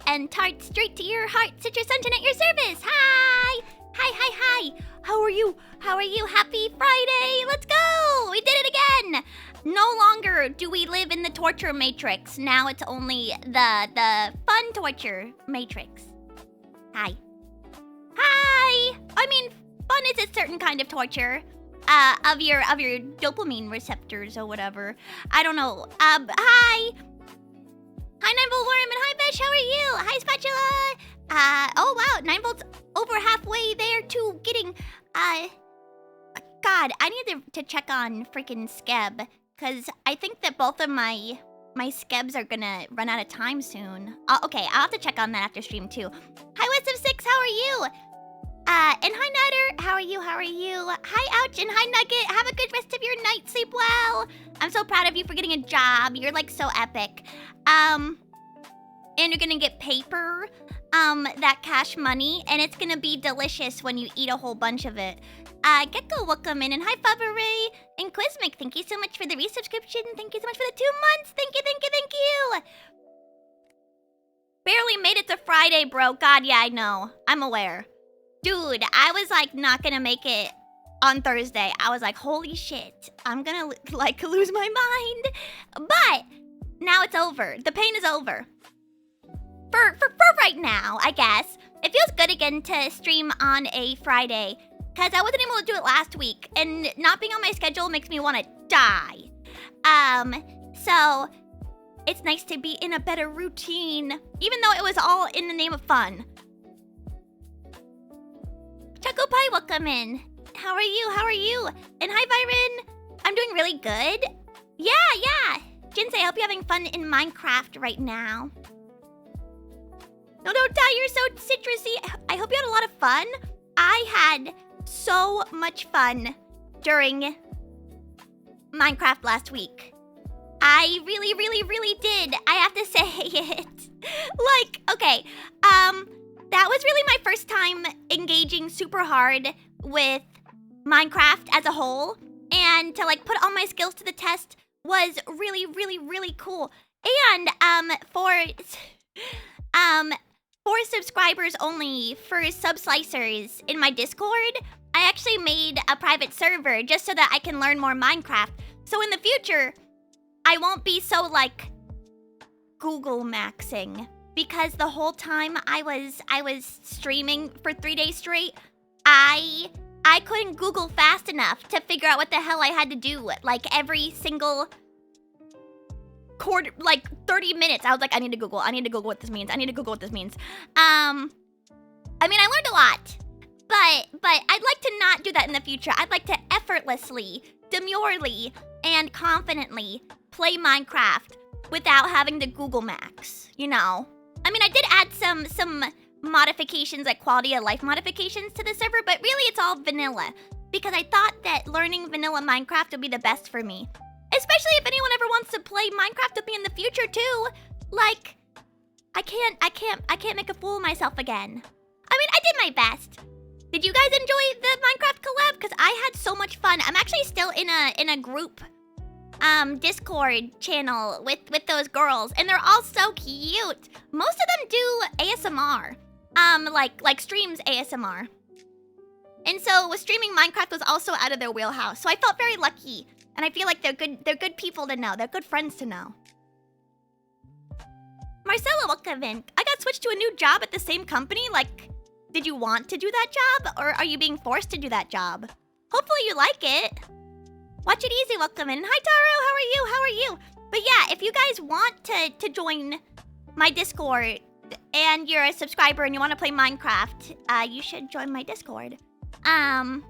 and tart straight to your heart. Citrus Sunshine at your service. Hi. Hi. How are you? Happy Friday. Let's go. We did it again. No longer do we live in the torture matrix. Now it's only the fun torture matrix. Hi. I mean, fun is a certain kind of torture. Of your dopamine receptors or whatever. I don't know. Hi. Hi, 9-Volt Worm, and hi, Besh, how are you? Hi, Spatula. Oh, wow, 9-Volt's over halfway there to getting, God, I need to check on freaking Skeb, because I think that both of my Skebs are gonna run out of time soon. Okay, I'll have to check on that after stream, too. Hi, Wisdom6, how are you? And hi, Nutter, how are you? Hi, Ouch, and hi, Nugget, have a good rest of your night, sleep well. I'm so proud of you for getting a job, you're like so epic. And you're gonna get paper, that cash money, and it's gonna be delicious when you eat a whole bunch of it. Gecko, welcome in, and hi, Fabaray, and Quizmic, thank you so much for the resubscription, thank you so much for the 2 months, thank you. Barely made it to Friday, bro, God, yeah, I know, I'm aware. Dude, I was like not gonna make it on Thursday. I was like, holy shit, I'm gonna like lose my mind. But now it's over. The pain is over. For right now, I guess. It feels good again to stream on a Friday because I wasn't able to do it last week, and not being on my schedule makes me want to die. So it's nice to be in a better routine, even though it was all in the name of fun. Choco Pie, welcome in. How are you? And hi, Byron. I'm doing really good. Yeah. Jinsei, I hope you're having fun in Minecraft right now. No, don't die, you're so citrusy. I hope you had a lot of fun. I had so much fun during Minecraft last week. I really did. I have to say it. Like, okay, that was really my first time engaging super hard with Minecraft as a whole, and to like put all my skills to the test was really cool. And for subscribers only, for subslicers in my Discord, I actually made a private server just so that I can learn more Minecraft. So in the future, I won't be so like Google maxing. Because the whole time I was streaming for 3 days straight, I couldn't Google fast enough to figure out what the hell I had to do. Like every single quarter, like 30 minutes, I was like, I need to Google what this means. I mean, I learned a lot, but I'd like to not do that in the future. I'd like to effortlessly, demurely, and confidently play Minecraft without having to Google Max, you know? I mean, I did add some modifications, like quality of life modifications to the server, but really it's all vanilla. Because I thought that learning vanilla Minecraft would be the best for me. Especially if anyone ever wants to play Minecraft with me in the future too. Like, I can't make a fool of myself again. I mean, I did my best. Did you guys enjoy the Minecraft collab? Because I had so much fun. I'm actually still in a group Discord channel with those girls, and they're all so cute. Most of them do ASMR, like streams ASMR. And so streaming Minecraft was also out of their wheelhouse. So I felt very lucky, and I feel like they're good people to know. They're good friends to know. Marcella, welcome in. I got switched to a new job at the same company. Like, did you want to do that job, or are you being forced to do that job? Hopefully you like it. Watch It Easy, welcome in. Hi, Taro, how are you? But yeah, if you guys want to join my Discord and you're a subscriber and you want to play Minecraft, you should join my Discord. And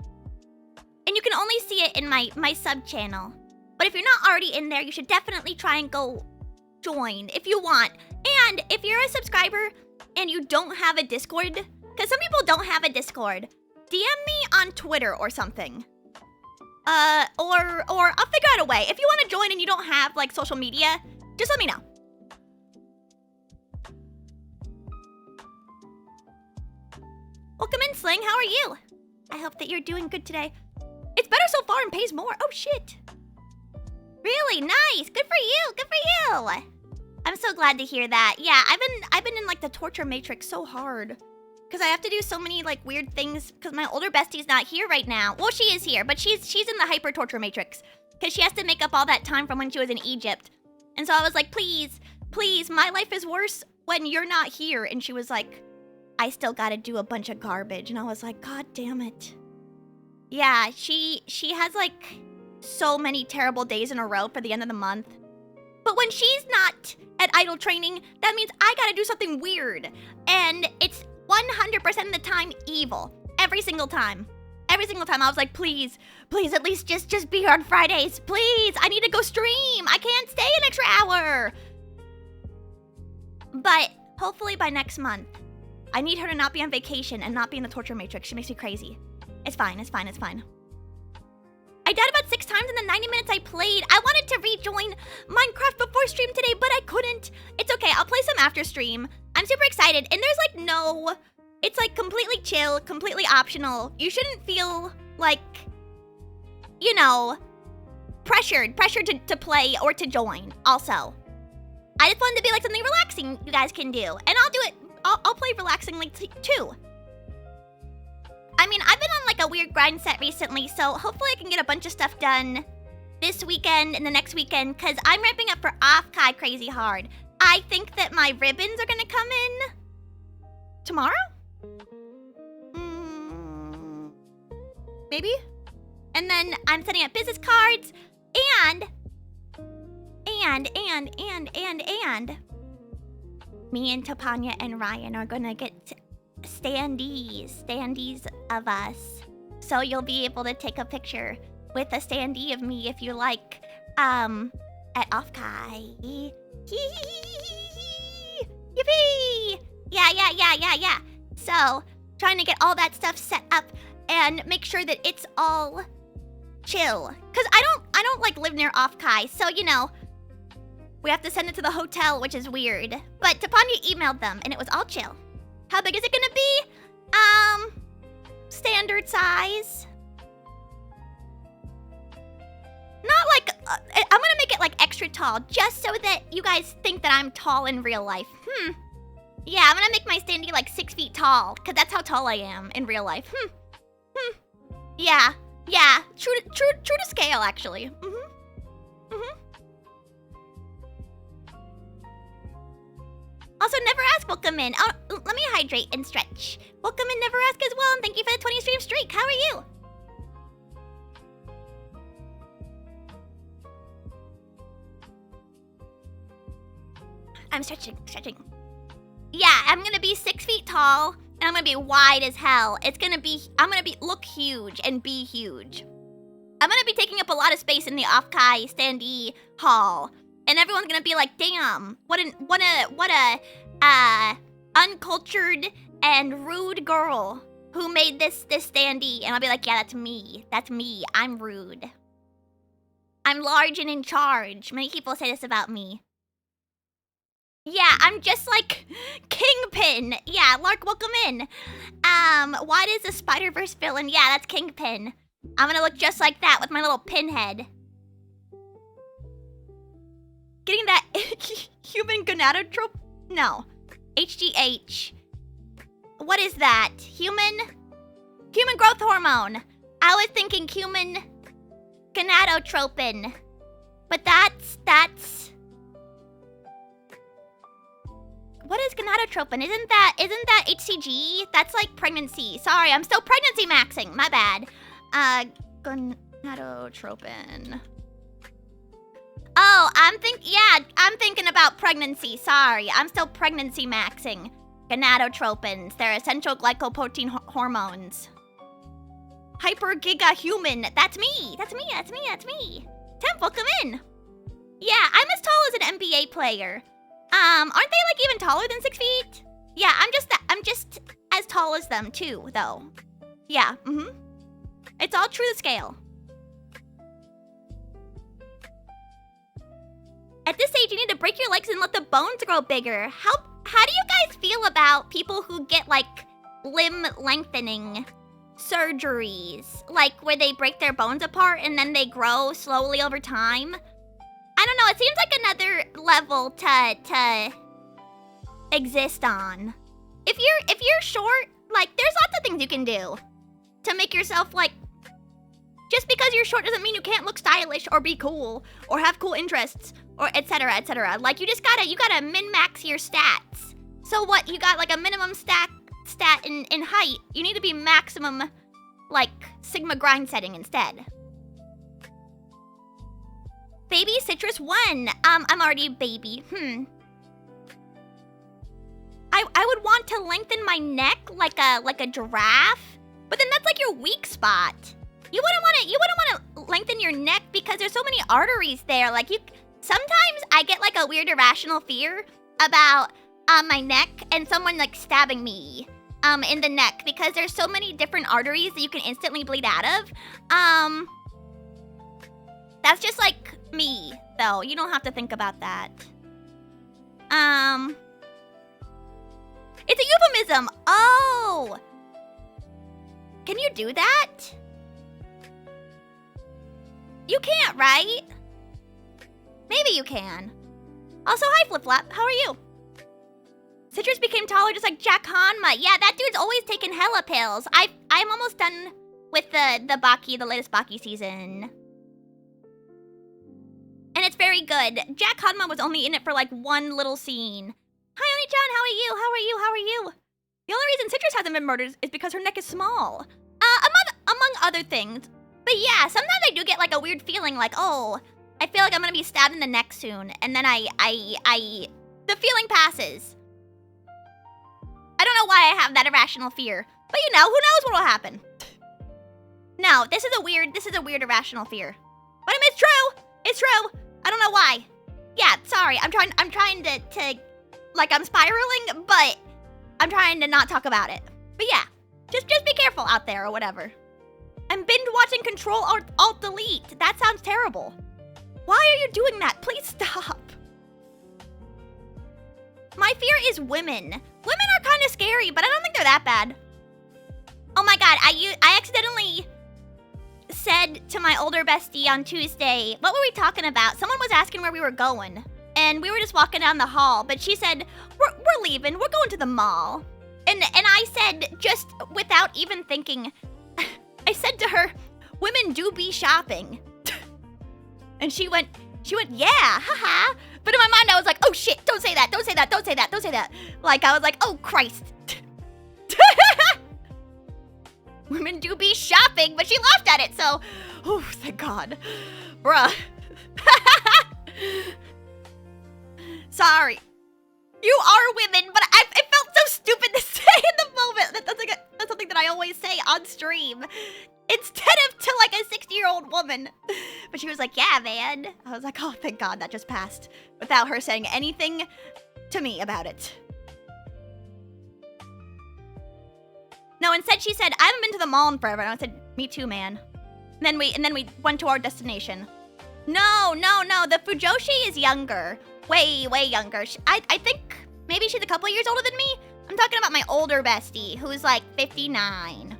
you can only see it in my sub channel. But if you're not already in there, you should definitely try and go join if you want. And if you're a subscriber and you don't have a Discord, because some people don't have a Discord, DM me on Twitter or something. Or I'll figure out a way. If you want to join and you don't have, like, social media, just let me know. Welcome in, Sling. How are you? I hope that you're doing good today. It's better so far and pays more. Oh, shit. Really? Nice. Good for you. I'm so glad to hear that. Yeah, I've been in like the torture matrix so hard. Because I have to do so many like weird things because my older bestie's not here right now. Well, she is here, but she's in the hyper torture matrix. Because she has to make up all that time from when she was in Egypt. And so I was like, please, my life is worse when you're not here. And she was like, I still gotta do a bunch of garbage. And I was like, God damn it. Yeah, she has like so many terrible days in a row for the end of the month. But when she's not at idol training, that means I gotta do something weird. And it's 100% of the time evil. Every single time. Every single time I was like, please, at least just be here on Fridays. Please, I need to go stream. I can't stay an extra hour. But hopefully by next month, I need her to not be on vacation and not be in the torture matrix. She makes me crazy. It's fine. I died about 6 times in the 90 minutes I played. I wanted to rejoin Minecraft before stream today, but I couldn't. It's okay, I'll play some after stream. I'm super excited, and there's like no... It's like completely chill, completely optional. You shouldn't feel like, you know, pressured to play or to join also. I just wanted to be like something relaxing you guys can do, and I'll do it. I'll play relaxingly too. I mean, I've been on like a weird grind set recently, so hopefully I can get a bunch of stuff done this weekend and the next weekend, because I'm ramping up for Off-Kai crazy hard. I think that my ribbons are gonna come in tomorrow? Maybe? And then I'm setting up business cards, and me and Topanya and Ryan are gonna get standees of us. So you'll be able to take a picture with a standee of me if you like, at Off-Kai. Yippee! Yeah. So, trying to get all that stuff set up and make sure that it's all chill. Cause I don't like live near Off-Kai, so you know, we have to send it to the hotel, which is weird. But Topanya emailed them and it was all chill. How big is it gonna be? Standard size. Not like, I'm gonna make it like extra tall, just so that you guys think that I'm tall in real life. Yeah, I'm gonna make my standee like 6 feet tall, cause that's how tall I am in real life. Yeah, true to scale actually. Also, Never Ask, welcome in. Oh, let me hydrate and stretch. Welcome in, Never Ask as well, and thank you for the 20 stream streak. How are you? I'm stretching. Yeah, I'm gonna be 6 feet tall, and I'm gonna be wide as hell. I'm gonna look huge and be huge. I'm gonna be taking up a lot of space in the Off-Kai standee hall. And everyone's gonna be like, damn, what a uncultured and rude girl who made this standee. And I'll be like, yeah, that's me. I'm rude. I'm large and in charge. Many people say this about me. Yeah, I'm just like Kingpin. Yeah, Lark, welcome in. Why does the Spider-Verse villain? Yeah, that's Kingpin. I'm gonna look just like that with my little pinhead. Getting that human gonadotrope? No. HGH. What is that? Human growth hormone. I was thinking human gonadotropin. But that's... What is gonadotropin? Isn't that HCG? That's like pregnancy. Sorry, I'm still pregnancy maxing. My bad. Gonadotropin. Oh, I'm thinking about pregnancy. Sorry, I'm still pregnancy maxing. Gonadotropins. They're essential glycoprotein hormones. Hypergigahuman. That's me. Temp, welcome in. Yeah, I'm as tall as an NBA player. Aren't they like even taller than 6 feet? Yeah, I'm just as tall as them too, though. Yeah, It's all true to scale. At this age, you need to break your legs and let the bones grow bigger. How do you guys feel about people who get like limb lengthening surgeries? Like where they break their bones apart and then they grow slowly over time? I don't know. It seems like another level to exist on. If you're short, like there's lots of things you can do to make yourself like. Just because you're short doesn't mean you can't look stylish or be cool or have cool interests or etc. etc. Like you gotta min-max your stats. So what? You got like a minimum stat in height. You need to be maximum like Sigma grind setting instead. Baby Citrus 1. I'm already a baby. I would want to lengthen my neck like a giraffe, but then that's like your weak spot. You wouldn't want to lengthen your neck because there's so many arteries there. Like sometimes I get like a weird irrational fear about my neck and someone like stabbing me in the neck because there's so many different arteries that you can instantly bleed out of. That's just like me, though. You don't have to think about that. It's a euphemism. Oh. Can you do that? You can't, right? Maybe you can. Also, hi, Flip Flap. How are you? Citrus became taller just like Jack Hanma. Yeah, that dude's always taking hella pills. I'm almost done with the latest Baki season. And it's very good. Jack Hanma was only in it for like one little scene. Hi, Oni-chan. How are you? How are you? How are you? The only reason Citrus hasn't been murdered is because her neck is small. Among other things. But yeah, sometimes I do get like a weird feeling like, oh, I feel like I'm gonna be stabbed in the neck soon. And then the feeling passes. I don't know why I have that irrational fear. But you know, who knows what'll happen. No, this is a weird irrational fear. But I mean, it's true. It's true. I don't know why. Yeah, sorry. I'm trying to like I'm spiraling, but I'm trying to not talk about it. But yeah, just be careful out there or whatever. I'm binge watching Control Alt Delete. That sounds terrible. Why are you doing that? Please stop. My fear is women. Women are kind of scary, but I don't think they're that bad. Oh my god, I accidentally said to my older bestie on Tuesday, what were we talking about? Someone was asking where we were going, and we were just walking down the hall, but she said, we're leaving, we're going to the mall. And I said, just without even thinking, I said to her, women do be shopping. And she went, yeah, haha. But in my mind, I was like, oh shit, don't say that, don't say that, don't say that, don't say that. Like, I was like, oh Christ. Women do be shopping, but she laughed at it, so, oh, thank God. Bruh. Sorry. You are women, but it felt so stupid to say in the moment. That's something that I always say on stream. Instead of to like a 60-year-old woman. But she was like, yeah, man. I was like, oh, thank God that just passed. Without her saying anything to me about it. No, instead she said, I haven't been to the mall in forever. And I said, me too, man. And then we went to our destination. No. The Fujoshi is younger. Way younger. I think maybe she's a couple years older than me. I'm talking about my older bestie, who's like 59.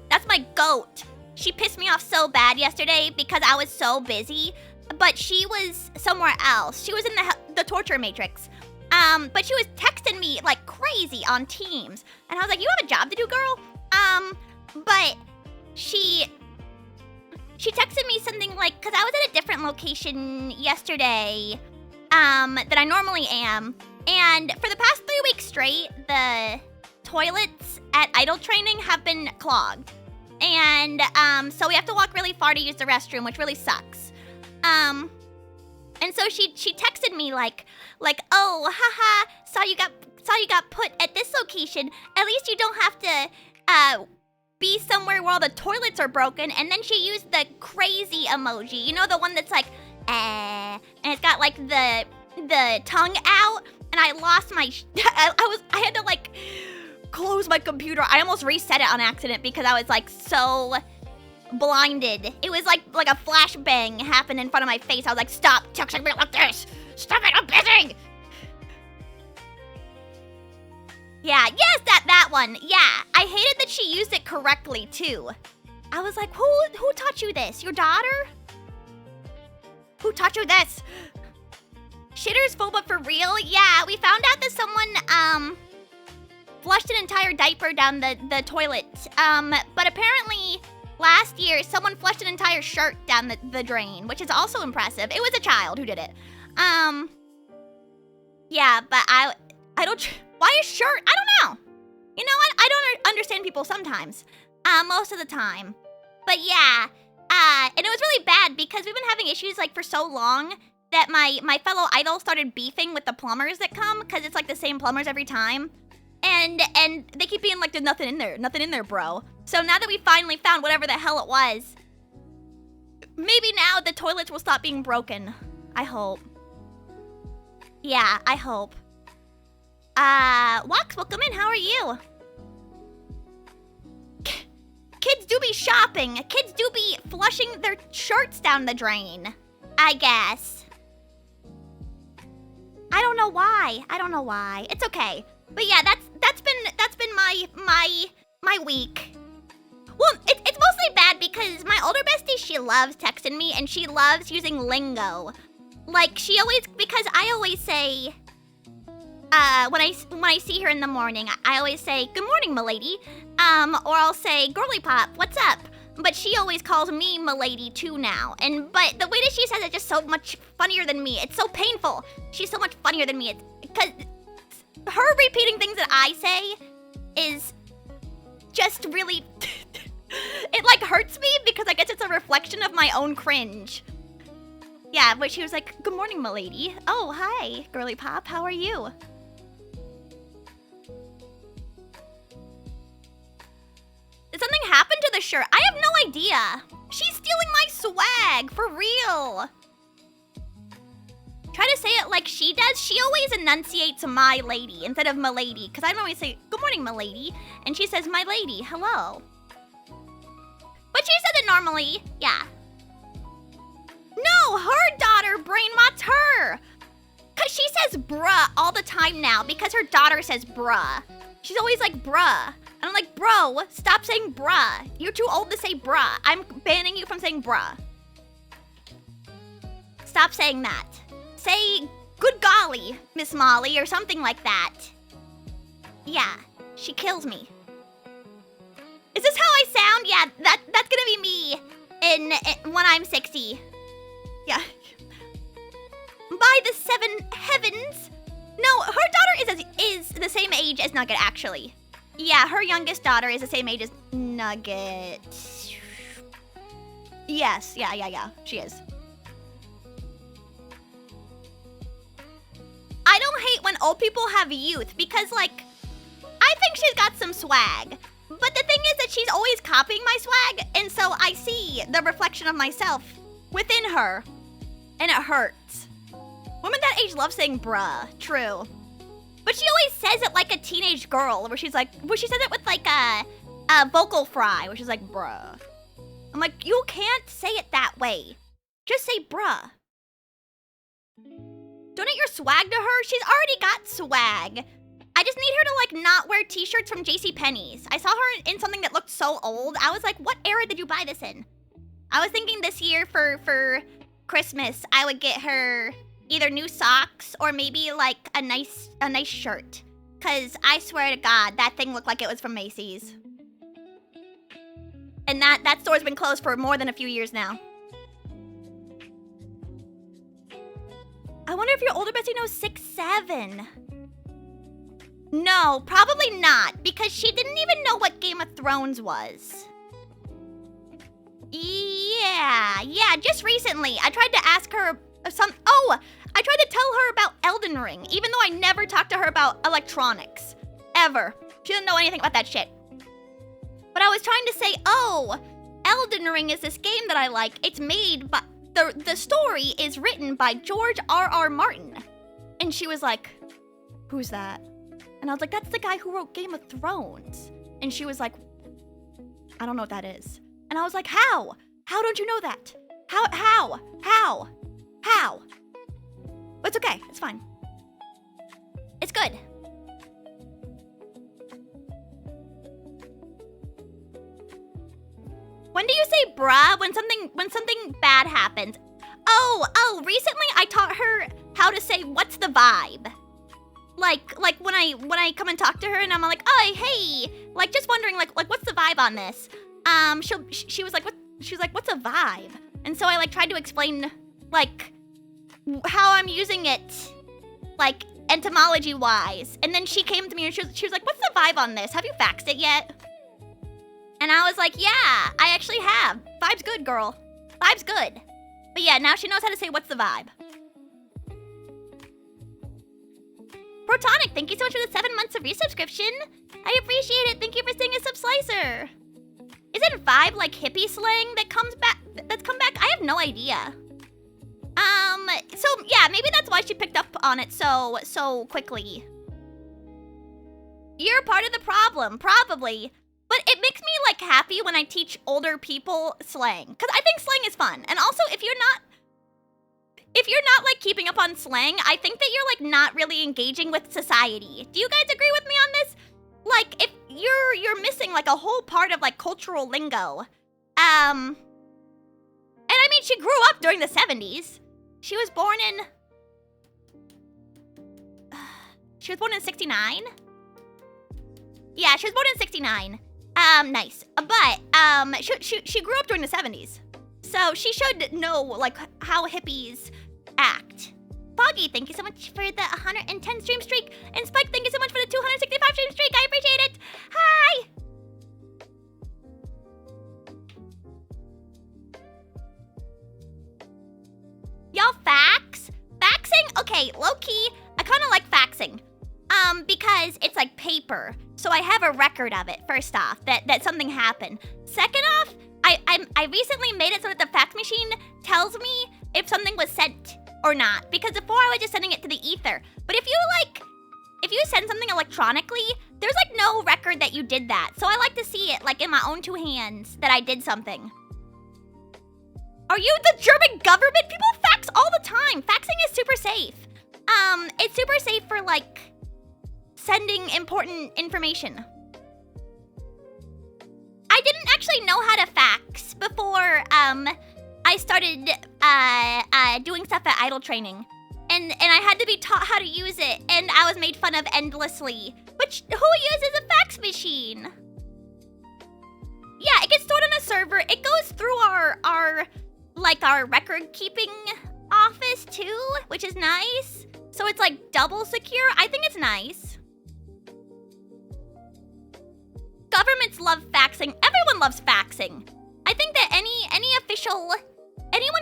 That's my goat. She pissed me off so bad yesterday because I was so busy. But she was somewhere else. She was in the torture matrix. But she was texting me like crazy on Teams. And I was like, you have a job to do, girl? But she texted me something like, because I was at a different location yesterday than I normally am. And for the past 3 weeks straight, the toilets at idol training have been clogged. And so we have to walk really far to use the restroom, which really sucks. And so she texted me like, oh, haha, saw you got put at this location. At least you don't have to be somewhere where all the toilets are broken. And then she used the crazy emoji, you know, the one that's like, and it's got like the tongue out. And I lost my, I had to like close my computer. I almost reset it on accident because I was like so blinded. It was like a flashbang happened in front of my face. I was like, stop texting me like this. Stop it, I'm busy. Yeah, yes, that one. Yeah, I hated that she used it correctly too. I was like, who taught you this? Your daughter? Who taught you this? Shitter's full, but for real? Yeah, we found out that someone, flushed an entire diaper down the toilet. But apparently last year someone flushed an entire shirt down the drain, which is also impressive. It was a child who did it. Yeah, but I don't, why a shirt? I don't know. You know what? I don't understand people sometimes. Most of the time. But yeah, and it was really bad because we've been having issues like for so long that my fellow idol started beefing with the plumbers that come because it's like the same plumbers every time. And they keep being like, there's nothing in there, bro. So now that we finally found whatever the hell it was, maybe now the toilets will stop being broken. I hope. Yeah, I hope. Wax, welcome in. How are you? Kids do be shopping. Kids do be flushing their shirts down the drain, I guess. I don't know why. It's okay. But yeah, that's been my week. Well, it's mostly bad because my older bestie, she loves texting me and she loves using lingo. Like she always, because I always say, when I see her in the morning, I always say, "Good morning, m'lady," or I'll say, "Girly pop, what's up?" But she always calls me m'lady too now. But the way that she says it is just so much funnier than me. It's so painful. She's so much funnier than me. It's because her repeating things that I say is just really, it like hurts me because I guess it's a reflection of my own cringe. Yeah, but she was like, "Good morning, m'lady." Oh, hi, girly pop, how are you? Did something happen to the shirt? I have no idea. She's stealing my swag, for real. Try to say it like she does. She always enunciates "my lady" instead of "m'lady," because I always say, "Good morning, m'lady," and she says, "My lady, hello." But she says it normally, yeah. No, her daughter brainwats her. Because she says bruh all the time now because her daughter says bruh. She's always like bruh. And I'm like, bro, stop saying bruh. You're too old to say bruh. I'm banning you from saying bruh. Stop saying that. Say, "Good golly, Miss Molly," or something like that. Yeah, she kills me. Is this how I sound? Yeah, that's gonna be me when I'm 60. Yeah. By the 7 heavens. No, her daughter is the same age as Nugget, actually. Yeah, her youngest daughter is the same age as Nugget. Yes, yeah, she is. I don't hate when old people have youth because, like, I think she's got some swag. But the thing is that she's always copying my swag, and so I see the reflection of myself within her, and it hurts. Women that age love saying bruh, true. But she always says it like a teenage girl, where she says it with like a vocal fry, where she's like, bruh. I'm like, you can't say it that way. Just say bruh. Donate your swag to her? She's already got swag. I just need her to like not wear t-shirts from JCPenney's. I saw her in something that looked so old. I was like, what era did you buy this in? I was thinking this year for Christmas, I would get her either new socks or maybe like a nice shirt. Cause I swear to God, that thing looked like it was from Macy's. And that store's been closed for more than a few years now. I wonder if your older bestie knows 6'7". No, probably not, because she didn't even know what Game of Thrones was. Yeah, just recently. I tried to ask her I tried to tell her about Elden Ring, even though I never talked to her about electronics. Ever. She doesn't know anything about that shit. But I was trying to say, oh, Elden Ring is this game that I like. It's made by, the story is written by George R.R. Martin. And she was like, who's that? And I was like, that's the guy who wrote Game of Thrones. And she was like, I don't know what that is. And I was like, how? How don't you know that? How? But it's okay, it's fine. It's good. When do you say bruh when something bad happens? Oh, recently I taught her how to say, what's the vibe? Like when I come and talk to her and I'm like, oh, hey, like just wondering, like what's the vibe on this? She was like, what's a vibe? And so I like tried to explain like how I'm using it, like etymology wise. And then she came to me and she was like, what's the vibe on this? Have you faxed it yet? And I was like, yeah, I actually have. Vibe's good, girl. Vibe's good. But yeah, now she knows how to say, what's the vibe? Protonic, thank you so much for the 7 months of resubscription. I appreciate it. Thank you for staying a sub-slicer. Isn't vibe like hippie slang that's come back? I have no idea. So yeah, maybe that's why she picked up on it so quickly. You're part of the problem, probably. But it makes me like happy when I teach older people slang, because I think slang is fun. And also, if you're not like keeping up on slang, I think that you're like not really engaging with society. Do you guys agree with me on this? Like, if you're missing like a whole part of like cultural lingo. And I mean, she grew up during the 70s. She was born in 69? Yeah, she was born in 69. Nice. But, she grew up during the 70s. So she should know, like, how hippies act. Foggy, thank you so much for the 110 stream streak. And Spike, thank you so much for the 265 stream streak. I appreciate it. Hi! Y'all fax? Faxing? Okay, low-key, I kind of like faxing. Because it's like paper. So I have a record of it, first off, that something happened. Second off, I recently made it so that the fax machine tells me if something was sent or not. Because before I was just sending it to the ether. But if you send something electronically, there's like no record that you did that. So I like to see it like in my own two hands that I did something. Are you the German government? People fax all the time. Faxing is super safe. It's super safe for like sending important information. I didn't actually know how to fax before I started doing stuff at Idol Training. And I had to be taught how to use it, and I was made fun of endlessly. Which, who uses a fax machine? Yeah, it gets stored on a server. It goes through our record keeping office too, which is nice. So it's like double secure. I think it's nice. Governments love faxing. Everyone loves faxing. I think that anyone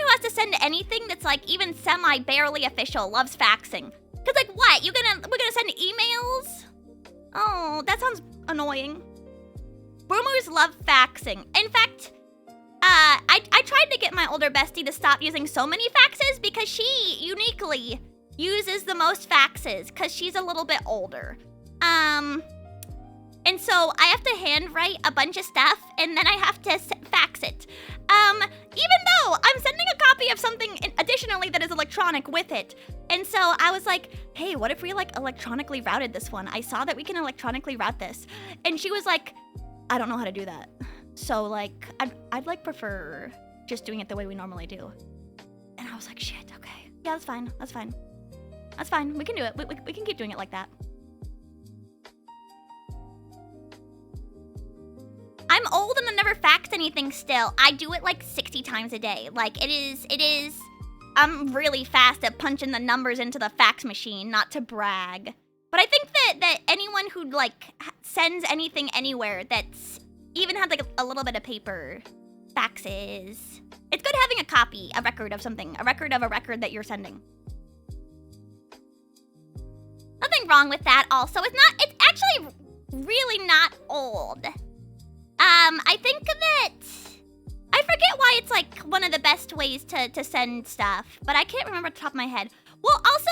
who has to send anything that's like even semi-barely official loves faxing. Cause like what? We're gonna send emails? Oh, that sounds annoying. Boomers love faxing. In fact, I tried to get my older bestie to stop using so many faxes because she uniquely uses the most faxes cause she's a little bit older. And so I have to handwrite a bunch of stuff and then I have to fax it. Even though I'm sending a copy of something additionally that is electronic with it. And so I was like, hey, what if we like electronically routed this one? I saw that we can electronically route this. And she was like, I don't know how to do that. So like, I'd like prefer just doing it the way we normally do. And I was like, shit, okay. Yeah, that's fine, that's fine. That's fine, we can do it. We can keep doing it like that. I'm old and I've never faxed anything still. I do it like 60 times a day. Like it is, I'm really fast at punching the numbers into the fax machine, not to brag. But I think that anyone who like sends anything anywhere that's even has like a little bit of paper faxes. It's good having a copy, a record of something, a record of a record that you're sending. Nothing wrong with that also. It's actually really not old. I think that, I forget why it's like one of the best ways to send stuff, but I can't remember off the top of my head. Well, also,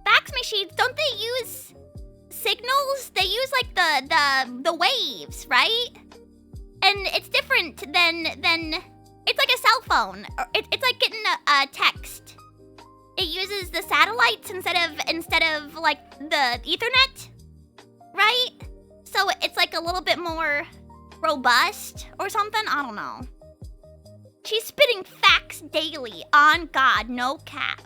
fax machines, don't they use signals? They use like the waves, right? And it's different than it's like a cell phone. Or it's like getting a text. It uses the satellites instead of like the Ethernet, right? So it's like a little bit more robust or something? I don't know. She's spitting facts daily. On God, no cap.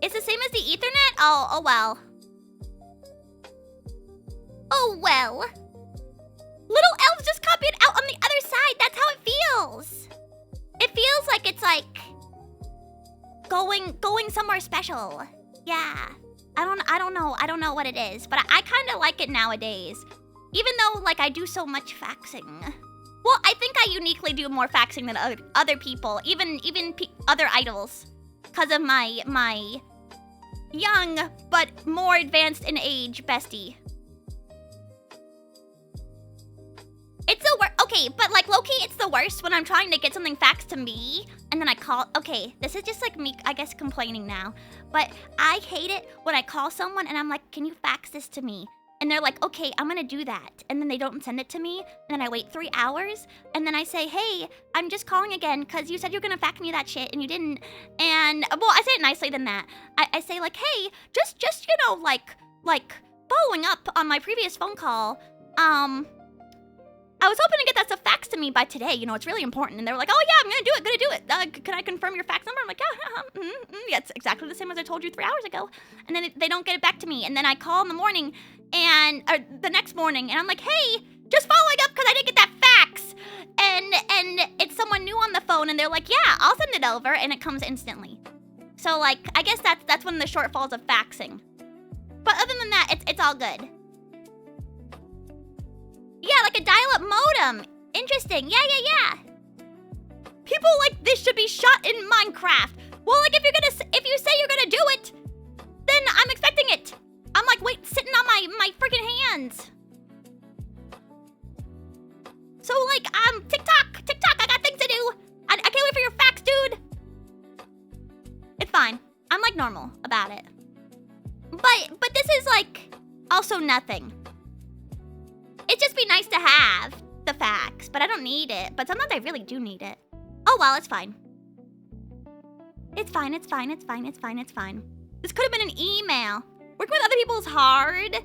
It's the same as the Ethernet? Oh well. Oh well. Little elves just copy it out on the other side. That's how it feels. It feels like it's like going somewhere special. Yeah. I don't know what it is, but I kind of like it nowadays. Even though like I do so much faxing. Well, I think I uniquely do more faxing than other people, even other idols, because of my young but more advanced in age bestie. It's the worst. Okay, but like low-key, it's the worst when I'm trying to get something faxed to me, and then I call. Okay, this is just like me, I guess, complaining now. But I hate it when I call someone and I'm like, "Can you fax this to me?" And they're like, "Okay, I'm gonna do that." And then they don't send it to me, and then I wait 3 hours, and then I say, "Hey, I'm just calling again because you said you're gonna fax me that shit, and you didn't." And well, I say it nicely than that. I say like, "Hey, just you know, like following up on my previous phone call, I was hoping to get that stuff faxed to me by today. You know, it's really important." And they were like, "Oh yeah, I'm gonna do it. Can I confirm your fax number?" I'm like, "Yeah, it's exactly the same as I told you 3 hours ago." And then they don't get it back to me. And then I call in the morning, or the next morning, and I'm like, "Hey, just following up because I didn't get that fax." And it's someone new on the phone, and they're like, "Yeah, I'll send it over," and it comes instantly. So like, I guess that's one of the shortfalls of faxing. But other than that, it's all good. Yeah, like a dial-up modem. Interesting. Yeah. People like this should be shot in Minecraft. Well, like if you say you're gonna do it, then I'm expecting it. I'm like, wait, sitting on my freaking hands. So like, TikTok, I got things to do. I can't wait for your fax, dude. It's fine. I'm like normal about it. But this is like also nothing. It'd just be nice to have the fax, but I don't need it. But sometimes I really do need it. Oh well, it's fine. It's fine. This could have been an email. Working with other people is hard.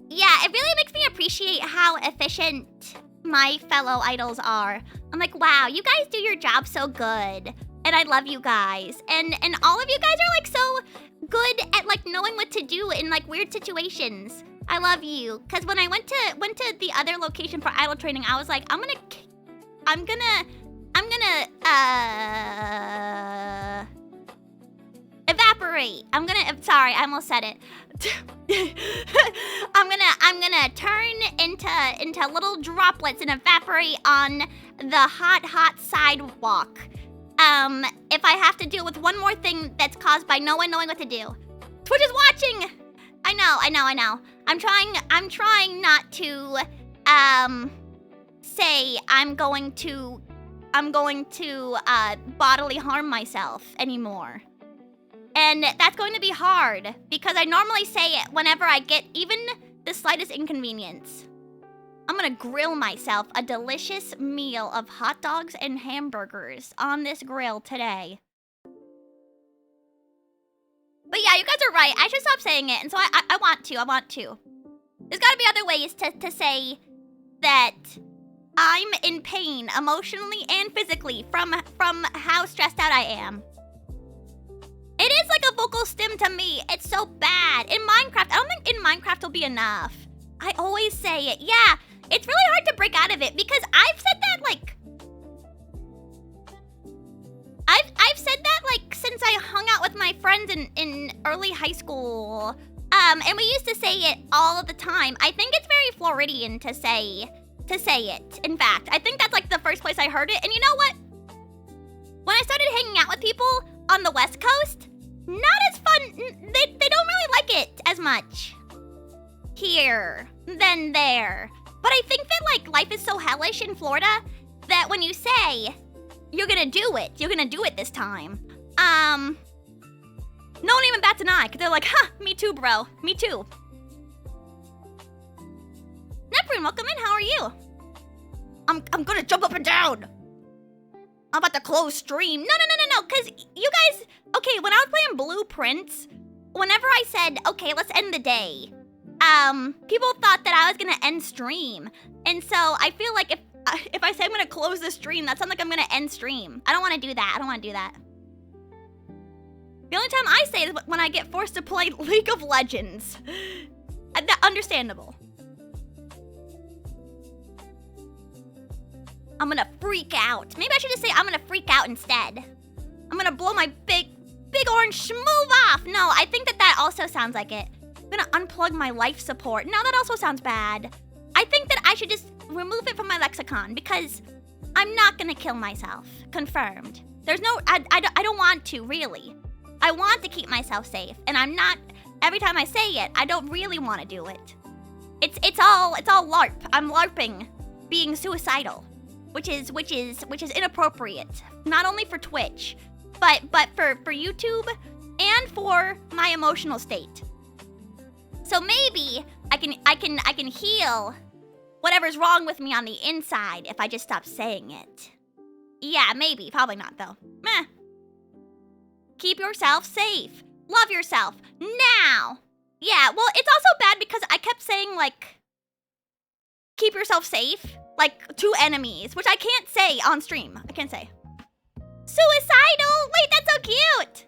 Yeah, it really makes me appreciate how efficient my fellow idols are. I'm like, wow, you guys do your job so good. And I love you guys. And all of you guys are like so good at like knowing what to do in like weird situations. I love you. Cause when I went to the other location for idol training, I was like, I'm gonna evaporate. Sorry, I almost said it. I'm gonna turn into little droplets and evaporate on the hot sidewalk. If I have to deal with one more thing that's caused by no one knowing what to do. Twitch is watching. I know. I'm trying not to say I'm going to bodily harm myself anymore. And that's going to be hard because I normally say it whenever I get even the slightest inconvenience. I'm gonna grill myself a delicious meal of hot dogs and hamburgers on this grill today. But yeah, you guys are right. I should stop saying it, and so I want to. There's gotta be other ways to say that I'm in pain emotionally and physically from how stressed out I am. It is like a vocal stim to me. It's so bad. In Minecraft, I don't think in Minecraft will be enough. I always say it. Yeah, it's really hard to break out of it because I've said that like... I've said that like since I hung out with my friends in early high school. And we used to say it all of the time. I think it's very Floridian to say it. In fact, I think that's like the first place I heard it. And you know what? When I started hanging out with people on the West Coast, not as fun. They don't really like it as much here than there. But I think that like life is so hellish in Florida that when you say you're gonna do it this time. No one even bats an eye, because they're like, huh, me too, bro. Me too. Neprune, welcome in. How are you? I'm gonna jump up and down. I'm about to close stream. No, because you guys... Okay, when I was playing Blueprints, whenever I said, okay, let's end the day, people thought that I was gonna end stream. And so I feel like if I say I'm gonna close the stream, that sounds like I'm gonna end stream. I don't wanna do that. I don't wanna do that. The only time I say it is when I get forced to play League of Legends. Understandable. I'm gonna freak out. Maybe I should just say I'm gonna freak out instead. I'm gonna blow my big orange schmoove off. No, I think that also sounds like it. I'm gonna unplug my life support. No, that also sounds bad. I think that I should just remove it from my lexicon because I'm not gonna kill myself. Confirmed. There's no, I don't want to, really. I want to keep myself safe, and I'm not, every time I say it, I don't really want to do it. It's all LARP. I'm LARPing being suicidal, which is inappropriate. Not only for Twitch, but for YouTube and for my emotional state. So maybe I can heal whatever's wrong with me on the inside if I just stop saying it. Yeah, maybe. Probably not, though. Meh. Keep yourself safe. Love yourself. Now. Yeah, well, it's also bad because I kept saying, like, keep yourself safe, like, to enemies, which I can't say on stream. I can't say. Suicidal? Wait, that's so cute.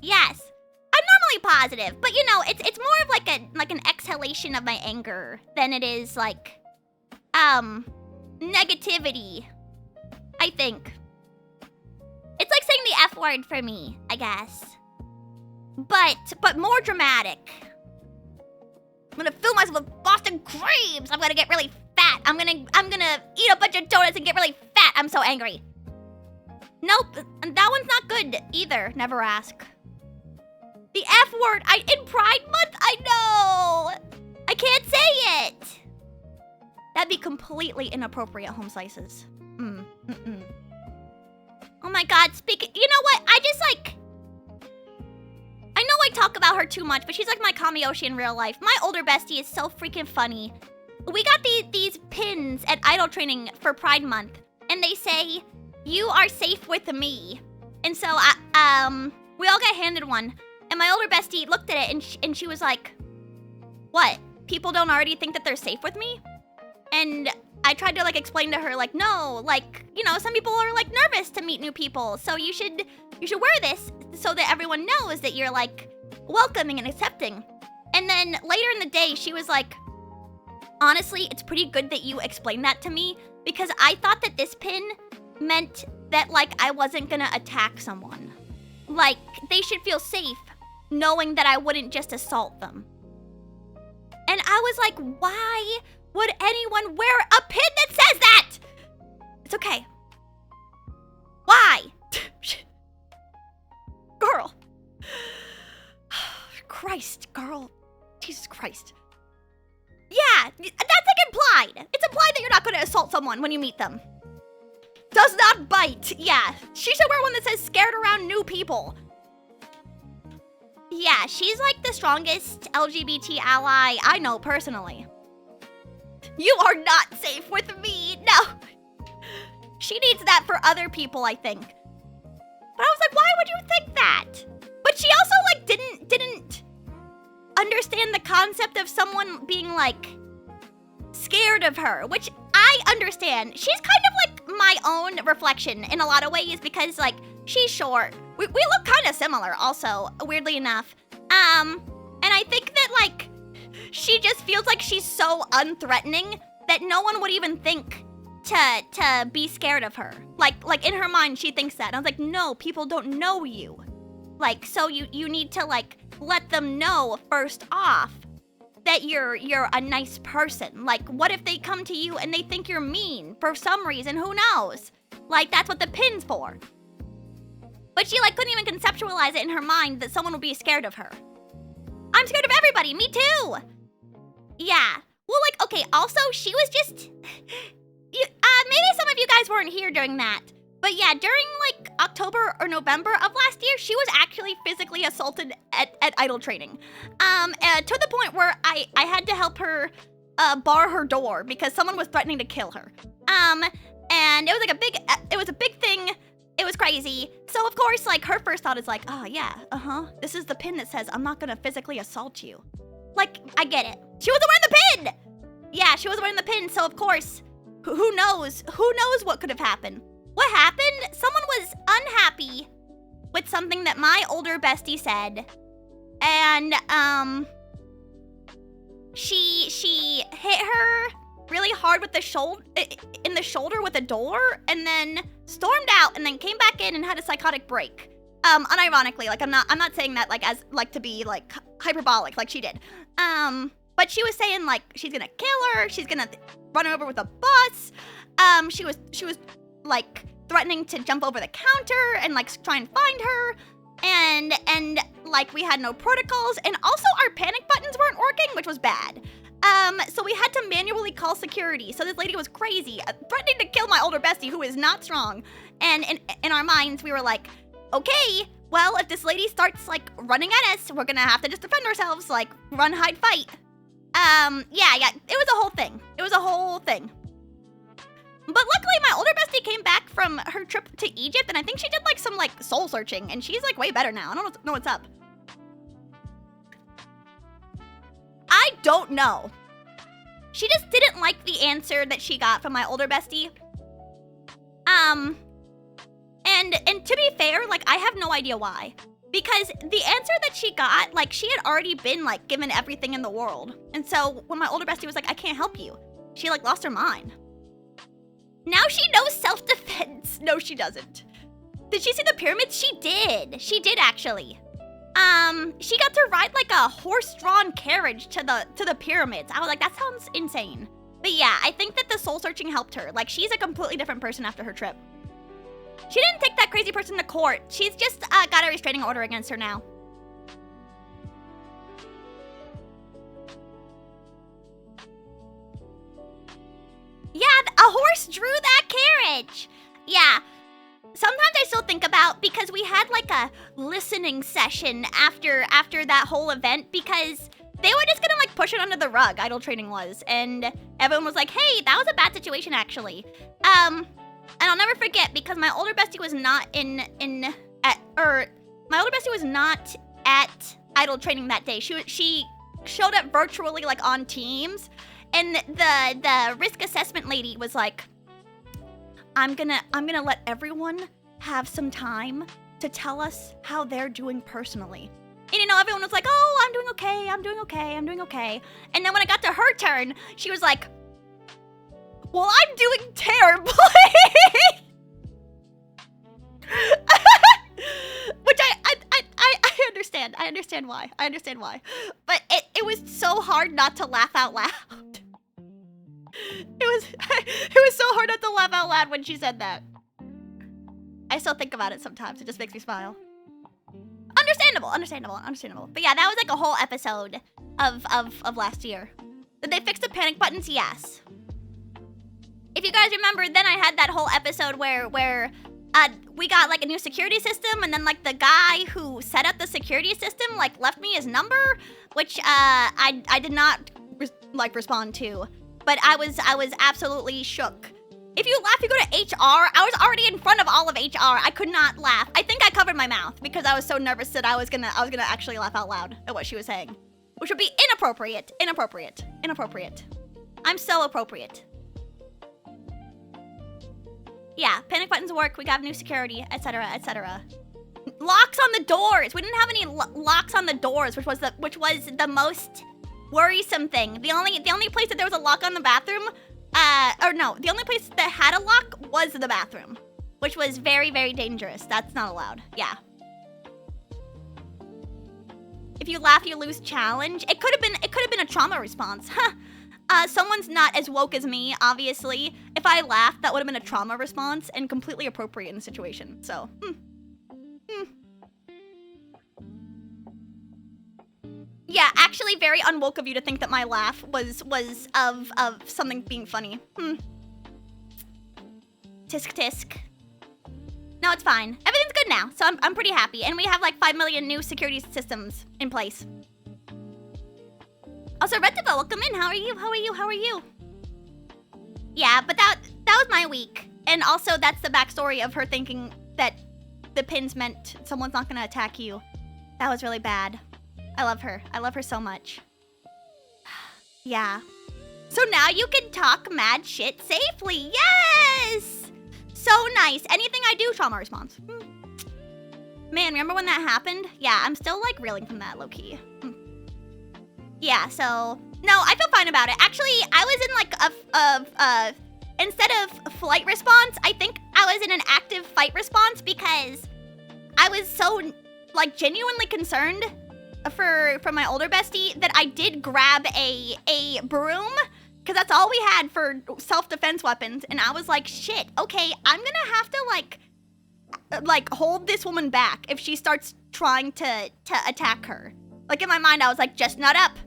Yes. I'm normally positive, but, you know, it's more of like an exhalation of my anger than it is, like, negativity, I think. It's like saying the F word for me, I guess. But more dramatic. I'm gonna fill myself with Boston creams. I'm gonna get really fat. I'm gonna eat a bunch of donuts and get really fat. I'm so angry. Nope, that one's not good either. Never ask. The F word, in Pride Month, I know. I can't say it. That'd be completely inappropriate, Home Slices. Oh my god, you know what? I know I talk about her too much, but she's like my Kamiyoshi in real life. My older bestie is so freaking funny. We got these pins at Idol Training for Pride Month, and they say, "You are safe with me." And so, we all got handed one, and my older bestie looked at it, and she was like, "What? People don't already think that they're safe with me?" And I tried to, like, explain to her, like, no, like, you know, some people are, like, nervous to meet new people, so you should wear this so that everyone knows that you're, like, welcoming and accepting. And then later in the day, she was like, honestly, it's pretty good that you explained that to me, because I thought that this pin meant that, like, I wasn't gonna attack someone. Like, they should feel safe knowing that I wouldn't just assault them. And I was like, why would anyone wear a pin that says that? It's okay. Why? Girl. Christ, girl. Jesus Christ. Yeah, that's like implied. It's implied that you're not going to assault someone when you meet them. Does not bite. Yeah, she should wear one that says scared around new people. Yeah, she's like the strongest LGBT ally I know personally. You are not safe with me. No. She needs that for other people, I think. But I was like, why would you think that? But she also, like, didn't understand the concept of someone being, like, scared of her, which I understand. She's kind of like my own reflection in a lot of ways because, like, she's short. We look kind of similar also, weirdly enough. And I think that, like, she just feels like she's so unthreatening that no one would even think to be scared of her. Like in her mind, she thinks that. And I was like, no, people don't know you. Like, so you need to, like, let them know first off that you're a nice person. Like, what if they come to you and they think you're mean for some reason? Who knows? Like, that's what the pin's for. But she, like, couldn't even conceptualize it in her mind that someone would be scared of her. I'm scared of everybody. Me too. Yeah. Well, like, okay, also, she was just... maybe some of you guys weren't here during that. But yeah, during, like, October or November of last year, she was actually physically assaulted at Idol Training. To the point where I had to help her bar her door because someone was threatening to kill her. And it was, like, it was a big thing. It was crazy. So, of course, like, her first thought is like, oh, yeah, this is the pin that says I'm not gonna physically assault you. Like, I get it. She wasn't wearing the pin! Yeah, she wasn't wearing the pin, so of course, who knows? Who knows what could have happened? What happened? Someone was unhappy with something that my older bestie said. And, she hit her really hard with the in the shoulder with a door, and then stormed out, and then came back in and had a psychotic break. Unironically, like I'm not saying that like as like to be like hyperbolic like she did. But she was saying like she's gonna kill her, she's gonna run her over with a bus. She was like threatening to jump over the counter and like try and find her. And like we had no protocols, and also our panic buttons weren't working, which was bad. So we had to manually call security. So this lady was crazy, threatening to kill my older bestie, who is not strong. And in our minds, we were like, okay, well, if this lady starts like running at us, we're gonna have to just defend ourselves, like run, hide, fight. Yeah, it was a whole thing. It was a whole thing. But luckily, my older bestie came back from her trip to Egypt, and I think she did like some like soul searching, and she's like way better now. I don't know what's up. I don't know. She just didn't like the answer that she got from my older bestie. And to be fair, like I have no idea why. Because the answer that she got, like she had already been like given everything in the world. And so when my older bestie was like, I can't help you, she like lost her mind. Now she knows self-defense. No, she doesn't. Did she see the pyramids? She did. She did actually. She got to ride like a horse-drawn carriage to the pyramids. I was like, that sounds insane. But yeah, I think that the soul searching helped her. Like she's a completely different person after her trip. She didn't take that crazy person to court. She's just got a restraining order against her now. Yeah, a horse drew that carriage. Yeah. Sometimes I still think about, because we had like a listening session after that whole event, because they were just gonna like push it under the rug, idol training was, and everyone was like, hey, that was a bad situation actually. And I'll never forget, because my older bestie was not my older bestie was not at idol training that day. She showed up virtually like on Teams, and the risk assessment lady was like, I'm gonna let everyone have some time to tell us how they're doing personally. And you know, everyone was like, oh, I'm doing okay, I'm doing okay, I'm doing okay. And then when it got to her turn, she was like, well, I'm doing terribly. Which I understand. I understand why. I understand why. But it was so hard not to laugh out loud. It was so hard not to laugh out loud when she said that. I still think about it sometimes. It just makes me smile. Understandable. But yeah, that was like a whole episode of last year. Did they fix the panic buttons? Yes. If you guys remember, then I had that whole episode where we got like a new security system, and then like the guy who set up the security system like left me his number, which I did not respond to. But I was absolutely shook. If you laugh, you go to HR. I was already in front of all of HR. I could not laugh. I think I covered my mouth because I was so nervous that I was gonna actually laugh out loud at what she was saying, which would be inappropriate. I'm so appropriate. Yeah, panic buttons work. We got new security, etc., etc. Locks on the doors. We didn't have any locks on the doors, which was the most worrisome thing. The only place that there was a lock on the bathroom, the only place that had a lock was the bathroom, which was very, very dangerous. That's not allowed. Yeah. If you laugh, you lose challenge. It could have been a trauma response. Huh. Someone's not as woke as me, obviously. If I laughed, that would have been a trauma response and completely appropriate in the situation. So, Yeah, actually very unwoke of you to think that my laugh was of something being funny. Tisk tisk. No, it's fine. Everything's good now, so I'm pretty happy. And we have like 5 million new security systems in place. Also, Rediva, welcome in. How are you? Yeah, but that was my week. And also, that's the backstory of her thinking that the pins meant someone's not gonna attack you. That was really bad. I love her. I love her so much. Yeah. So now you can talk mad shit safely. Yes! So nice. Anything I do, trauma response. Man, remember when that happened? Yeah, I'm still like reeling from that low-key. Yeah, so no, I feel fine about it. Actually, I was in like instead of flight response, I think I was in an active fight response because I was so like genuinely concerned for my older bestie that I did grab a broom because that's all we had for self-defense weapons, and I was like, shit, okay, I'm gonna have to like hold this woman back if she starts trying to attack her. Like in my mind, I was like, just nut up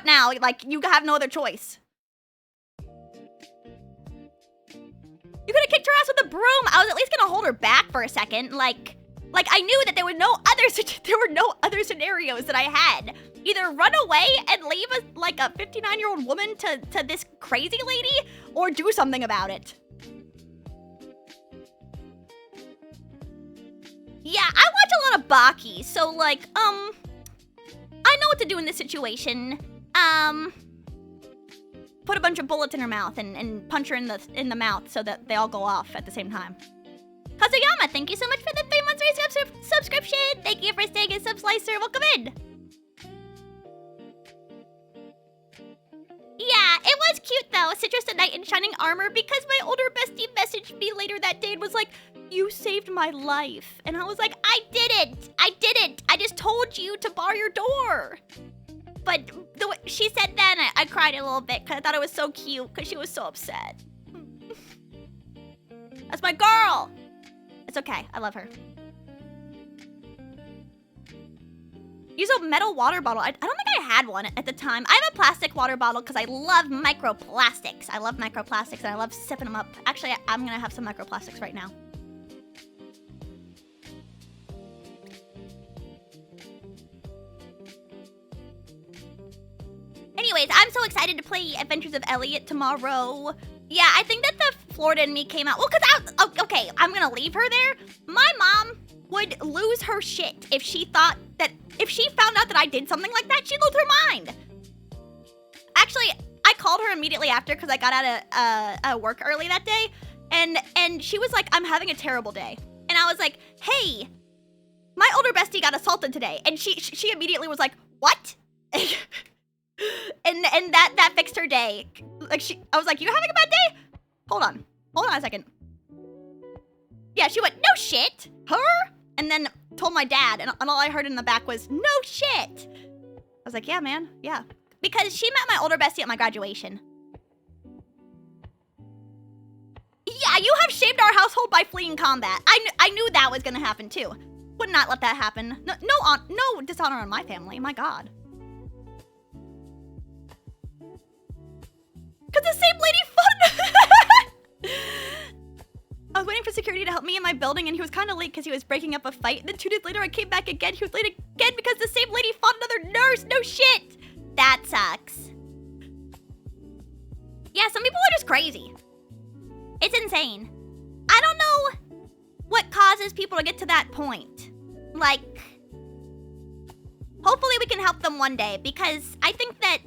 now. Like you have no other choice. You could have kicked her ass with a broom. I was at least gonna hold her back for a second. Like I knew that there were no other scenarios that I had. Either run away and leave a 59-year-old woman to this crazy lady, or do something about it. Yeah, I watch a lot of Baki, so like, I know what to do in this situation. Put a bunch of bullets in her mouth and punch her in the mouth so that they all go off at the same time. Kazuyama, thank you so much for the 3 months subscription. Thank you for staying in Subslicer. Welcome in. Yeah, it was cute though. Citrus a knight in shining armor, because my older bestie messaged me later that day and was like, you saved my life. And I was like, I didn't. I just told you to bar your door. But the way she said that, I cried a little bit because I thought it was so cute because she was so upset. That's my girl. It's okay. I love her. Use a metal water bottle. I don't think I had one at the time. I have a plastic water bottle because I love microplastics. I love microplastics and I love sipping them up. Actually, I'm going to have some microplastics right now. Anyways, I'm so excited to play Adventures of Elliot tomorrow. Yeah, I think that the Florida in me came out. Well, okay, I'm gonna leave her there. My mom would lose her shit if she found out that I did something like that. She'd lose her mind. Actually, I called her immediately after because I got out of work early that day, and she was like, I'm having a terrible day. And I was like, hey, my older bestie got assaulted today. And she immediately was like, what? and that fixed her day. Like I was like, you having a bad day? Hold on a second. Yeah, she went, no shit, her? And then told my dad, and all I heard in the back was, no shit. I was like, yeah, man, yeah. Because she met my older bestie at my graduation. Yeah, you have shamed our household by fleeing combat. I knew that was gonna happen too. Would not let that happen. No dishonor on my family, my God. Because the same lady fought. I was waiting for security to help me in my building, and he was kind of late because he was breaking up a fight. And then 2 days later, I came back again. He was late again because the same lady fought another nurse. No shit. That sucks. Yeah, some people are just crazy. It's insane. I don't know what causes people to get to that point. Like, hopefully we can help them one day, because I think that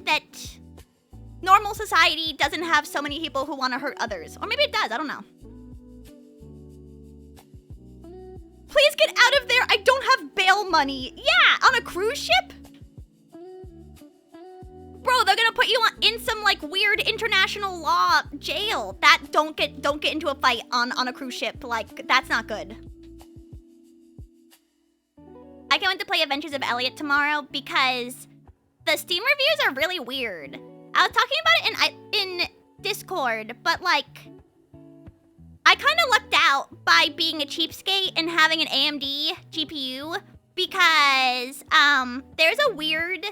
normal society doesn't have so many people who want to hurt others. Or maybe it does, I don't know. Please get out of there, I don't have bail money. Yeah, on a cruise ship? Bro, they're gonna put you in some like weird international law jail. That don't get into a fight on a cruise ship. Like, that's not good. I can't wait to play Adventures of Elliot tomorrow because the Steam reviews are really weird. I was talking about it in Discord, but like, I kind of lucked out by being a cheapskate and having an AMD GPU because there's a weird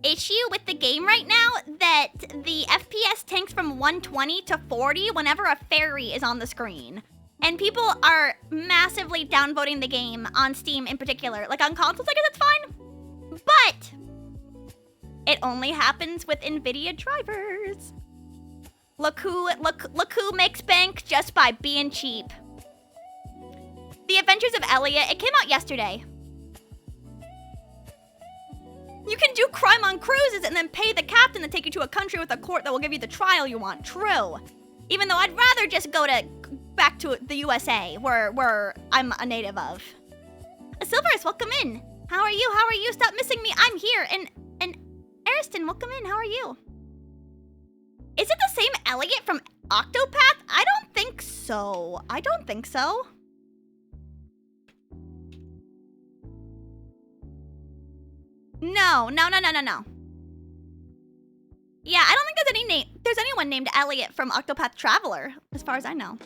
issue with the game right now that the FPS tanks from 120 to 40 whenever a fairy is on the screen. And people are massively downvoting the game on Steam in particular. Like on consoles, I guess it's fine. But it only happens with NVIDIA drivers. Look who makes bank just by being cheap. The Adventures of Elliot, it came out yesterday. You can do crime on cruises and then pay the captain to take you to a country with a court that will give you the trial you want. True. Even though I'd rather just go back to the USA, where I'm a native of. Silverus, welcome in. How are you? How are you? Stop missing me. I'm here. And Ariston, welcome in. How are you? Is it the same Elliot from Octopath? I don't think so. I don't think so. No. Yeah, I don't think there's anyone named Elliot from Octopath Traveler, as far as I know.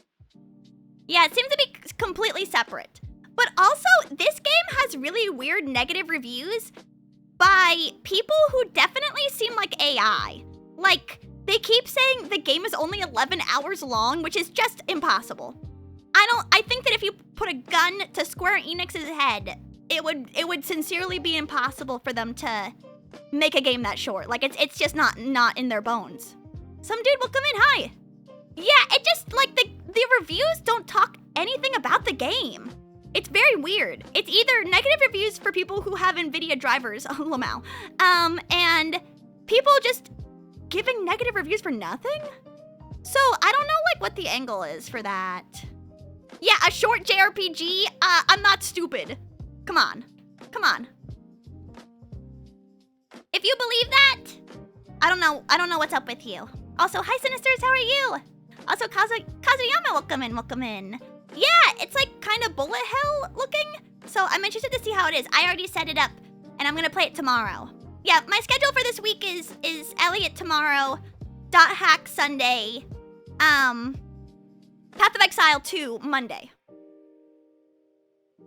Yeah, it seems to be completely separate. But also, this game has really weird negative reviews by people who definitely seem like AI. Like, they keep saying the game is only 11 hours long, which is just impossible. I think that if you put a gun to Square Enix's head, it would sincerely be impossible for them to make a game that short. Like, it's just not in their bones. Some dude will come in, hi. Yeah, it just, like, the reviews don't talk anything about the game. It's very weird. It's either negative reviews for people who have NVIDIA drivers, Lamau, and people just giving negative reviews for nothing? So, I don't know, like, what the angle is for that. Yeah, a short JRPG? I'm not stupid. Come on. If you believe that, I don't know what's up with you. Also, hi Sinisters, how are you? Also, Kazuyama, welcome in. Yeah, it's like kind of bullet hell looking. So I'm interested to see how it is. I already set it up and I'm gonna play it tomorrow. Yeah, my schedule for this week is Elliot tomorrow, Dot Hack Sunday, Path of Exile 2 Monday.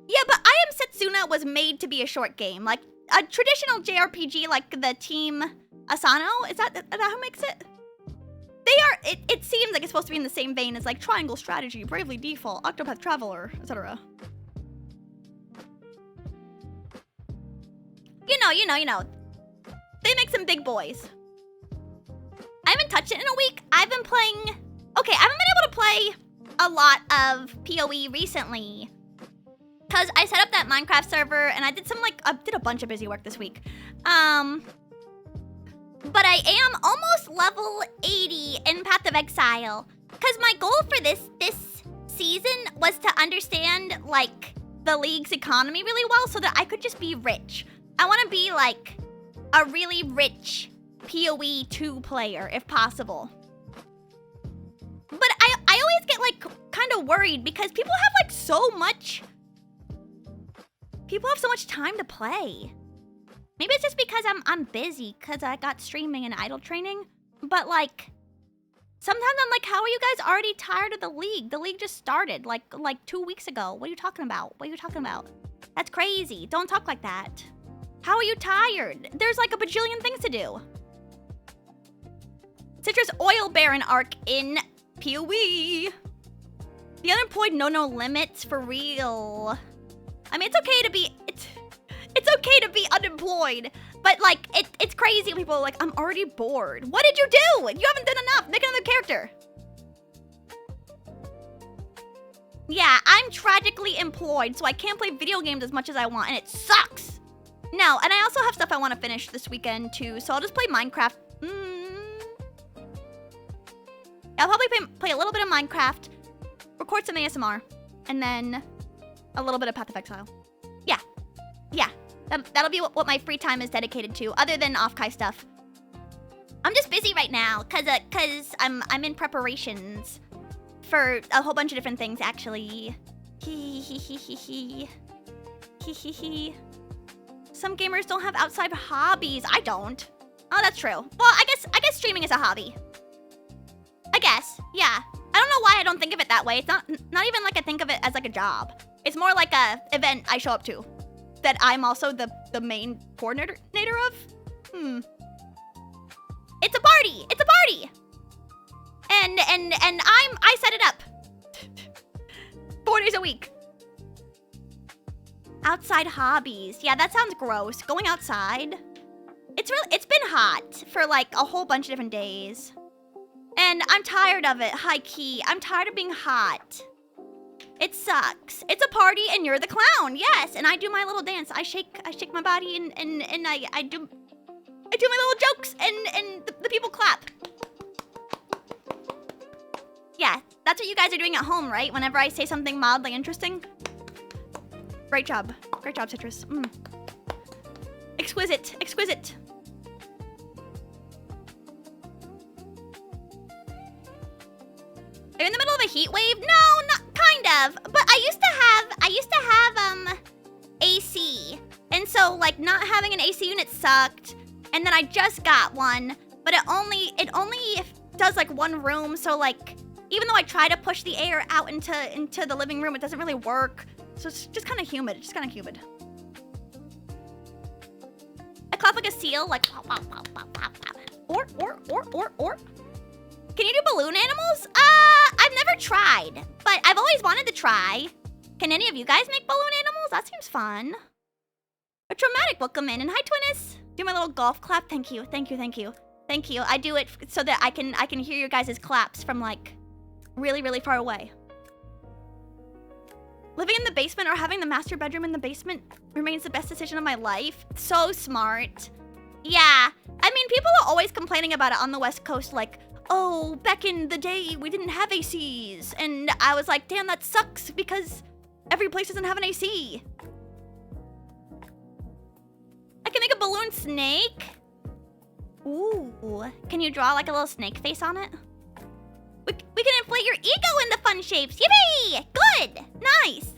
Yeah, but I Am Setsuna was made to be a short game. Like, a traditional JRPG like the Team Asano, is that who makes it? It seems like it's supposed to be in the same vein as like Triangle Strategy, Bravely Default, Octopath Traveler, etc. You know. They make some big boys. I haven't touched it in a week. I've been playing... Okay, I haven't been able to play a lot of PoE recently. Because I set up that Minecraft server and I did a bunch of busy work this week. But I am almost level 80 in Path of Exile. Because my goal for this season was to understand, like, the League's economy really well so that I could just be rich. I want to be, like, a really rich PoE 2 player, if possible. But I always get, like, kind of worried because people have, like, so much... People have so much time to play. Maybe it's just because I'm busy because I got streaming and idol training. But like, sometimes I'm like, how are you guys already tired of the League? The League just started like 2 weeks ago. What are you talking about? That's crazy. Don't talk like that. How are you tired? There's like a bajillion things to do. Citrus Oil Baron arc in PoE. The unemployed know no limits for real. I mean, it's okay to be unemployed, but like it's crazy when people are like, I'm already bored. What did you do? You haven't done enough. Make another character. Yeah, I'm tragically employed, so I can't play video games as much as I want, and it sucks. No, and I also have stuff I want to finish this weekend too, so I'll just play Minecraft. I'll probably play a little bit of Minecraft, record some ASMR, and then a little bit of Path of Exile. Yeah. That'll be what my free time is dedicated to, other than off-Kai stuff. I'm just busy right now, cause I'm in preparations for a whole bunch of different things, actually. Some gamers don't have outside hobbies. I don't. Oh, that's true. Well, I guess streaming is a hobby. I guess, yeah. I don't know why I don't think of it that way. It's not even like I think of it as like a job. It's more like a event I show up to that I'm also the main coordinator of. It's a party. And I set it up 4 days a week. Outside hobbies. Yeah, that sounds gross. Going outside. It's been hot for like a whole bunch of different days. And I'm tired of it, high key. I'm tired of being hot. It sucks. It's a party and you're the clown, yes. And I do my little dance. I shake my body and I do I do my little jokes and the people clap. Yeah, that's what you guys are doing at home, right? Whenever I say something mildly interesting. Great job. Great job, Citrus. Exquisite. Exquisite. Are you in the middle of a heat wave? No, not kind of. But I used to have AC. And so like not having an AC unit sucked. And then I just got one, but it only does like one room, so like even though I try to push the air out into the living room, it doesn't really work. So it's just kind of humid. It's just kind of humid. I clap like a seal, like or. Can you do balloon animals? I've never tried, but I've always wanted to try. Can any of you guys make balloon animals? That seems fun. A traumatic welcome in, and hi Twinnis. Do my little golf clap. Thank you. Thank you. Thank you. Thank you. I do it so that I can hear your guys' claps from like really, really far away. Living in the basement or having the master bedroom in the basement remains the best decision of my life. So smart. Yeah. I mean, people are always complaining about it on the West Coast, like, oh, back in the day, we didn't have ACs. And I was like, damn, that sucks because every place doesn't have an AC. I can make a balloon snake. Ooh. Can you draw like a little snake face on it? We can inflate your ego in the fun shapes. Yippee! Good! Nice!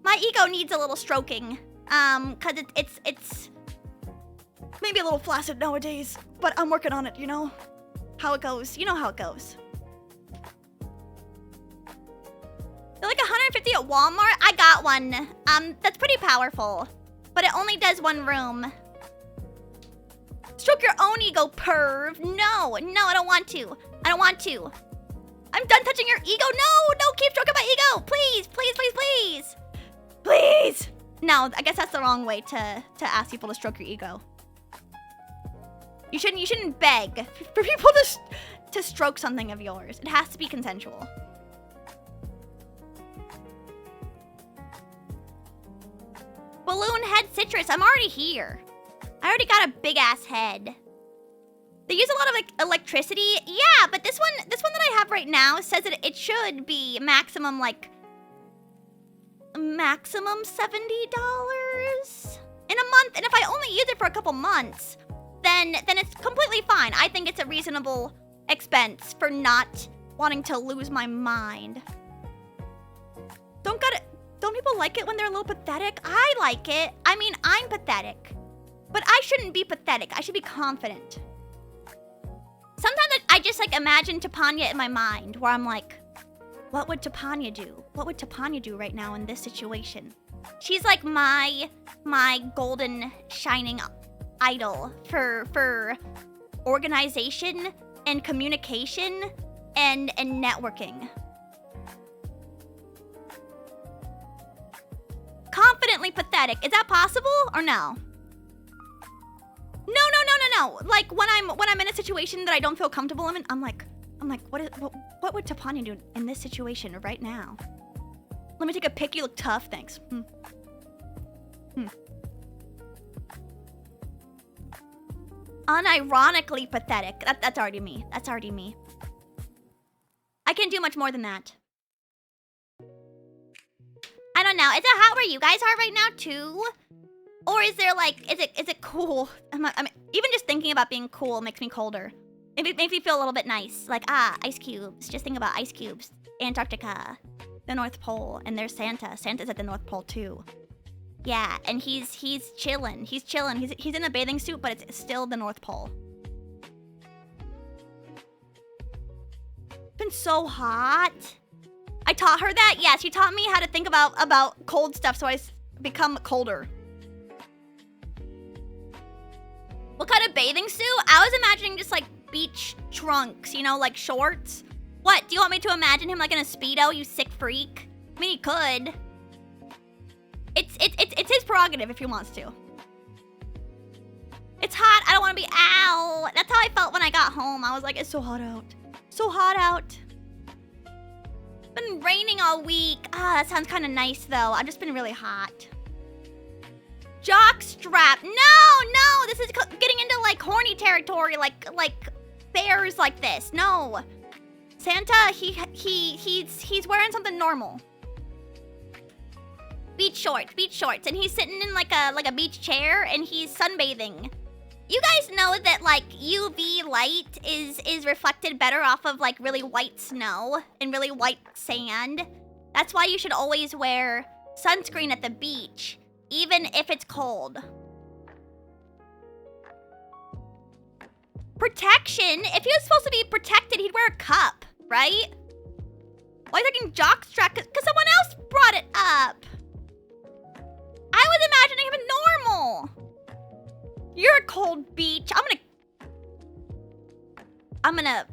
My ego needs a little stroking. Cause it's maybe a little flaccid nowadays, but I'm working on it, you know? How it goes. You know how it goes. They're like 150 at Walmart. I got one. That's pretty powerful. But it only does one room. Stroke your own ego, perv. No, I don't want to. I don't want to. I'm done touching your ego. No, keep stroking my ego. Please. Please. No, I guess that's the wrong way to ask people to stroke your ego. You shouldn't beg for people to stroke something of yours. It has to be consensual. Balloon head Citrus. I'm already here. I already got a big ass head. They use a lot of like electricity. Yeah, but this one that I have right now says that it should be maximum $70 in a month. And if I only use it for a couple months, then it's completely fine. I think it's a reasonable expense for not wanting to lose my mind. Don't people like it when they're a little pathetic? I like it. I mean, I'm pathetic. But I shouldn't be pathetic. I should be confident. Sometimes I just like imagine Topanya in my mind where I'm like, what would Topanya do? What would Topanya do right now in this situation? She's like my golden shining idol for organization and communication and networking. Confidently pathetic. Is that possible or no? No. Like when I'm in a situation that I don't feel comfortable in, I'm like, what would Topanya do in this situation right now? Let me take a pic. You look tough. Thanks. Unironically pathetic. That's already me. That's already me. I can't do much more than that. I don't know. Is it hot where you guys are right now too? Or is there like, is it cool? I mean, even just thinking about being cool makes me colder. It makes me feel a little bit nice. Like, ice cubes. Just think about ice cubes. Antarctica, the North Pole, and there's Santa. Santa's at the North Pole too. Yeah, and he's chilling. He's chilling. He's in a bathing suit, but it's still the North Pole. It's been so hot. I taught her that. Yeah, she taught me how to think about cold stuff, so I become colder. What kind of bathing suit? I was imagining just like beach trunks, you know, like shorts. What? Do you want me to imagine him like in a Speedo, you sick freak? I mean, he could. It's his prerogative if he wants to. It's hot. I don't want to be out. That's how I felt when I got home. I was like, it's so hot out. So hot out. It's been raining all week. That sounds kind of nice though. I've just been really hot. Jock strap. No, this is getting into like horny territory, like bears like this. No. Santa, he's wearing something normal. Beach shorts, and he's sitting in like a beach chair and he's sunbathing. You guys know that like UV light is reflected better off of like really white snow and really white sand. That's why you should always wear sunscreen at the beach, even if it's cold. Protection? If he was supposed to be protected, he'd wear a cup, right? Why is he taking jockstrap? Because someone else brought it up. I was imagining him normal. You're a cold beach. I'm gonna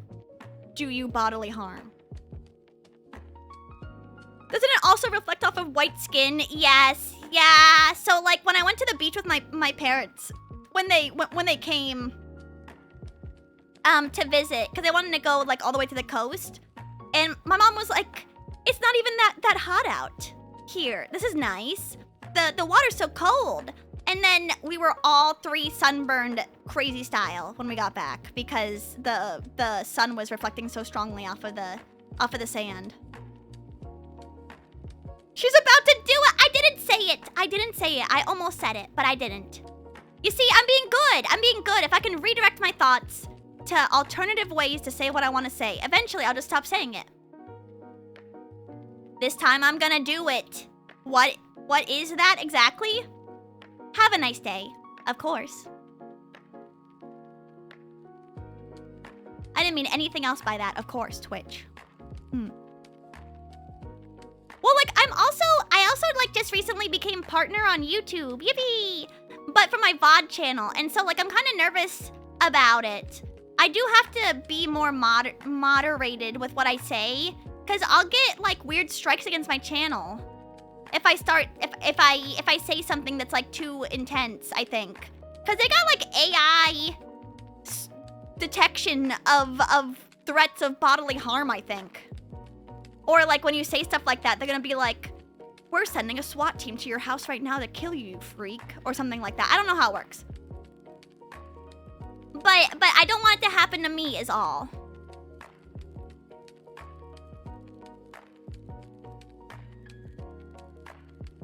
do you bodily harm. Doesn't it also reflect off of white skin? Yes, yeah. So like when I went to the beach with my parents, when they came to visit, because they wanted to go like all the way to the coast, and my mom was like, it's not even that hot out here. This is nice. The water's so cold. And then we were all three sunburned crazy style when we got back because the sun was reflecting so strongly off of the sand. She's about to do it. I didn't say it. I almost said it, but I didn't. You see, I'm being good. If I can redirect my thoughts to alternative ways to say what I want to say, eventually I'll just stop saying it. This time I'm gonna do it. What is that exactly? Have a nice day, of course. I didn't mean anything else by that, of course, Twitch. Well, like, I also, like, just recently became partner on YouTube. Yippee! But for my VOD channel, and so, like, I'm kind of nervous about it. I do have to be more moderated with what I say, because I'll get, like, weird strikes against my channel. If I say something that's like too intense, I think. Cause they got like AI detection of threats of bodily harm, I think. Or like when you say stuff like that, they're gonna be like, we're sending a SWAT team to your house right now to kill you, you freak. Or something like that. I don't know how it works. But I don't want it to happen to me is all.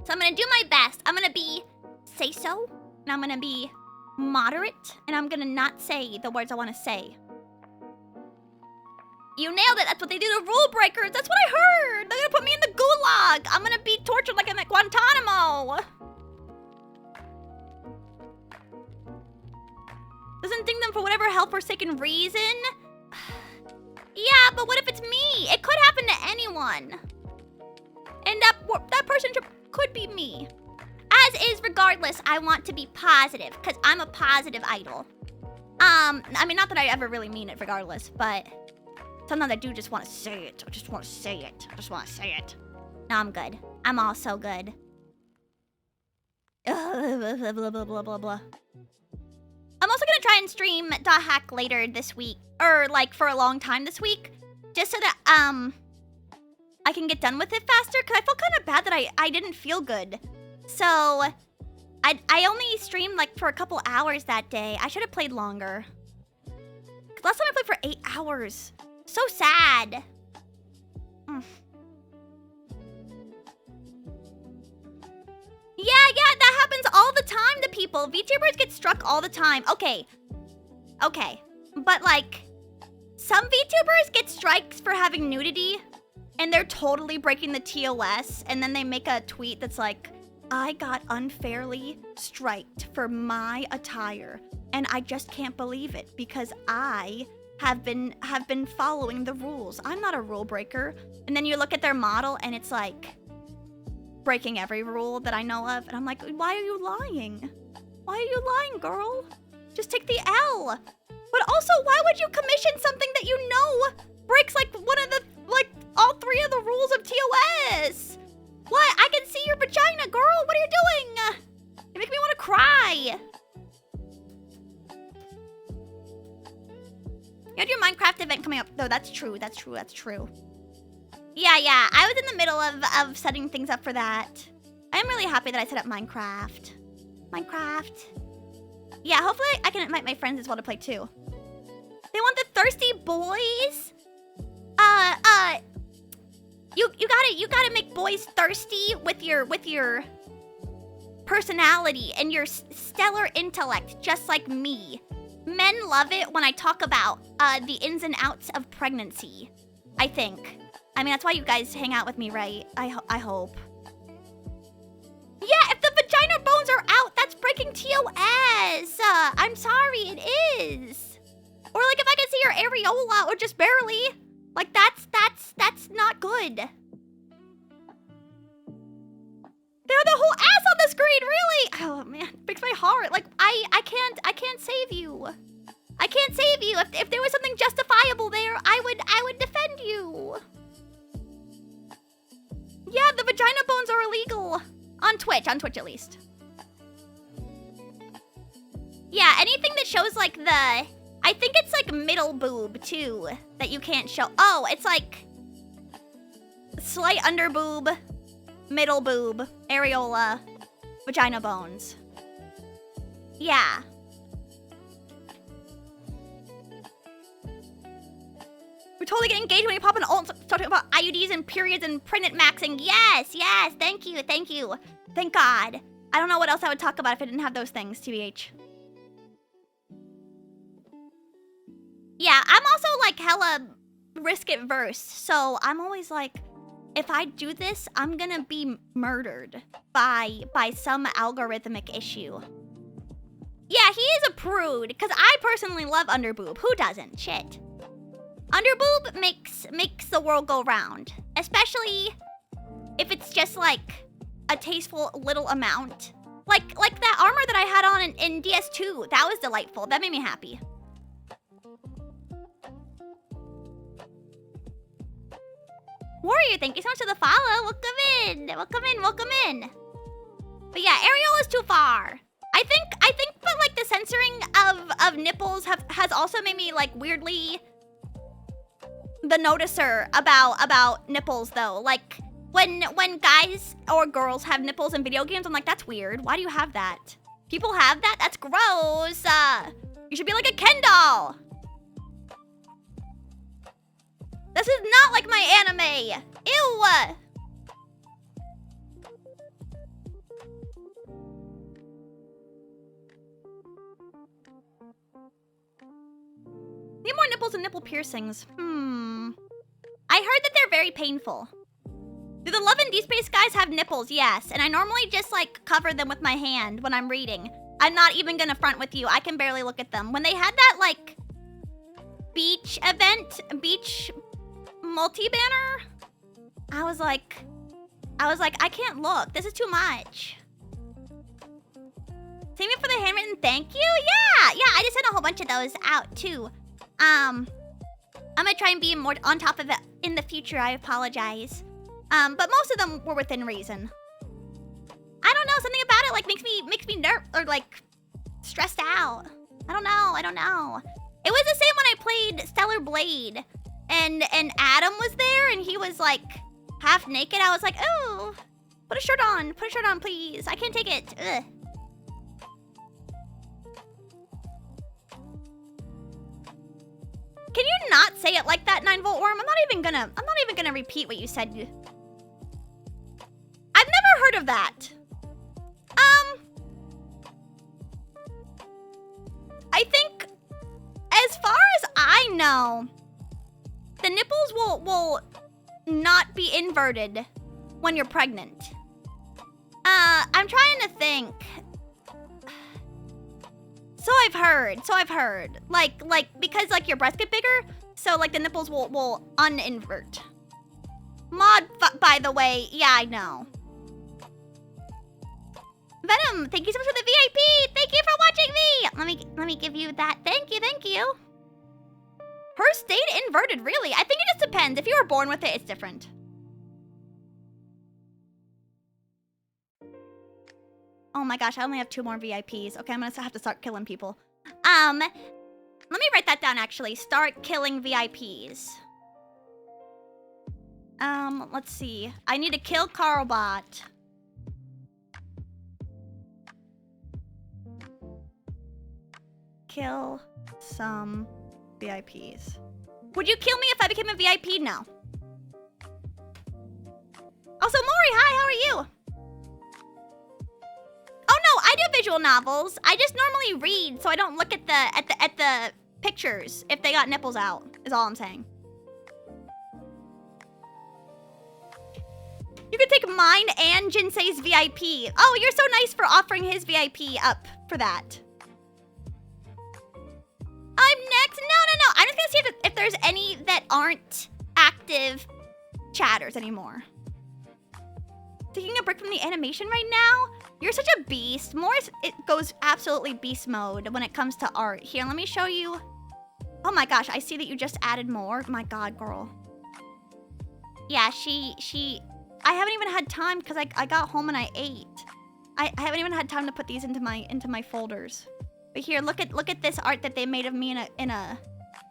So I'm gonna do my best. I'm gonna be say-so, and I'm gonna be moderate, and I'm gonna not say the words I wanna say. You nailed it. That's what they do to rule breakers. That's what I heard. They're gonna put me in the gulag. I'm gonna be tortured like I'm at Guantanamo. Doesn't ding them for whatever hell-forsaken reason? Yeah, but what if it's me? It could happen to anyone. And that person could be me. As is, regardless, I want to be positive, because I'm a positive idol. I mean, not that I ever really mean it regardless, but sometimes I do just want to say it. I just want to say it. No, I'm good. I'm all so good. Blah, blah, blah, blah, blah, blah. I'm also gonna try and stream .hack later this week, or like for a long time this week, just so that I can get done with it faster, because I felt kind of bad that I didn't feel good. So I only streamed like for a couple hours that day. I should have played longer. Last time I played for 8 hours. So sad. Yeah, that happens all the time to people. VTubers get struck all the time. Okay. But like, some VTubers get strikes for having nudity, and they're totally breaking the TOS, and then they make a tweet that's like, I got unfairly striked for my attire, and I just can't believe it because I have been following the rules. I'm not a rule breaker. And then you look at their model, and it's like breaking every rule that I know of, and I'm like, why are you lying? Why are you lying, girl? Just take the L. But also, why would you commission something that you know breaks like one of the, like, all 3 of the rules of TOS? What? I can see your vagina, girl. What are you doing? You make me want to cry. You had your Minecraft event coming up. No, that's true. Yeah. I was in the middle of setting things up for that. I'm really happy that I set up Minecraft. Minecraft. Yeah, hopefully I can invite my friends as well to play too. They want the thirsty boys? You gotta make boys thirsty with your personality and your stellar intellect, just like me. Men love it when I talk about the ins and outs of pregnancy, I think. I mean, that's why you guys hang out with me, right? I hope. Yeah, if the vagina bones are out, that's breaking TOS. I'm sorry, it is. Or like if I can see your areola, or just barely. Like that's not good. They have the whole ass on the screen, really? Oh man, it breaks my heart. Like I can't save you. I can't save you. If there was something justifiable there, I would defend you. Yeah, the vagina bones are illegal. On Twitch at least. Yeah, anything that shows like the, I think it's like middle boob too, that you can't show. Oh, it's like slight under boob, middle boob, areola, vagina bones. Yeah. We totally get engaged when you pop an ult and start talking about IUDs and periods and pregnant maxing. Yes, thank you. Thank God. I don't know what else I would talk about if I didn't have those things, TBH. Yeah, I'm also like hella risk adverse, so I'm always like, if I do this, I'm gonna be murdered by some algorithmic issue. Yeah, he is a prude, because I personally love underboob. Who doesn't? Shit. Underboob makes the world go round, especially if it's just like a tasteful little amount. Like that armor that I had on in DS2, that was delightful. That made me happy. Warrior, thank you so much for the follow. Welcome in. But yeah, Ariel is too far. I think, but like the censoring of nipples has also made me like weirdly the noticer about nipples though. Like when guys or girls have nipples in video games, I'm like, that's weird. Why do you have that? People have that? That's gross. You should be like a Ken doll. This is not like my anime. Ew. Need more nipples and nipple piercings. I heard that they're very painful. Do the Love and D-Space guys have nipples? Yes. And I normally just like cover them with my hand when I'm reading. I'm not even gonna front with you. I can barely look at them. When they had that like beach event, beach multi-banner, I was like, I can't look. This is too much. Save me for the handwritten thank you? Yeah, I just sent a whole bunch of those out too. I'm gonna try and be more on top of it in the future. I apologize. But most of them were within reason. I don't know, something about it like makes me nervous or like stressed out. I don't know. It was the same when I played Stellar Blade and Adam was there and he was like half naked. I was like, oh, put a shirt on, please. I can't take it. Ugh. Can you not say it like that, 9-volt worm? I'm not even gonna repeat what you said. I've never heard of that. I think, as far as I know, the nipples will not be inverted when you're pregnant. I'm trying to think. So I've heard. Like because like your breasts get bigger, so like the nipples will uninvert. Mod, by the way, yeah, I know. Venom, thank you so much for the VIP. Thank you for watching me. Let me give you that. Thank you. Hers stayed inverted, really. I think it just depends. If you were born with it, it's different. Oh my gosh, I only have 2 more VIPs. Okay, I'm gonna have to start killing people. Let me write that down actually. Start killing VIPs. Let's see. I need to kill Carlbot. kill some VIPs. Would you kill me if I became a VIP? No. Also, Mori, hi, how are you? Oh no, I do visual novels. I just normally read, so I don't look at the pictures if they got nipples out, is all I'm saying. You could take mine and Jinsei's VIP. Oh, you're so nice for offering his VIP up for that. I'm next. No. I'm just gonna see if there's any that aren't active chatters anymore. Taking a break from the animation right now? You're such a beast. Morris, it goes absolutely beast mode when it comes to art. Here, let me show you. Oh my gosh, I see that you just added more. My God, girl. Yeah, I haven't even had time because I got home and I ate. I haven't even had time to put these into my folders. But here, look at this art that they made of me in a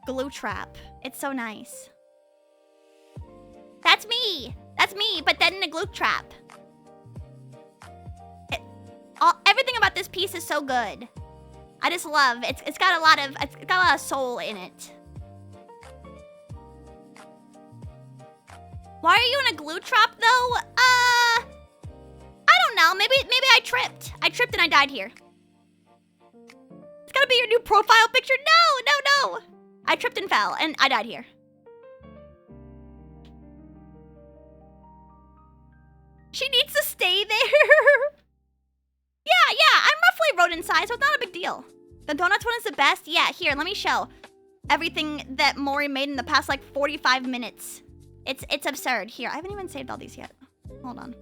glue trap. It's so nice. That's me. That's me, but then in a glue trap. Everything about this piece is so good. I just love it's got a lot of soul in it. Why are you in a glue trap though? I don't know. Maybe I tripped. I tripped and I died here. It's gotta be your new profile picture. No. I tripped and fell and I died here. She needs to stay there. Yeah, I'm roughly rodent size, so it's not a big deal. The donuts one is the best. Yeah, here, let me show everything that Mori made in the past like 45 minutes. It's absurd. Here, I haven't even saved all these yet. Hold on.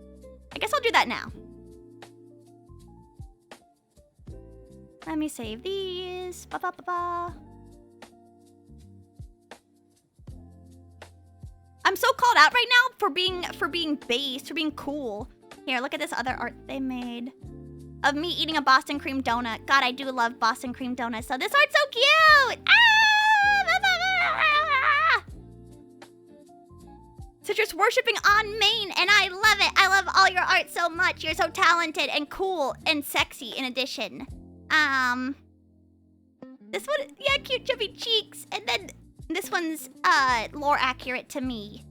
I guess I'll do that now. Let me save these. Ba-ba-ba-ba. I'm so called out right now for being based, for being cool. Here, look at this other art they made of me eating a Boston cream donut. God, I do love Boston cream donuts. So this art's so cute. Citrus worshipping on main, and I love it. I love all your art so much. You're so talented and cool and sexy in addition. This one, yeah, cute chubby cheeks. And then this one's lore accurate to me.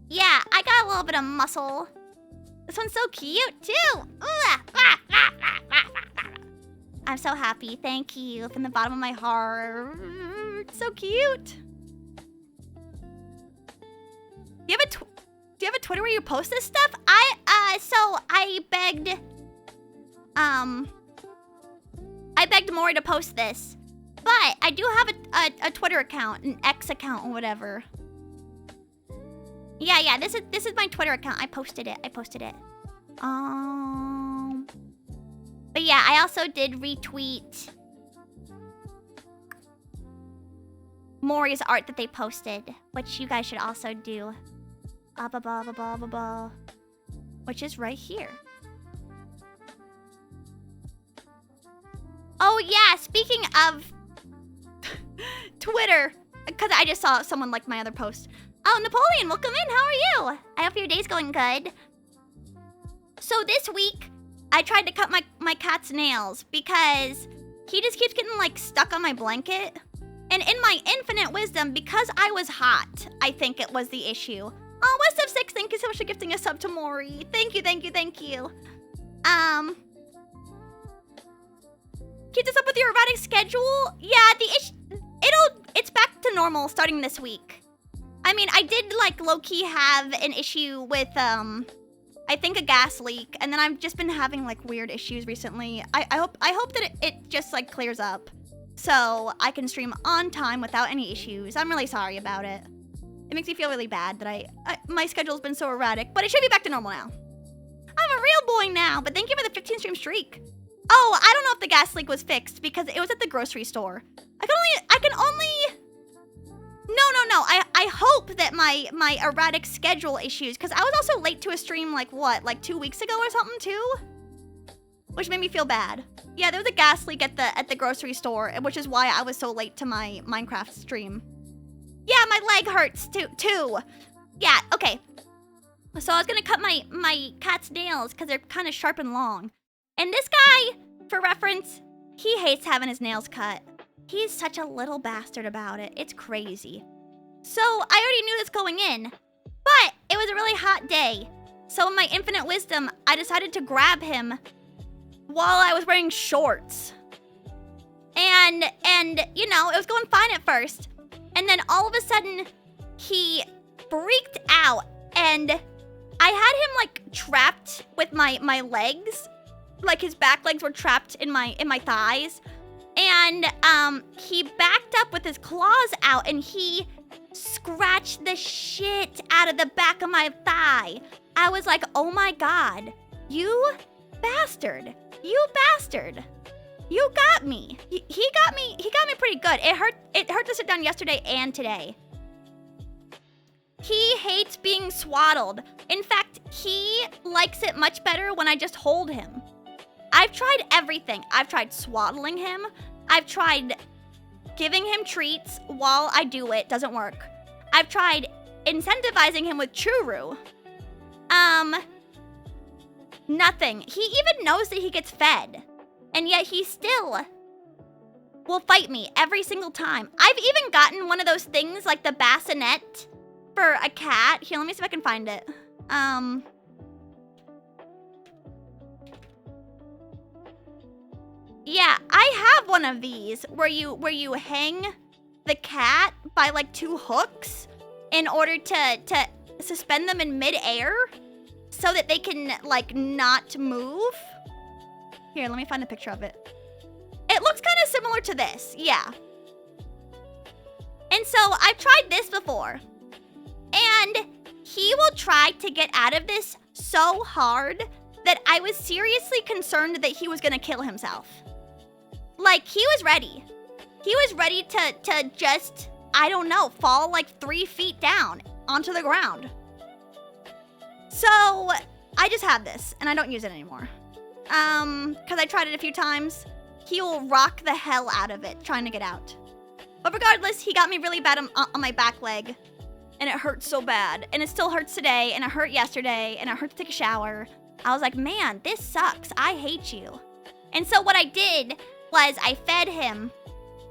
Yeah, I got a little bit of muscle. This one's so cute too. I'm so happy. Thank you from the bottom of my heart. So cute. Do you have a Twitter where you post this stuff? I begged Mori to post this, but I do have a Twitter account, an X account or whatever. Yeah, this is my Twitter account. I posted it. But yeah, I also did retweet Mori's art that they posted, which you guys should also do. Which is right here. Oh yeah, speaking of Twitter, because I just saw someone like my other post. Oh, Napoleon, welcome in. How are you? I hope your day's going good. So this week, I tried to cut my cat's nails because he just keeps getting like stuck on my blanket. And in my infinite wisdom, because I was hot, I think it was the issue. Oh, West of 6, thank you so much for gifting a sub to Mori. Thank you. Keep this up with your erratic schedule. Yeah, it's back to normal starting this week. I mean, I did like low-key have an issue with I think a gas leak, and then I've just been having like weird issues recently. I hope that it just like clears up, so I can stream on time without any issues. I'm really sorry about it. It makes me feel really bad that my schedule's been so erratic, but it should be back to normal now. I'm a real boy now, but thank you for the 15 stream streak. Oh, I don't know if the gas leak was fixed because it was at the grocery store. No. I hope that my erratic schedule issues, because I was also late to a stream like 2 weeks ago or something too? Which made me feel bad. Yeah, there was a gas leak at the grocery store, which is why I was so late to my Minecraft stream. Yeah, my leg hurts too. Yeah, okay. So I was gonna cut my cat's nails because they're kind of sharp and long. And this guy, for reference, he hates having his nails cut. He's such a little bastard about it. It's crazy. So I already knew this going in, but it was a really hot day. So in my infinite wisdom, I decided to grab him while I was wearing shorts. And you know, it was going fine at first. And then all of a sudden, he freaked out. And I had him like trapped with my legs. Like his back legs were trapped in my thighs. And he backed up with his claws out and he scratched the shit out of the back of my thigh. I was like, oh my God, you bastard. You bastard. You got me. He got me pretty good. It hurt to sit down yesterday and today. He hates being swaddled. In fact, he likes it much better when I just hold him. I've tried everything. I've tried swaddling him. I've tried giving him treats while I do it. Doesn't work. I've tried incentivizing him with churu. Nothing. He even knows that he gets fed. And yet he still will fight me every single time. I've even gotten one of those things like the bassinet for a cat. Here, let me see if I can find it. Yeah, I have one of these where you hang the cat by like 2 hooks in order to suspend them in midair so that they can like not move. Here, let me find a picture of it. It looks kind of similar to this, yeah. And so I've tried this before. And he will try to get out of this so hard that I was seriously concerned that he was gonna kill himself. Like, he was ready. He was ready to just, I don't know, fall like 3 feet down onto the ground. So, I just have this, and I don't use it anymore. Because I tried it a few times. He will rock the hell out of it trying to get out. But regardless, he got me really bad on my back leg. And it hurts so bad. And it still hurts today, and it hurt yesterday, and it hurt to take a shower. I was like, man, this sucks. I hate you. And so what I did was I fed him,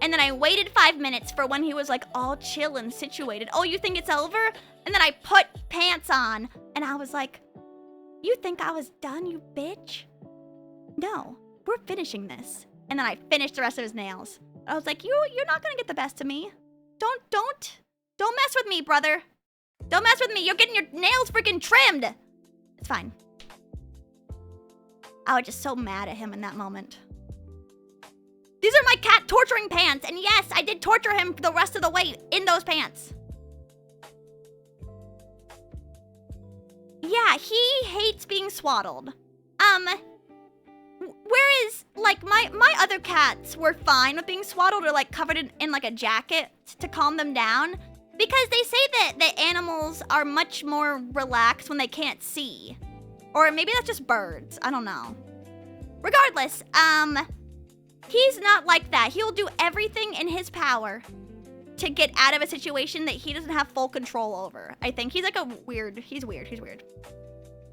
and then I waited 5 minutes for when he was like all chill and situated. Oh, you think it's over? And then I put pants on, and I was like, you think I was done, you bitch? No, we're finishing this. And then I finished the rest of his nails. I was like, you're not gonna get the best of me. Don't mess with me, brother. Don't mess with me. You're getting your nails freaking trimmed. It's fine. I was just so mad at him in that moment. These are my cat torturing pants. And yes, I did torture him for the rest of the way in those pants. Yeah, he hates being swaddled. Whereas, like, my other cats were fine with being swaddled or, like, covered in like, a jacket to calm them down. Because they say that animals are much more relaxed when they can't see. Or maybe that's just birds. I don't know. Regardless, he's not like that. He'll do everything in his power to get out of a situation that he doesn't have full control over. I think he's like he's weird.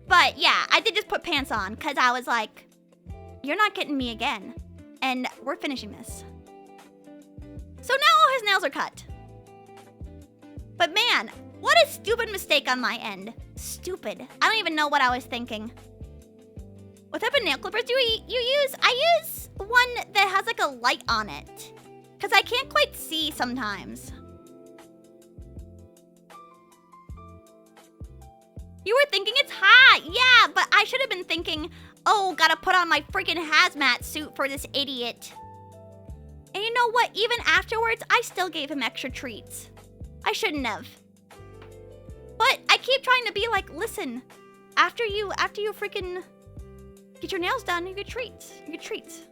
But yeah, I did just put pants on because I was like, you're not getting me again. And we're finishing this. So now all his nails are cut. But man, what a stupid mistake on my end. Stupid. I don't even know what I was thinking. What type of nail clippers do you use? I use one that has like a light on it. Because I can't quite see sometimes. You were thinking it's hot. Yeah, but I should have been thinking, oh, gotta put on my freaking hazmat suit for this idiot. And you know what? Even afterwards, I still gave him extra treats. I shouldn't have. But I keep trying to be like, listen, after you freaking get your nails done, you get treats. You get treats.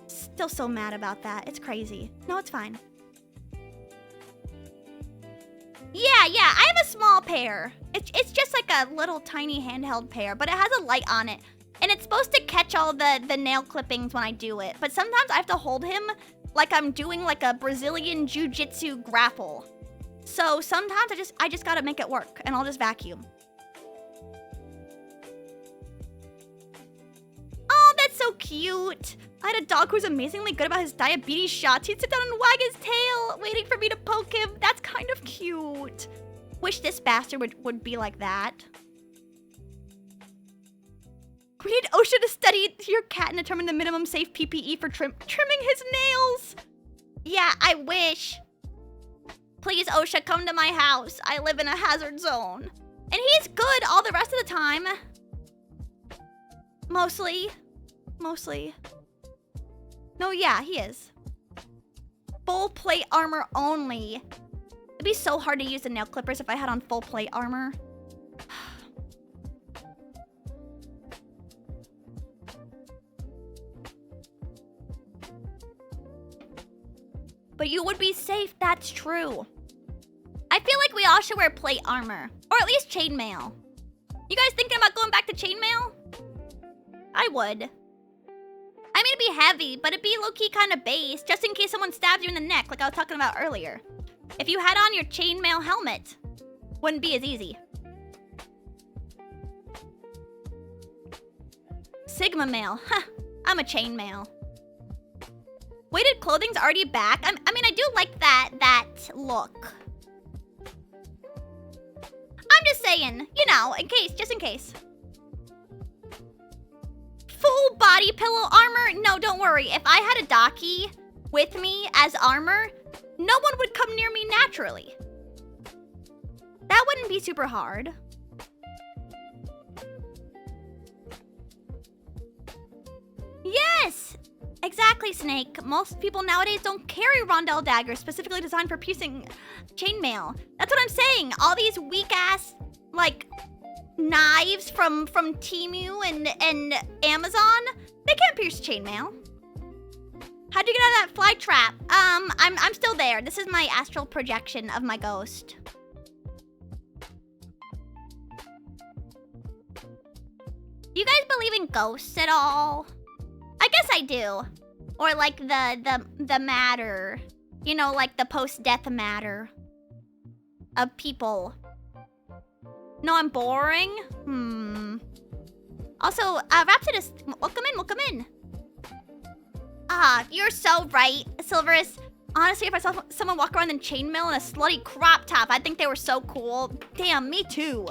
Still so mad about that. It's crazy. No, it's fine. Yeah, I have a small pair. It's just like a little tiny handheld pair, but it has a light on it. And it's supposed to catch all the nail clippings when I do it. But sometimes I have to hold him like I'm doing like a Brazilian jiu-jitsu grapple. So sometimes I just gotta make it work, and I'll just vacuum. Oh, that's so so cute. I had a dog who's amazingly good about his diabetes shots. He'd sit down and wag his tail, waiting for me to poke him. That's kind of cute. Wish this bastard would be like that. We need OSHA to study your cat and determine the minimum safe PPE for trimming his nails. Yeah, I wish. Please, OSHA, come to my house. I live in a hazard zone. And he's good all the rest of the time. Mostly. No, yeah, he is. Full plate armor only. It'd be so hard to use the nail clippers if I had on full plate armor. But you would be safe, that's true. I feel like we all should wear plate armor. Or at least chainmail. You guys thinking about going back to chainmail? I would. I mean, it'd be heavy, but it'd be low-key kind of base, just in case someone stabs you in the neck, like I was talking about earlier. If you had on your chainmail helmet, wouldn't be as easy. Sigma mail. Huh, I'm a chainmail. Weighted clothing's already back. I mean, I do like that look. I'm just saying, you know, just in case. Full body pillow armor? No, don't worry. If I had a Daki with me as armor, no one would come near me naturally. That wouldn't be super hard. Yes! Exactly, Snake. Most people nowadays don't carry rondelle daggers specifically designed for piercing chainmail. That's what I'm saying. All these weak-ass, like, knives from Temu and Amazon, they can't pierce chainmail. How'd you get out of that fly trap? I'm still there. This is my astral projection of my ghost. Do you guys believe in ghosts at all? I guess I do. Or like the matter. You know, like the post-death matter of people. No, I'm boring? Also, Rhapsodus, welcome in. Ah, you're so right, Silverus. Honestly, if I saw someone walk around in chainmail in a slutty crop top, I'd think they were so cool. Damn, me too.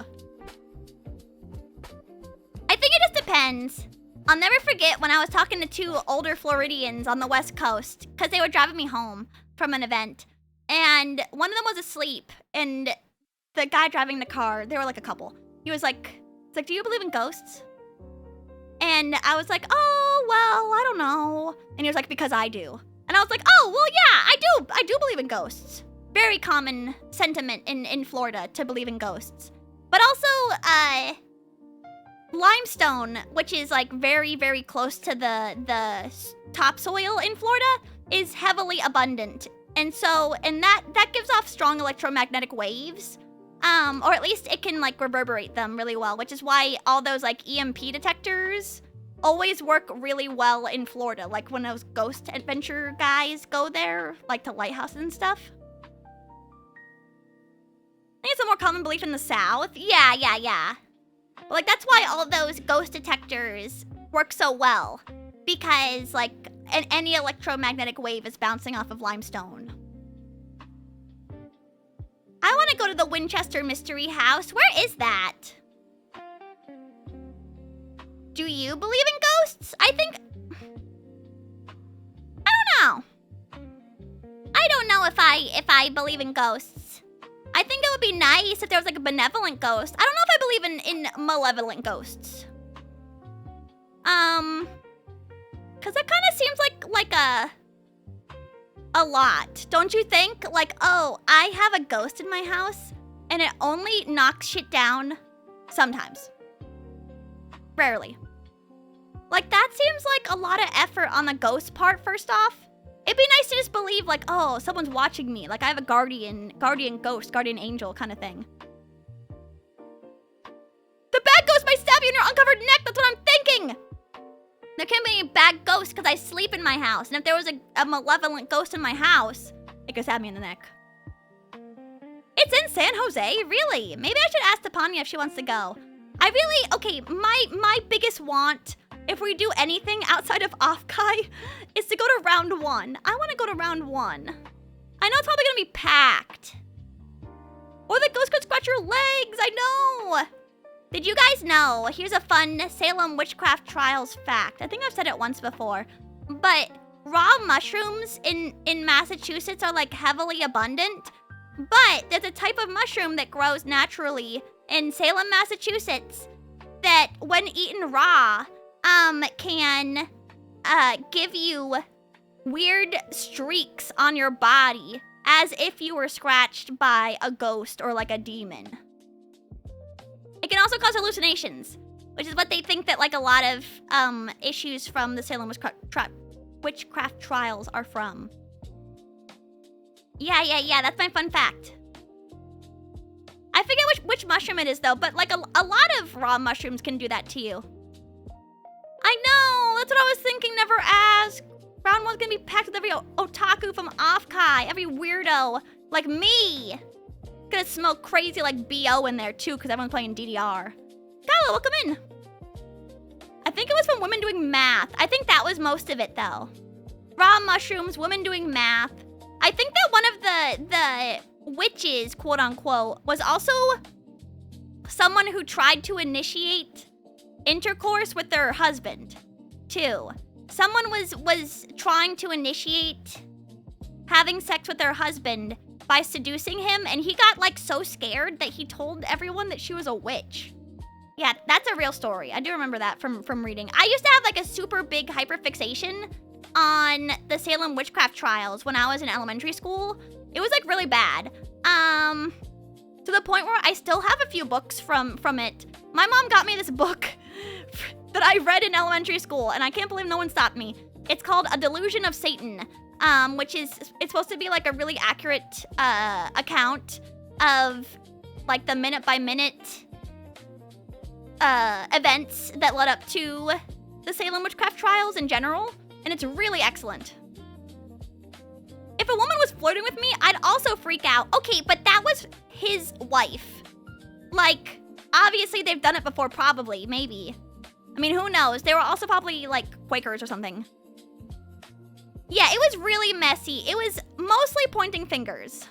I think it just depends. I'll never forget when I was talking to two older Floridians on the West Coast, because they were driving me home from an event. And one of them was asleep, and the guy driving the car, they were like a couple. He was like, do you believe in ghosts? And I was like, oh, well, I don't know. And he was like, because I do. And I was like, oh, well, yeah, I do believe in ghosts. Very common sentiment in Florida to believe in ghosts. But also, limestone, which is like very, very close to the topsoil in Florida, is heavily abundant. And that gives off strong electromagnetic waves. Or at least it can like reverberate them really well, which is why all those like EMP detectors always work really well in Florida. Like when those ghost adventure guys go there, like to lighthouses and stuff. I think it's a more common belief in the South. Yeah. But like that's why all those ghost detectors work so well. Because like any electromagnetic wave is bouncing off of limestone. I want to go to the Winchester Mystery House. Where is that? Do you believe in ghosts? I don't know. I don't know if I believe in ghosts. I think it would be nice if there was like a benevolent ghost. I don't know if I believe in malevolent ghosts. Cause that kind of seems like a lot, don't you think? Like, oh, I have a ghost in my house and it only knocks shit down sometimes. Rarely. Like, that seems like a lot of effort on the ghost part, first off. It'd be nice to just believe, like, oh, someone's watching me. Like, I have a guardian ghost, guardian angel kind of thing. The bad ghost might stab you in your uncovered neck. That's what I'm thinking. There can't be any bad ghosts because I sleep in my house. And if there was a malevolent ghost in my house, it could stab me in the neck. It's in San Jose? Really? Maybe I should ask Tepanya if she wants to go. Okay, my biggest want if we do anything outside of Offkai, is to go to round 1. I want to go to round 1. I know it's probably going to be packed. Or the ghost could scratch your legs, I know! Did you guys know? Here's a fun Salem Witchcraft Trials fact. I think I've said it once before. But raw mushrooms in Massachusetts are like heavily abundant. But there's a type of mushroom that grows naturally in Salem, Massachusetts that when eaten raw, can give you weird streaks on your body as if you were scratched by a ghost or like a demon. It can also cause hallucinations, which is what they think that like a lot of issues from the Salem Witchcraft Trials are from. Yeah, that's my fun fact. I forget which mushroom it is though, but like a lot of raw mushrooms can do that to you. I know, that's what I was thinking, never ask. Round 1's gonna be packed with every otaku from Offkai, every weirdo like me. Gonna smell crazy like BO in there too, because everyone's playing DDR. Kylo, welcome in. I think it was from women doing math. I think that was most of it though. Raw mushrooms, women doing math. I think that one of the witches, quote unquote, was also someone who tried to initiate intercourse with their husband, too. Someone was trying to initiate having sex with their husband by seducing him, and he got like so scared that he told everyone that she was a witch. Yeah, that's a real story. I do remember that from reading. I used to have like a super big hyperfixation on the Salem Witchcraft Trials when I was in elementary school. It was like really bad. To the point where I still have a few books from it. My mom got me this book that I read in elementary school, and I can't believe no one stopped me. It's called A Delusion of Satan, it's supposed to be like a really accurate account of like the minute by minute events that led up to the Salem Witchcraft Trials in general, and it's really excellent. If a woman was flirting with me, I'd also freak out. Okay, but that was his wife. Like, obviously they've done it before, probably, maybe. I mean, who knows? They were also probably, like, Quakers or something. Yeah, it was really messy. It was mostly pointing fingers.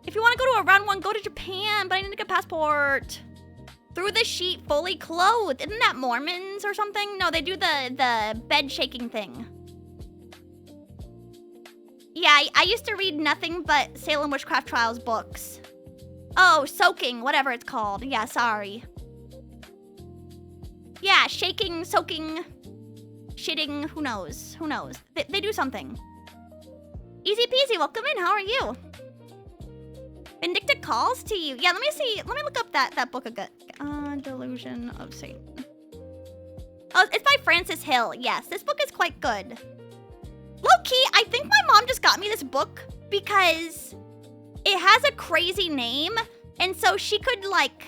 If you want to go to a round 1, go to Japan, but I need to get a passport. Through the sheet, fully clothed. Isn't that Mormons or something? No, they do the bed shaking thing. Yeah, I used to read nothing but Salem Witchcraft Trials books. Oh, soaking, whatever it's called. Yeah, sorry. Yeah, shaking, soaking, shitting, who knows? Who knows? They do something. Easy peasy, welcome in, how are you? Vindicta calls to you. Yeah, let me see. Let me look up that book again. Delusion of Satan. Oh, it's by Francis Hill. Yes, this book is quite good. Low-key, I think my mom just got me this book because it has a crazy name, and so she could, like,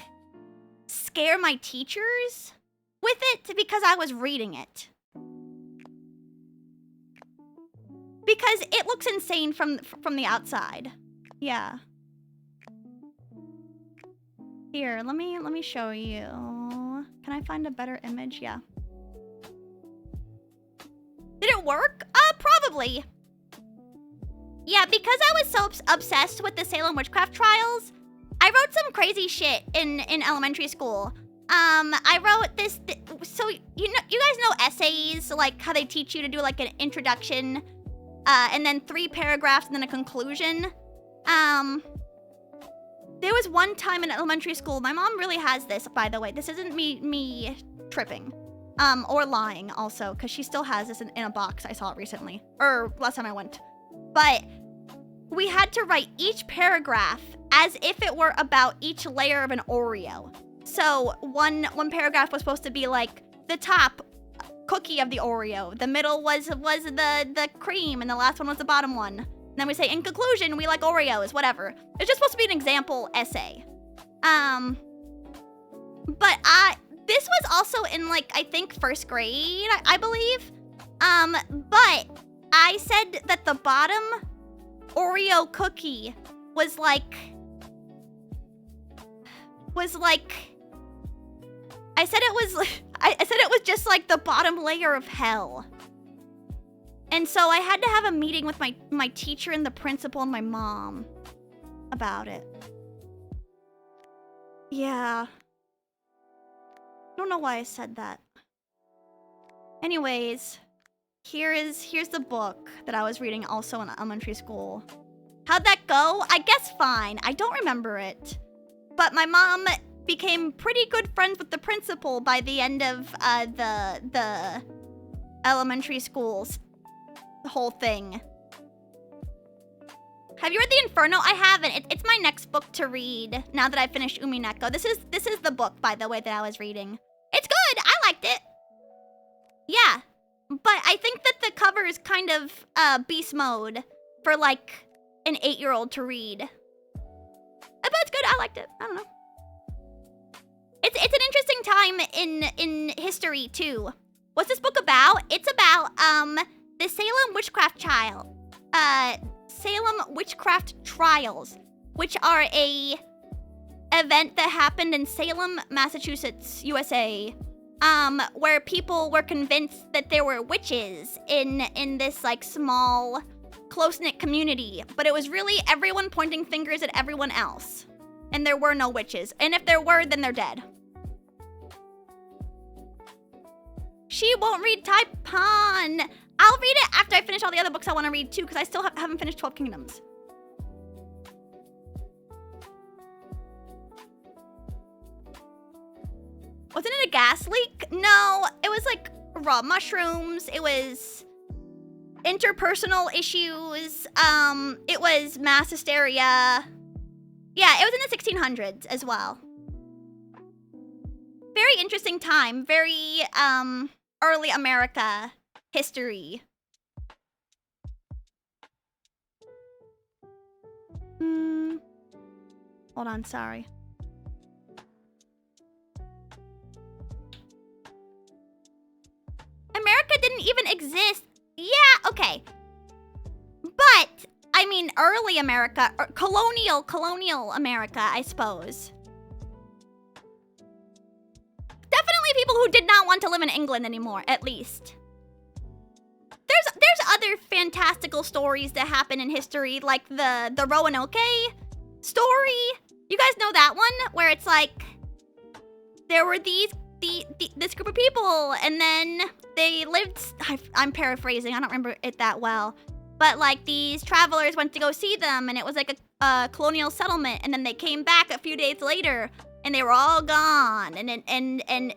scare my teachers with it because I was reading it. Because it looks insane from the outside. Yeah. Here, let me show you. Can I find a better image? Yeah. Did it work? Probably. Yeah, because I was so obsessed with the Salem Witchcraft Trials, I wrote some crazy shit in elementary school. I wrote this, so you guys know essays, like how they teach you to do like an introduction, and then 3 paragraphs and then a conclusion. There was one time in elementary school, my mom really has this, by the way. This isn't me tripping, or lying also, because she still has this in a box. I saw it recently, or last time I went. But we had to write each paragraph as if it were about each layer of an Oreo. So one paragraph was supposed to be like the top cookie of the Oreo, the middle was the cream, and the last one was the bottom one. And then we say, in conclusion, we like Oreos, whatever. It's just supposed to be an example essay. But this was also in like, I think 1st grade, I believe. But I said that the bottom Oreo cookie was like I said it was I said it was just like the bottom layer of hell. And so I had to have a meeting with my teacher and the principal and my mom about it. Yeah. I don't know why I said that. Anyways, here's the book that I was reading also in elementary school. How'd that go? I guess fine. I don't remember it. But my mom became pretty good friends with the principal by the end of the elementary school's whole thing. Have you read The Inferno? I haven't. It's my next book to read now that I finished Umineko. This is the book, by the way, that I was reading. It's good. I liked it. Yeah. But I think that the cover is kind of beast mode for like an 8-year-old to read. But it's good. I liked it. I don't know. It's an interesting time in history too. What's this book about? It's about the Salem witchcraft Salem witchcraft trials, which are a event that happened in Salem, Massachusetts, USA, where people were convinced that there were witches in this like small, close-knit community, but it was really everyone pointing fingers at everyone else, and there were no witches, and if there were, then they're dead. She won't read Taipan. I'll read it after I finish all the other books I want to read too, because I still haven't finished 12 Kingdoms. Wasn't it a gas leak? No, it was like raw mushrooms. It was interpersonal issues. It was mass hysteria. Yeah, it was in the 1600s as well. Very interesting time. Very early America history. Hold on, sorry. America didn't even exist. Yeah, okay. But, I mean, early America, or colonial America, I suppose. Definitely people who did not want to live in England anymore, at least. There's other fantastical stories that happen in history, like the Roanoke story. You guys know that one? Where it's like, there were this group of people, and then they lived, I'm paraphrasing, I don't remember it that well, but like these travelers went to go see them, and it was like a colonial settlement, and then they came back a few days later, and they were all gone, and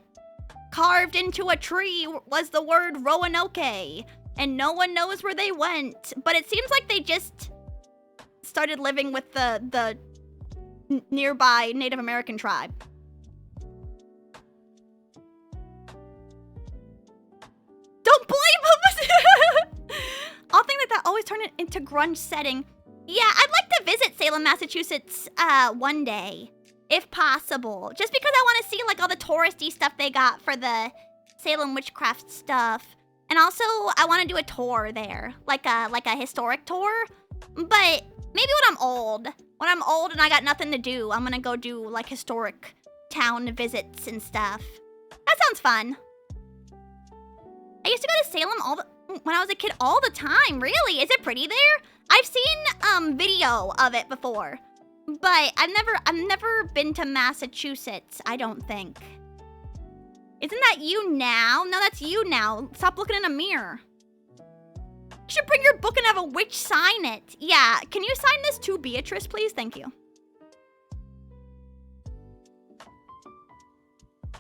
carved into a tree was the word Roanoke, and no one knows where they went, but it seems like they just started living with the nearby Native American tribe. Don't blame them! I'll think that always turn it into grunge setting. Yeah, I'd like to visit Salem, Massachusetts one day, if possible. Just because I want to see like all the touristy stuff they got for the Salem witchcraft stuff. And also, I want to do a tour there, like a historic tour. But maybe when I'm old and I got nothing to do, I'm gonna go do like historic town visits and stuff. That sounds fun. I used to go to Salem when I was a kid all the time. Really? Is it pretty there? I've seen video of it before, but I've never been to Massachusetts, I don't think. Isn't that you now? No, that's you now. Stop looking in a mirror. You should bring your book and have a witch sign it. Yeah, can you sign this to Beatrice, please? Thank you.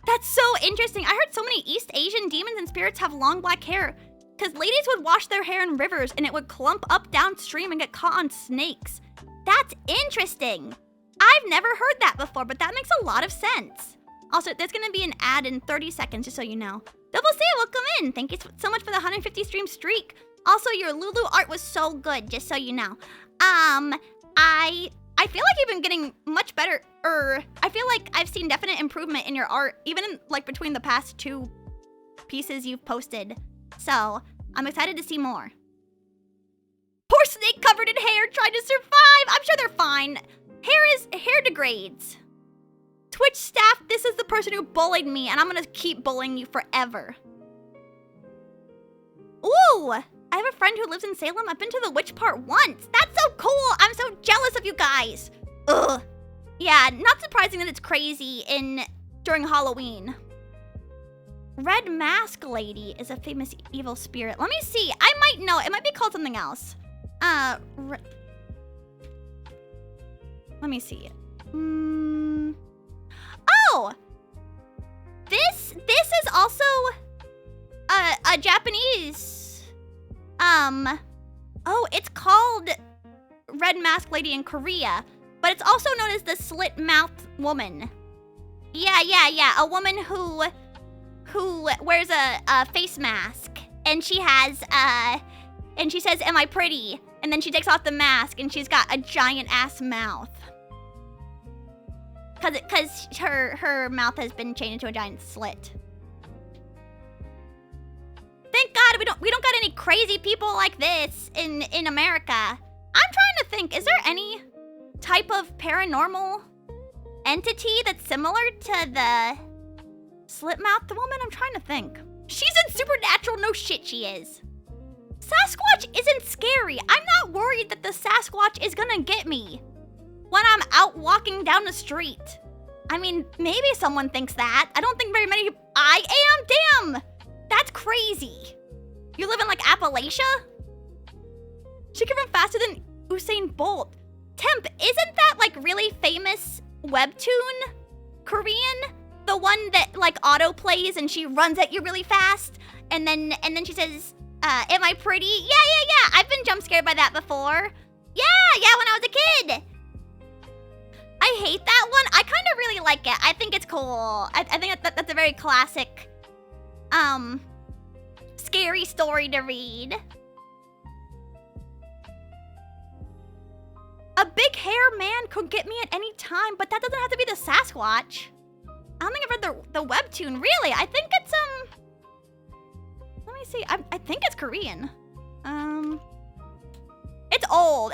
That's so interesting. I heard so many East Asian demons and spirits have long black hair because ladies would wash their hair in rivers and it would clump up downstream and get caught on snakes. That's interesting. I've never heard that before, but that makes a lot of sense. Also, there's gonna be an ad in 30 seconds, just so you know. Double C, welcome in. Thank you so much for the 150 stream streak. Also, your Lulu art was so good, just so you know. I feel like you've been getting much better, I feel like I've seen definite improvement in your art, even in, like between the past 2 pieces you've posted. So, I'm excited to see more. Poor snake covered in hair trying to survive. I'm sure they're fine. Hair degrades. Twitch staff, this is the person who bullied me, and I'm gonna keep bullying you forever. Ooh! I have a friend who lives in Salem. I've been to the witch part once. That's so cool! I'm so jealous of you guys. Ugh. Yeah, not surprising that it's crazy during Halloween. Red Mask Lady is a famous evil spirit. Let me see. I might know. It might be called something else. Let me see. Oh! This is also a Japanese. Oh, it's called Red Mask Lady in Korea, but it's also known as the Slit Mouth Woman. Yeah. A woman who wears a face mask, and she has and she says, "Am I pretty?" And then she takes off the mask, and she's got a giant ass mouth. Cause her mouth has been changed into a giant slit. Thank God we don't got any crazy people like this in America. I'm trying to think, is there any type of paranormal entity that's similar to the Slit-mouthed woman? I'm trying to think. She's in Supernatural, no shit she is. Sasquatch isn't scary. I'm not worried that the Sasquatch is gonna get me when I'm out walking down the street. I mean, maybe someone thinks that. I don't think very many people. I am? Damn! That's crazy. You live in like Appalachia? She can run faster than Usain Bolt. Temp, isn't that like really famous webtoon Korean? The one that like auto plays and she runs at you really fast, and then she says, "Am I pretty?" Yeah. I've been jump scared by that before. Yeah, when I was a kid. I hate that one. I kind of really like it. I think it's cool. I think that's a very classic, scary story to read. A big hair man could get me at any time, but that doesn't have to be the Sasquatch. I don't think I've read the webtoon. Really? I think it's, let me see. I think it's Korean. It's old.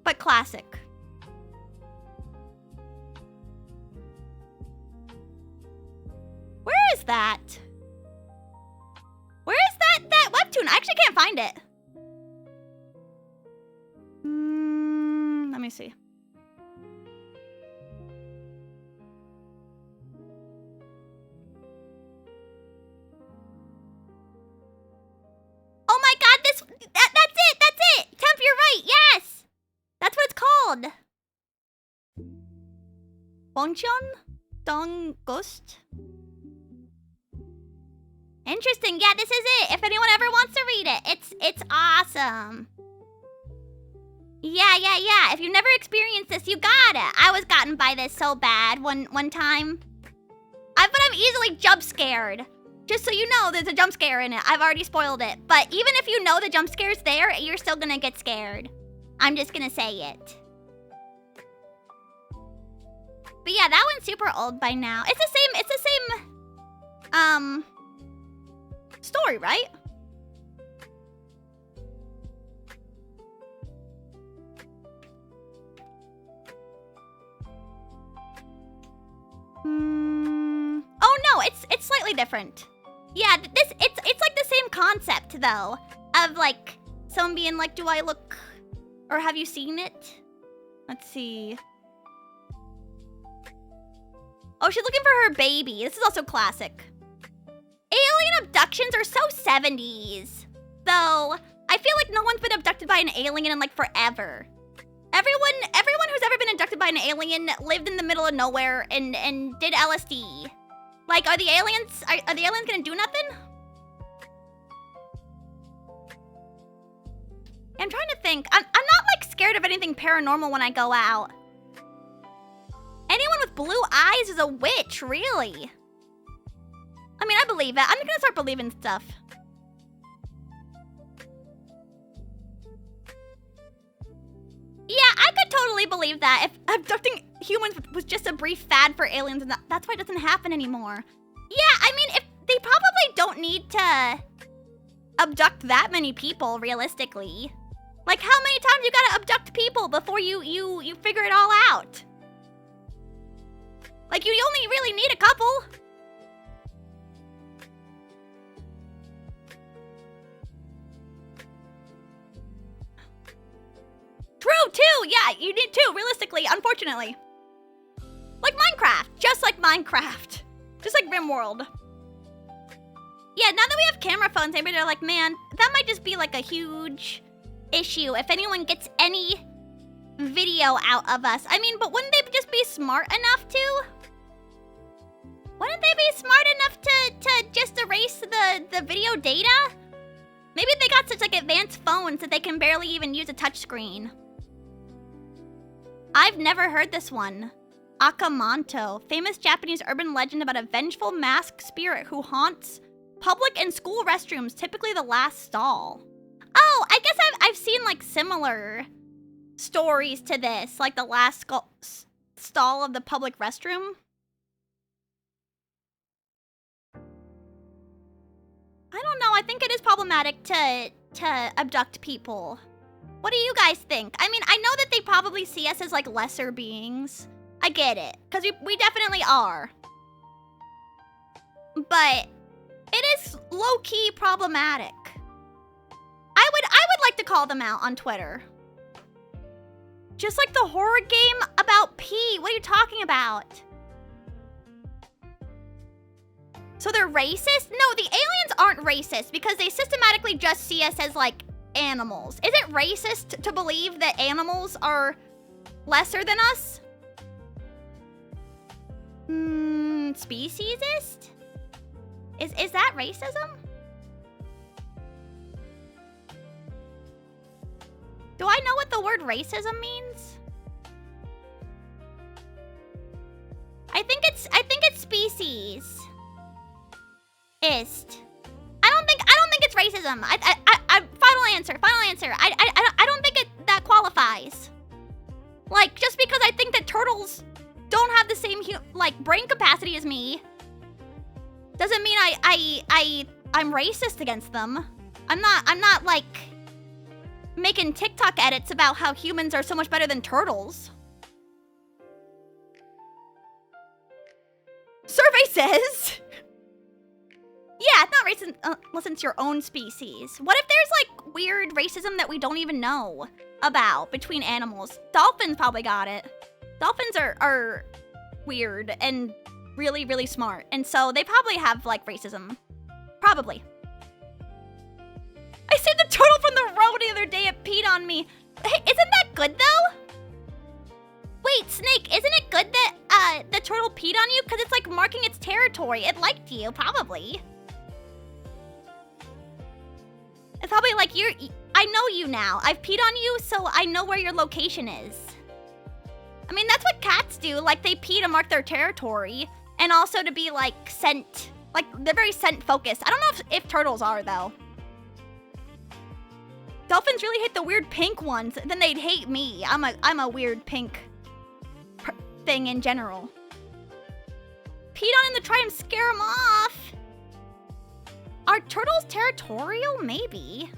But classic. Where is that? Where is that webtoon? I actually can't find it. Let me see. Oh my God, that's it. Temp, you're right. Yes. That's what it's called. Bonchon Dong Ghost. Interesting. Yeah, this is it. If anyone ever wants to read it, it's awesome. Yeah. If you've never experienced this, you gotta. I was gotten by this so bad one time. But I'm easily jump scared. Just so you know, there's a jump scare in it. I've already spoiled it. But even if you know the jump scare's there, you're still gonna get scared. I'm just gonna say it. But yeah, that one's super old by now. It's the same, story, right? Oh no, it's slightly different. Yeah, it's like the same concept though, of like someone being like, "Do I look, or have you seen it?" Let's see. Oh, she's looking for her baby. This is also classic. Alien abductions are so 70s. Though, I feel like no one's been abducted by an alien in like forever. Everyone who's ever been abducted by an alien lived in the middle of nowhere and did LSD. Like, are the aliens gonna do nothing? I'm trying to think. I'm not like scared of anything paranormal when I go out. Anyone with blue eyes is a witch, really. I mean, I believe it. I'm gonna start believing stuff. Yeah, I could totally believe that if abducting humans was just a brief fad for aliens, and that's why it doesn't happen anymore. Yeah, I mean, if they probably don't need to abduct that many people, realistically. Like, how many times you gotta abduct people before you figure it all out? Like, you only really need a couple. True, too. Yeah, you need two, realistically, unfortunately. Like Minecraft. Just like Minecraft. Just like RimWorld. Yeah, now that we have camera phones, maybe they're like, man, that might just be like a huge issue if anyone gets any video out of us. I mean, but wouldn't they just be smart enough to? Wouldn't they be smart enough to just erase the video data? Maybe they got such like advanced phones that they can barely even use a touchscreen. I've never heard this one. Akamanto, famous Japanese urban legend about a vengeful masked spirit who haunts public and school restrooms, typically the last stall. Oh, I guess I've seen like similar stories to this, like the last stall of the public restroom. I don't know, I think it is problematic to abduct people. What do you guys think? I mean, I know that they probably see us as like lesser beings. I get it, because we definitely are. But it is low-key problematic. I would like to call them out on Twitter. Just like the horror game about pee. What are you talking about? So they're racist? No, the aliens aren't racist because they systematically just see us as like animals. Is it racist to believe that animals are lesser than us? Speciesist? Is that racism? Do I know what the word racism means? I think it's species. Ist. I don't think it's racism. Final answer. I don't think that qualifies. Like, just because I think that turtles don't have the same like brain capacity as me doesn't mean I'm racist against them. I'm not like making TikTok edits about how humans are so much better than turtles. Survey says. Yeah, it's not racist unless it's your own species. What if there's like weird racism that we don't even know about between animals? Dolphins probably got it. Dolphins are weird and really, really smart. And so they probably have like racism. Probably. I saved the turtle from the road the other day. It peed on me. Hey, isn't that good though? Wait, Snake, isn't it good that the turtle peed on you? Because it's like marking its territory. It liked you, probably. It's probably like, I know you now. I've peed on you, so I know where your location is. I mean, that's what cats do. Like, they pee to mark their territory. And also to be, like, scent. Like, they're very scent-focused. I don't know if turtles are, though. Dolphins really hate the weird pink ones. Then they'd hate me. I'm a weird pink thing in general. Peed on him to try and scare him off. Are turtles territorial? Maybe.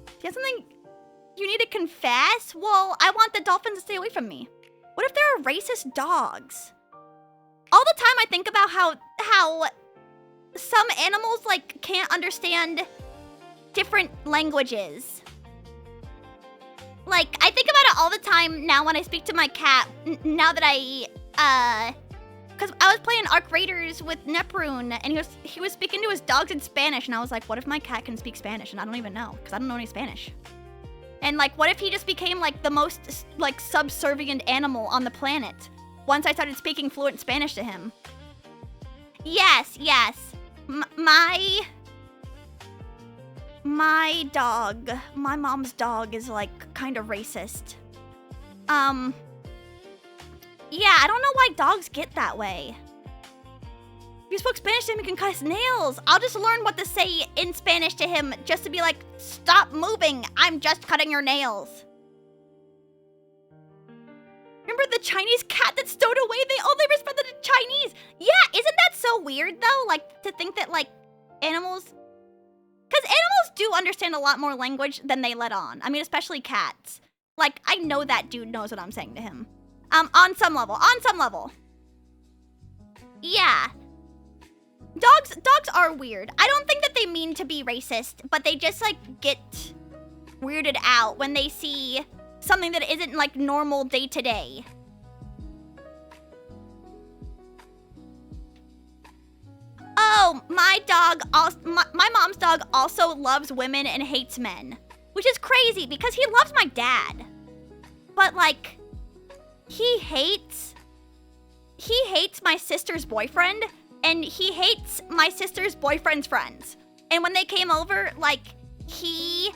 Do you have something you need to confess? Well, I want the dolphins to stay away from me. What if there are racist dogs? All the time I think about how some animals like can't understand different languages. Like, I think about it all the time now when I speak to my cat, now that because I was playing Ark Raiders with Neprune, and he was speaking to his dogs in Spanish, and I was like, what if my cat can speak Spanish, and I don't even know, because I don't know any Spanish. And like, what if he just became like the most like subservient animal on the planet once I started speaking fluent Spanish to him? Yes. My dog, my mom's dog is like kind of racist. Yeah, I don't know why dogs get that way. If you spoke Spanish to him, he can cut his nails. I'll just learn what to say in Spanish to him just to be like, stop moving, I'm just cutting your nails. Remember the Chinese cat that stowed away? They only respected the Chinese. Yeah, isn't that so weird though? Like, to think that like animals... Because animals do understand a lot more language than they let on. I mean, especially cats. Like, I know that dude knows what I'm saying to him. On some level. Yeah. Dogs are weird. I don't think that they mean to be racist, but they just, like, get weirded out when they see something that isn't, like, normal day-to-day. Oh, my mom's dog also loves women and hates men. Which is crazy, because he loves my dad. But, like, he hates my sister's boyfriend, and he hates my sister's boyfriend's friends. And when they came over, like, he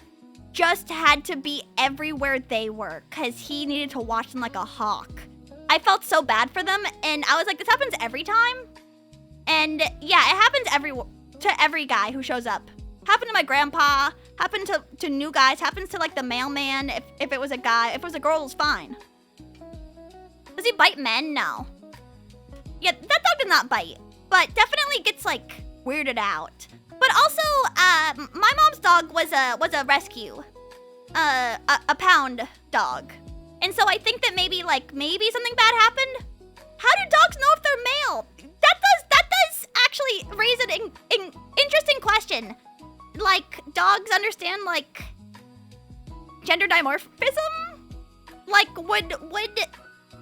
just had to be everywhere they were, because he needed to watch them like a hawk. I felt so bad for them, and I was like, this happens every time? And yeah, it happens to every guy who shows up. Happened to my grandpa, happened to new guys, happens to like the mailman if it was a guy. If it was a girl, it was fine. Does he bite men? No. Yeah, that dog did not bite, but definitely gets like weirded out. But also, my mom's dog was a rescue, a pound dog. And so I think that maybe something bad happened. How do dogs know if they're male? That does actually raise an interesting question. Like, dogs understand, like, gender dimorphism? Like, would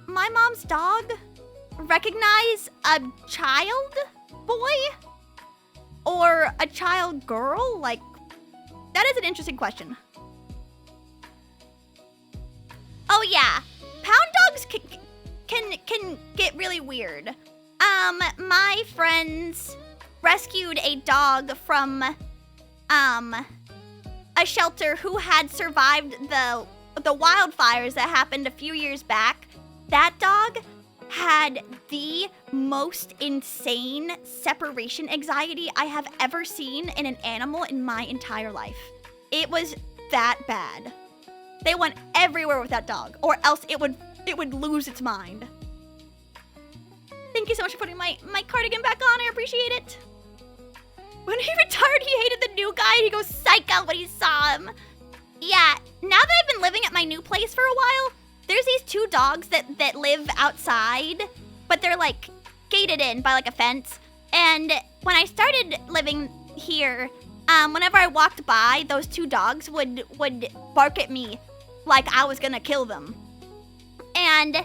my mom's dog recognize a child boy? Or a child girl? Like, that is an interesting question. Oh yeah, pound dogs can get really weird. My friends rescued a dog from a shelter who had survived the wildfires that happened a few years back. That dog had the most insane separation anxiety I have ever seen in an animal in my entire life. It was that bad. They went everywhere with that dog, or else it would lose its mind. Thank you so much for putting my cardigan back on. I appreciate it. When he retired, he hated the new guy. He goes psycho when he saw him. Yeah, now that I've been living at my new place for a while, there's these two dogs that live outside, but they're like gated in by like a fence. And when I started living here, whenever I walked by, those two dogs would bark at me like I was gonna kill them. And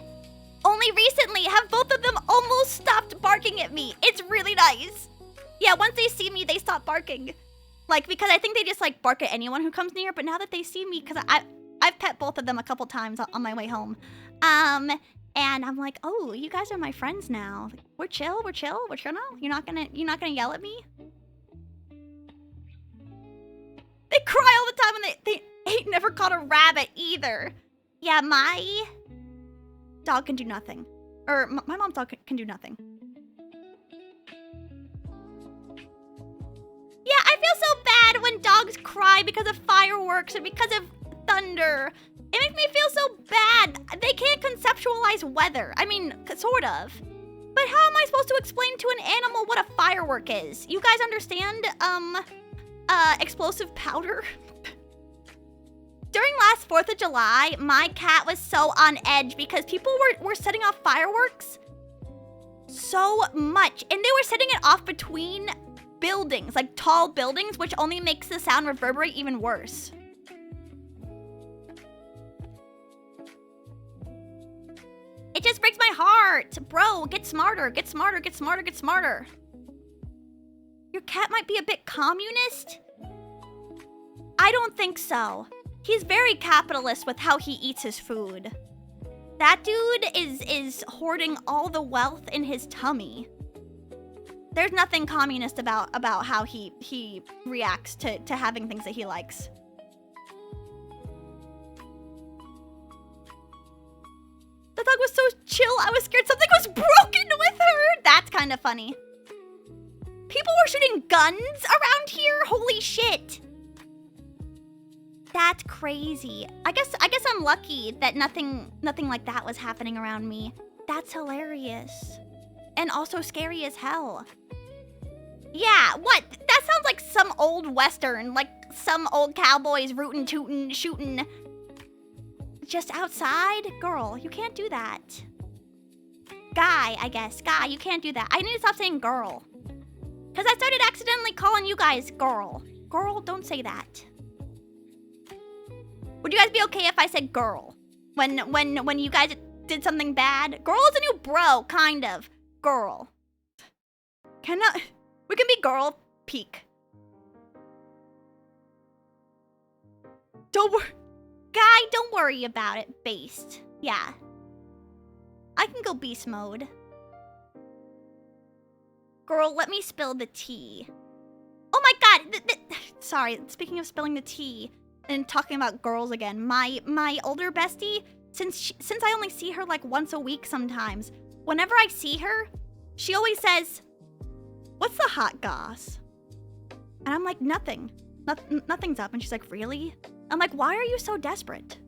only recently have both of them almost stopped barking at me. It's really nice. Yeah, once they see me, they stop barking. Like, because I think they just like bark at anyone who comes near, but now that they see me, because I've pet both of them a couple times on my way home. And I'm like, oh, you guys are my friends now. Like, we're chill. You're not gonna yell at me? They cry all the time and they ain't never caught a rabbit either. Yeah, my dog can do nothing. Or my mom's dog can do nothing. Yeah, I feel so bad when dogs cry because of fireworks or because of thunder. It makes me feel so bad. They can't conceptualize weather. I mean, sort of. But how am I supposed to explain to an animal what a firework is? You guys understand, explosive powder? During last 4th of July, my cat was so on edge because people were setting off fireworks so much. And they were setting it off between buildings, like tall buildings, which only makes the sound reverberate even worse. It just breaks my heart. Bro, get smarter. Your cat might be a bit communist? I don't think so. He's very capitalist with how he eats his food. That dude is hoarding all the wealth in his tummy. There's nothing communist about how he reacts to having things that he likes. The dog was so chill, I was scared something was broken with her. That's kind of funny. People were shooting guns around here? Holy shit. That's crazy. I guess I'm lucky that nothing like that was happening around me. That's hilarious. And also scary as hell. Yeah, what? That sounds like some old western, like some old cowboys rootin', tootin', shootin'. Just outside? Girl, you can't do that. Guy, I guess. Guy, you can't do that. I need to stop saying girl. Because I started accidentally calling you guys girl. Girl, don't say that. Would you guys be okay if I said girl? When you guys did something bad? Girl is a new bro, kind of. Girl. We can be girl peak. Guy, don't worry about it, based. Yeah. I can go beast mode. Girl, let me spill the tea. Oh my god! Sorry, speaking of spilling the tea and talking about girls again, my older bestie, since I only see her like once a week sometimes, whenever I see her, she always says, "What's the hot goss?" And I'm like, nothing. Nothing's up. And she's like, really? I'm like, why are you so desperate?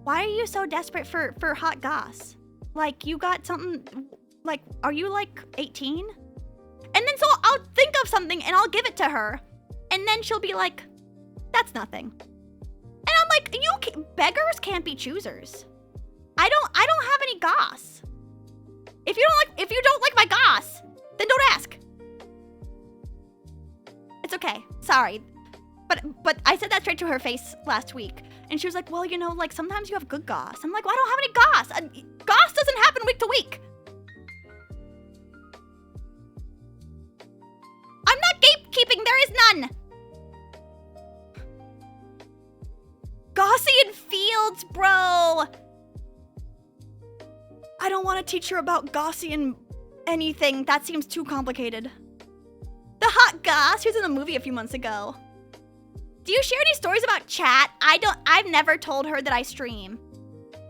Why are you so desperate for hot goss? Like, you got something, like, are you like 18? And then so I'll think of something and I'll give it to her. And then she'll be like, that's nothing. And I'm like, beggars can't be choosers. I don't have any goss. If you don't like my goss, then don't ask. It's okay. Sorry. But I said that straight to her face last week. And she was like, well, you know, like, sometimes you have good goss. I'm like, well, I don't have any goss. Goss doesn't happen week to week. I'm not gatekeeping. There is none. Gaussian fields, bro. I don't want to teach her about Gaussian anything. That seems too complicated. The hot goss. She was in a movie a few months ago. Do you share any stories about chat? I've never told her that I stream.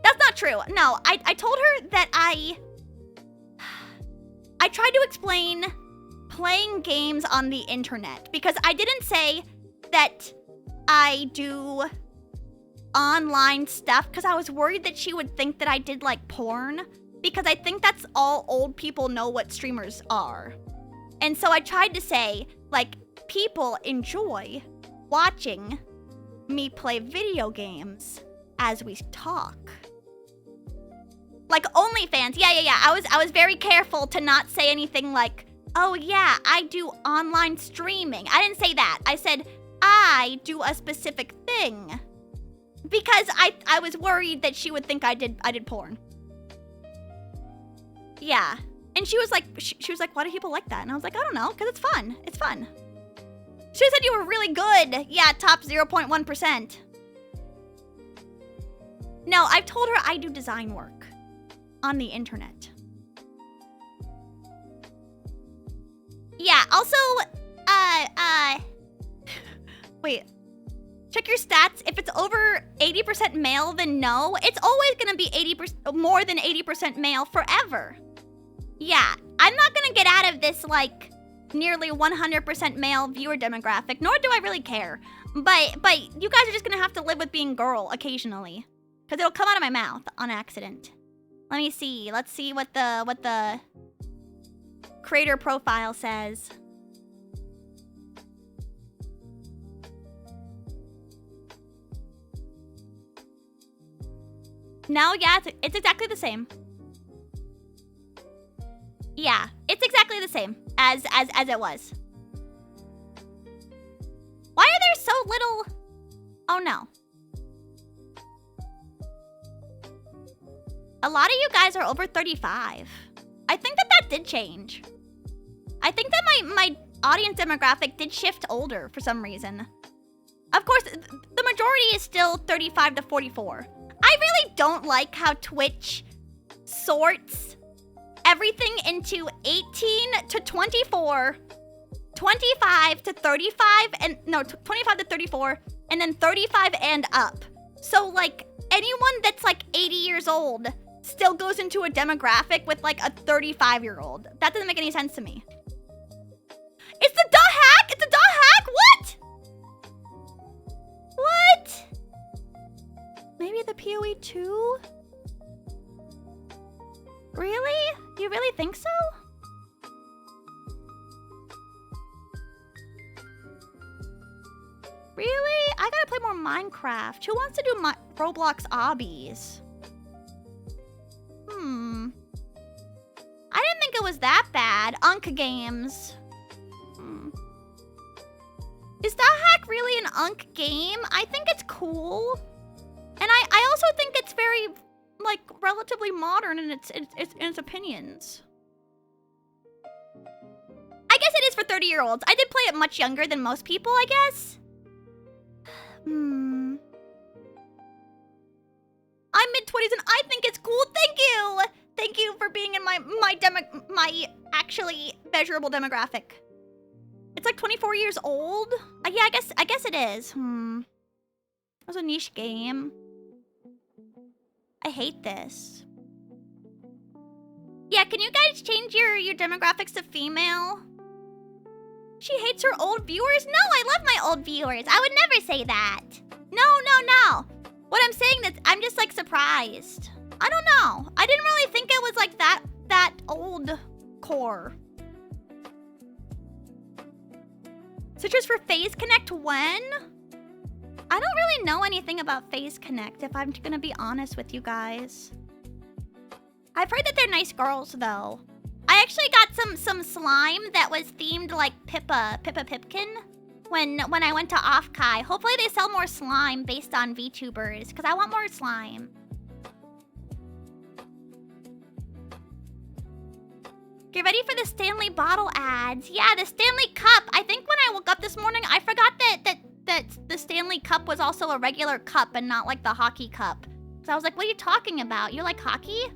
That's not true. No, I told her that I tried to explain playing games on the internet because I didn't say that I do online stuff because I was worried that she would think that I did like porn because I think that's all old people know what streamers are. And so I tried to say, like, people enjoy watching me play video games as we talk. Like OnlyFans. Yeah. I was very careful to not say anything like, oh yeah, I do online streaming. I didn't say that. I said, I do a specific thing. Because I was worried that she would think I did porn. Yeah. And she was like, why do people like that? And I was like, I don't know, because it's fun. It's fun. She said you were really good. Yeah, top 0.1%. No, I've told her I do design work on the internet. Yeah, also, wait. Check your stats. If it's over 80% male, then no. It's always gonna be 80% more than 80% male forever. Yeah, I'm not gonna get out of this, like, nearly 100% male viewer demographic, nor do I really care. But you guys are just gonna have to live with being girl occasionally. Because it'll come out of my mouth on accident. Let me see. Let's see what the creator profile says. No, yeah, it's exactly the same. Yeah, it's exactly the same as it was. Why are there so little? Oh no. A lot of you guys are over 35. I think that did change. I think that my audience demographic did shift older for some reason. Of course, the majority is still 35 to 44. I really don't like how Twitch sorts everything into 18 to 24, 25 to 35, and no, 25 to 34, and then 35 and up. So, like, anyone that's like 80 years old still goes into a demographic with like a 35-year-old. That doesn't make any sense to me. It's the hack! It's a hack! What? What? Maybe the PoE 2? Really? You really think so? I gotta play more Minecraft. Who wants to do my Roblox obbies? I didn't think it was that bad. Unk games. Is that hack really an Unk game? I think it's cool. And I also think it's very, like, relatively modern in its opinions. I guess it is for 30-year-olds. I did play it much younger than most people, I guess. I'm mid-20s and I think it's cool. Thank you. Thank you for being in my actually measurable demographic. It's like 24 years old. Yeah, I guess it is. That was a niche game. I hate this. Yeah, can you guys change your demographics to female? She hates her old viewers? No, I love my old viewers. I would never say that. No. What I'm saying is I'm just like surprised. I don't know. I didn't really think it was like that old core. Citrus for Phase Connect when? I don't really know anything about Phase Connect, if I'm gonna be honest with you guys. I've heard that they're nice girls, though. I actually got some slime that was themed like Pippa Pipkin when I went to Offkai. Hopefully they sell more slime based on VTubers, because I want more slime. Get ready for the Stanley bottle ads. Yeah, the Stanley Cup. I think when I woke up this morning, I forgot that the Stanley Cup was also a regular cup and not like the hockey cup. So I was like, what are you talking about? You like hockey?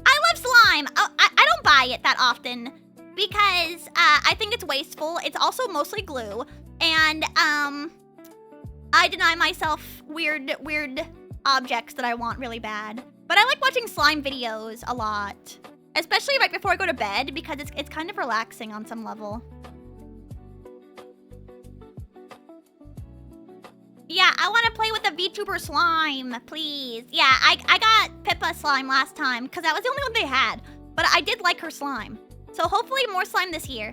I love slime. I don't buy it that often because I think it's wasteful. It's also mostly glue. And I deny myself weird objects that I want really bad. But I like watching slime videos a lot. Especially right before I go to bed because it's kind of relaxing on some level. Yeah, I want to play with the VTuber slime, please. Yeah, I got Pippa slime last time because that was the only one they had. But I did like her slime. So hopefully more slime this year.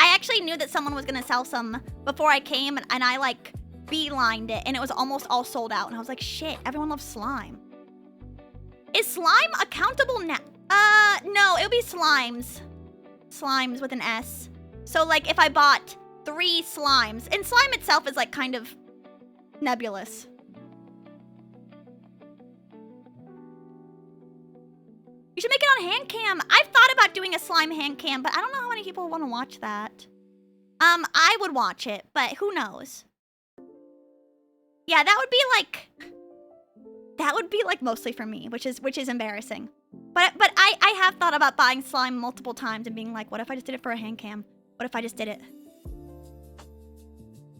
I actually knew that someone was going to sell some before I came and I like beelined it and it was almost all sold out. And I was like, shit, everyone loves slime. Is slime accountable now? No, it would be slimes. Slimes with an S. So like if I bought 3 slimes, and slime itself is like kind of nebulous. You should make it on hand cam. I've thought about doing a slime hand cam, but I don't know how many people want to watch that. I would watch it, but who knows? Yeah, that would be like mostly for me, which is embarrassing. But I have thought about buying slime multiple times and being like, what if I just did it for a hand cam? What if I just did it?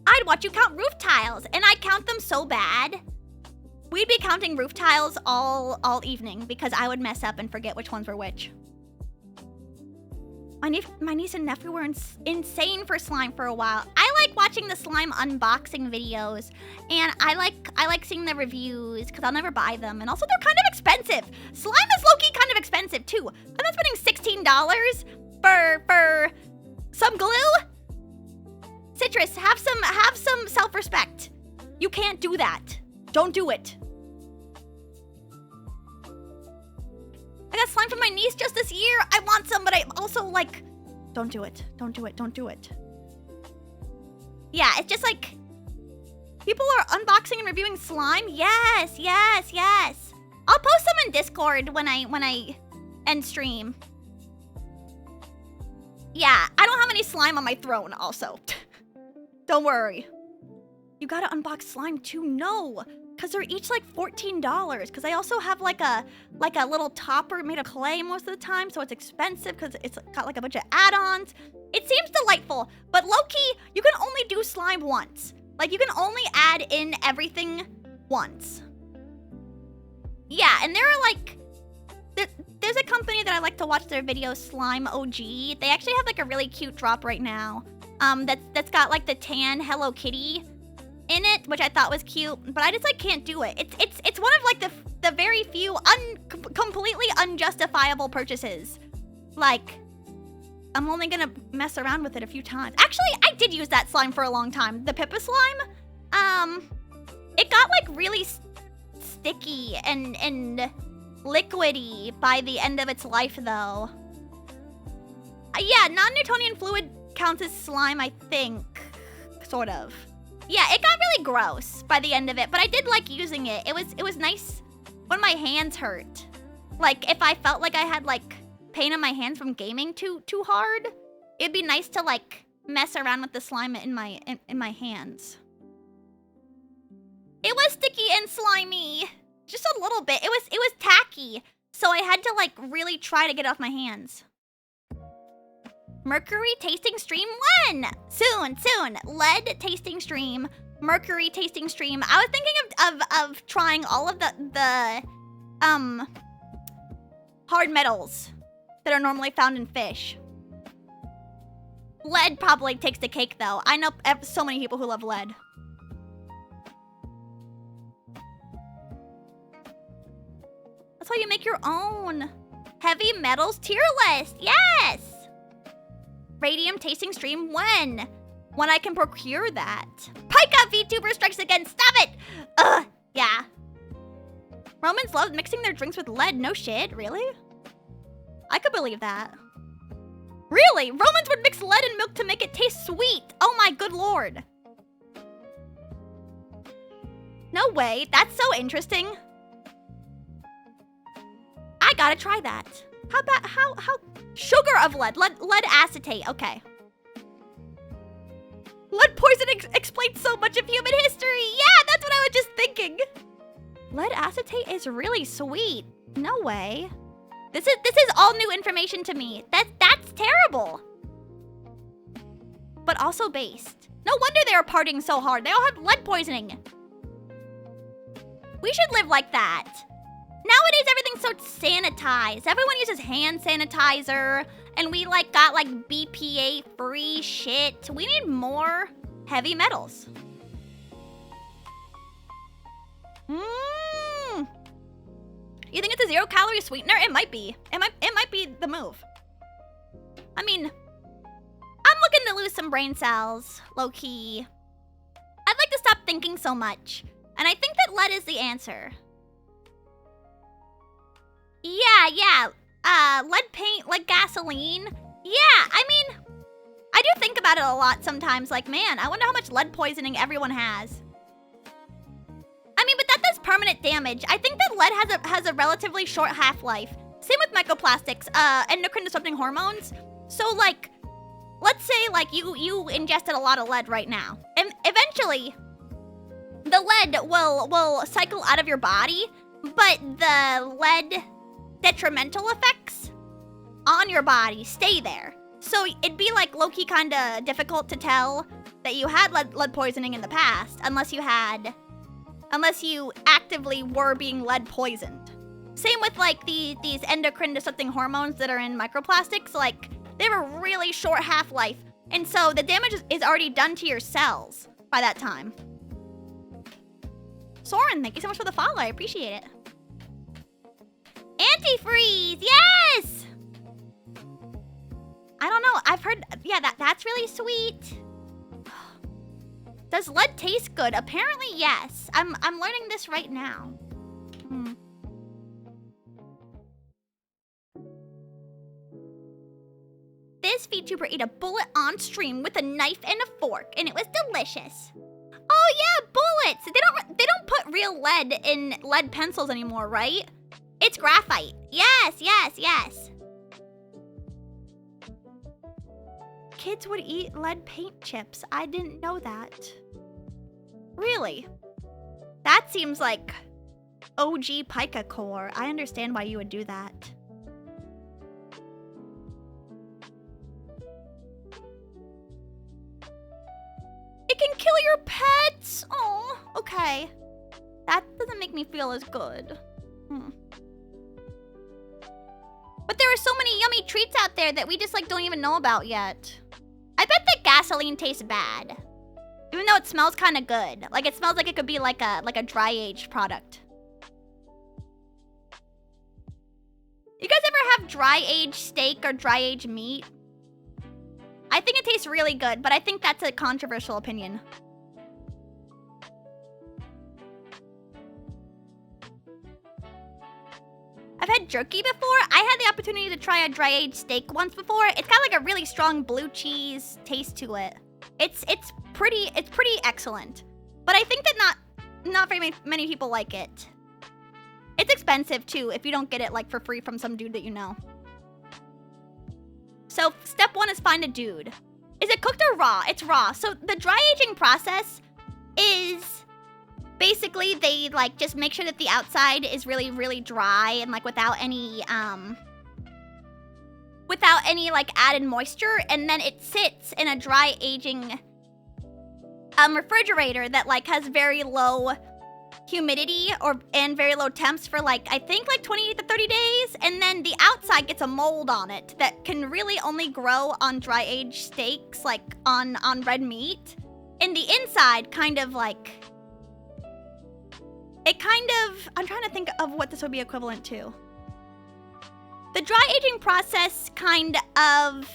I'd watch you count roof tiles, and I'd count them so bad. We'd be counting roof tiles all evening because I would mess up and forget which ones were which. My niece and nephew were insane for slime for a while. I like watching the slime unboxing videos, and I like seeing the reviews because I'll never buy them, and also they're kind of expensive. Slime is low-key kind of expensive too. I'm not spending $16 for some glue. Citrus, have some self-respect. You can't do that. Don't do it. I got slime from my niece just this year. I want some, but I also like, don't do it. Don't do it. Don't do it. Yeah, it's just like, people are unboxing and reviewing slime. Yes. I'll post some in Discord when I end stream. Yeah, I don't have any slime on my throne also. Don't worry. You gotta unbox slime too? No. Because they're each like $14. Because I also have like a little topper made of clay most of the time, so it's expensive because it's got like a bunch of add-ons. It seems delightful, but low-key, you can only do slime once. Like you can only add in everything once. Yeah, and there are like, there's a company that I like to watch their videos, Slime OG. They actually have like a really cute drop right now. That's got like the tan Hello Kitty in it, which I thought was cute, but I just like can't do it. It's one of like the very few completely unjustifiable purchases. Like, I'm only gonna mess around with it a few times. Actually, I did use that slime for a long time. The Pippa slime. It got like really sticky and liquidy by the end of its life, though. Yeah, non-Newtonian fluid counts as slime, I think. Sort of. Yeah, it got really gross by the end of it, but I did like using it. It was nice when my hands hurt. Like, if I felt like I had, like, pain in my hands from gaming too hard, it'd be nice to, like, mess around with the slime in my hands. It was sticky and slimy. Just a little bit. It was tacky. So I had to, like, really try to get it off my hands. Mercury tasting stream 1! Soon. Lead tasting stream. Mercury tasting stream. I was thinking of trying all of the hard metals that are normally found in fish. Lead probably takes the cake, though. I know so many people who love lead. That's how you make your own. Heavy metals tier list. Yes! Radium tasting stream 1. When I can procure that. Pika VTuber strikes again. Stop it! Ugh. Yeah. Romans love mixing their drinks with lead. No shit. Really? I could believe that. Really? Romans would mix lead and milk to make it taste sweet. Oh my good lord. No way. That's so interesting. I gotta try that. How about how sugar of lead acetate. Okay. Lead poison explains so much of human history. Yeah, that's what I was just thinking. Lead acetate is really sweet. No way. This is all new information to me. That's terrible. But also based. No wonder they were partying so hard. They all had lead poisoning. We should live like that. Nowadays, everything's so sanitized. Everyone uses hand sanitizer, and we got BPA-free shit. We need more heavy metals. You think it's a 0-calorie sweetener? It might be. It might be the move. I mean, I'm looking to lose some brain cells, low-key. I'd like to stop thinking so much, and I think that lead is the answer. Yeah. Lead paint, like gasoline. Yeah, I mean, I do think about it a lot sometimes. Like, man, I wonder how much lead poisoning everyone has. I mean, but that does permanent damage. I think that lead has a relatively short half-life. Same with microplastics, endocrine disrupting hormones. So, like, let's say, like, you ingested a lot of lead right now. And eventually, the lead will cycle out of your body, but the lead detrimental effects on your body stay there. So it'd be like low-key kind of difficult to tell that you had lead poisoning in the past unless you actively were being lead poisoned. Same with like these endocrine disrupting hormones that are in microplastics. Like, they have a really short half-life, and so the damage is already done to your cells by that time. Soren, thank you so much for the follow. I appreciate it. Antifreeze, yes! I don't know. I've heard, yeah, that's really sweet. Does lead taste good? Apparently, yes. I'm learning this right now. This VTuber ate a bullet on stream with a knife and a fork, and it was delicious. Oh yeah, bullets. They don't put real lead in lead pencils anymore, right? It's graphite. Yes. Kids would eat lead paint chips. I didn't know that. Really? That seems like OG Pika core. I understand why you would do that. It can kill your pets. Oh, okay. That doesn't make me feel as good. But there are so many yummy treats out there that we just like don't even know about yet. I bet that gasoline tastes bad, even though it smells kind of good. Like, it smells like it could be like a dry aged product. You guys ever have dry aged steak or dry aged meat? I think it tastes really good, but I think that's a controversial opinion. I've had jerky before. I had the opportunity to try a dry-aged steak once before. It's got like a really strong blue cheese taste to it. It's pretty excellent. But I think that not very many people like it. It's expensive too if you don't get it like for free from some dude that you know. So step 1 is find a dude. Is it cooked or raw? It's raw. So the dry aging process is basically they like just make sure that the outside is really, really dry and like without any like added moisture, and then it sits in a dry aging refrigerator that like has very low humidity and very low temps for like I think like 28 to 30 days, and then the outside gets a mold on it that can really only grow on dry aged steaks, like on red meat, and the inside kind of like I'm trying to think of what this would be equivalent to. The dry aging process kind of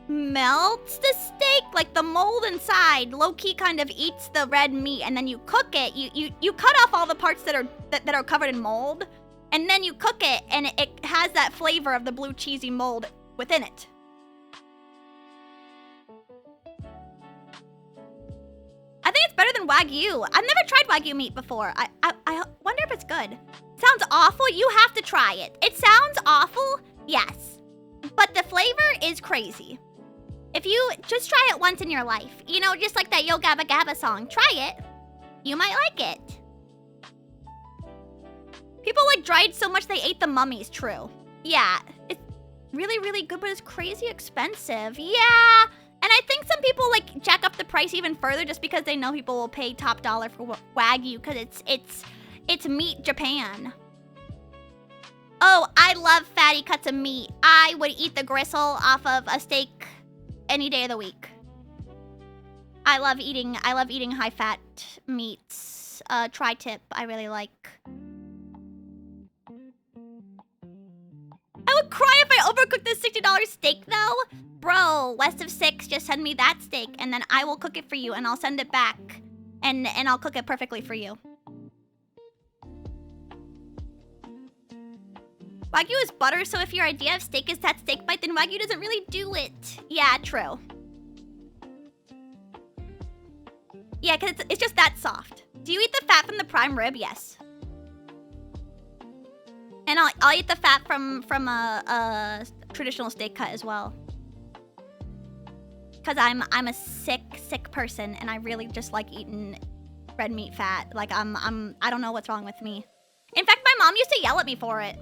melts the steak, like the mold inside low-key kind of eats the red meat, and then you cook it. You cut off all the parts that are covered in mold, and then you cook it, and it has that flavor of the blue cheesy mold within it. I think it's better than Wagyu. I've never tried Wagyu meat before. I wonder if it's good. Sounds awful. You have to try it. It sounds awful, yes, but the flavor is crazy. If you just try it once in your life, you know, just like that Yo Gabba Gabba song, try it. You might like it. People like dried so much they ate the mummies, true. Yeah, it's really, really good, but it's crazy expensive. Yeah, and I think some people like jack up the price even further just because they know people will pay top dollar for Wagyu because it's meat Japan. Oh, I love fatty cuts of meat. I would eat the gristle off of a steak any day of the week. I love eating high fat meats. Tri-tip I really like. I would cry if I overcooked this $60 steak though. Bro, West of 6, just send me that steak and then I will cook it for you and I'll send it back. And I'll cook it perfectly for you. Wagyu is butter, so if your idea of steak is that steak bite, then Wagyu doesn't really do it. Yeah, true. Yeah, because it's just that soft. Do you eat the fat from the prime rib? Yes. And I'll eat the fat from a traditional steak cut as well. Because I'm a sick person, and I really just like eating red meat fat. Like I don't know what's wrong with me. In fact, my mom used to yell at me for it.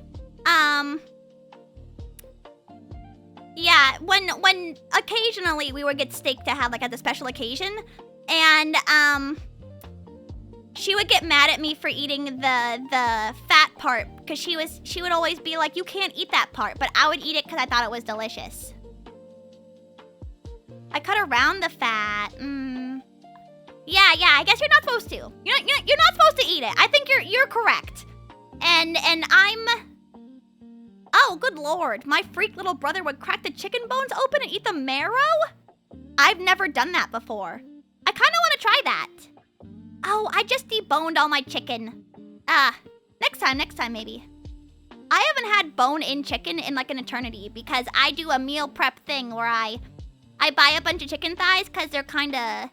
Yeah, when occasionally we would get steak to have like at the special occasion, and she would get mad at me for eating the fat part because she would always be like, you can't eat that part, but I would eat it because I thought it was delicious. I cut around the fat. Yeah, I guess you're not supposed to. You're not supposed to eat it. I think you're correct. And I'm. Oh, good lord. My freak little brother would crack the chicken bones open and eat the marrow? I've never done that before. I kind of want to try that. Oh, I just deboned all my chicken. Next time maybe. I haven't had bone-in chicken in like an eternity because I do a meal prep thing where I buy a bunch of chicken thighs because they're kind of,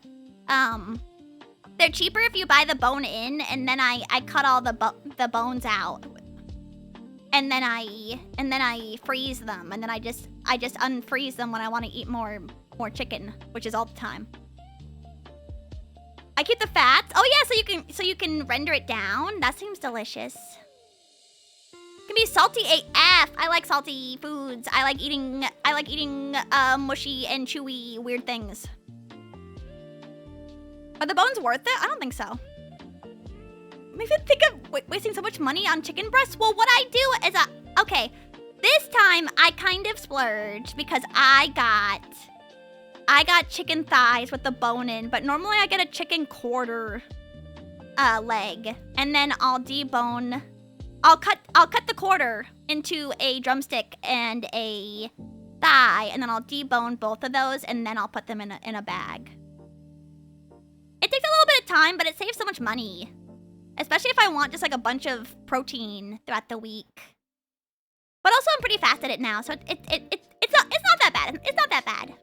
they're cheaper if you buy the bone in, and then I cut all the bones out. And then I freeze them, and then I just unfreeze them when I want to eat more chicken, which is all the time. I keep the fats. Oh yeah, so you can render it down. That seems delicious. It can be salty AF. I like salty foods. I like eating mushy and chewy weird things. Are the bones worth it? I don't think so. Maybe think of wasting so much money on chicken breasts. Well, what I do is okay, this time I kind of splurged because I got chicken thighs with the bone in, but normally I get a chicken quarter leg, and then I'll debone. I'll cut the quarter into a drumstick and a thigh, and then I'll debone both of those, and then I'll put them in a bag. It takes a little bit of time, but it saves so much money. Especially if I want just like a bunch of protein throughout the week. But also I'm pretty fast at it now, so it's not that bad. It's not that bad.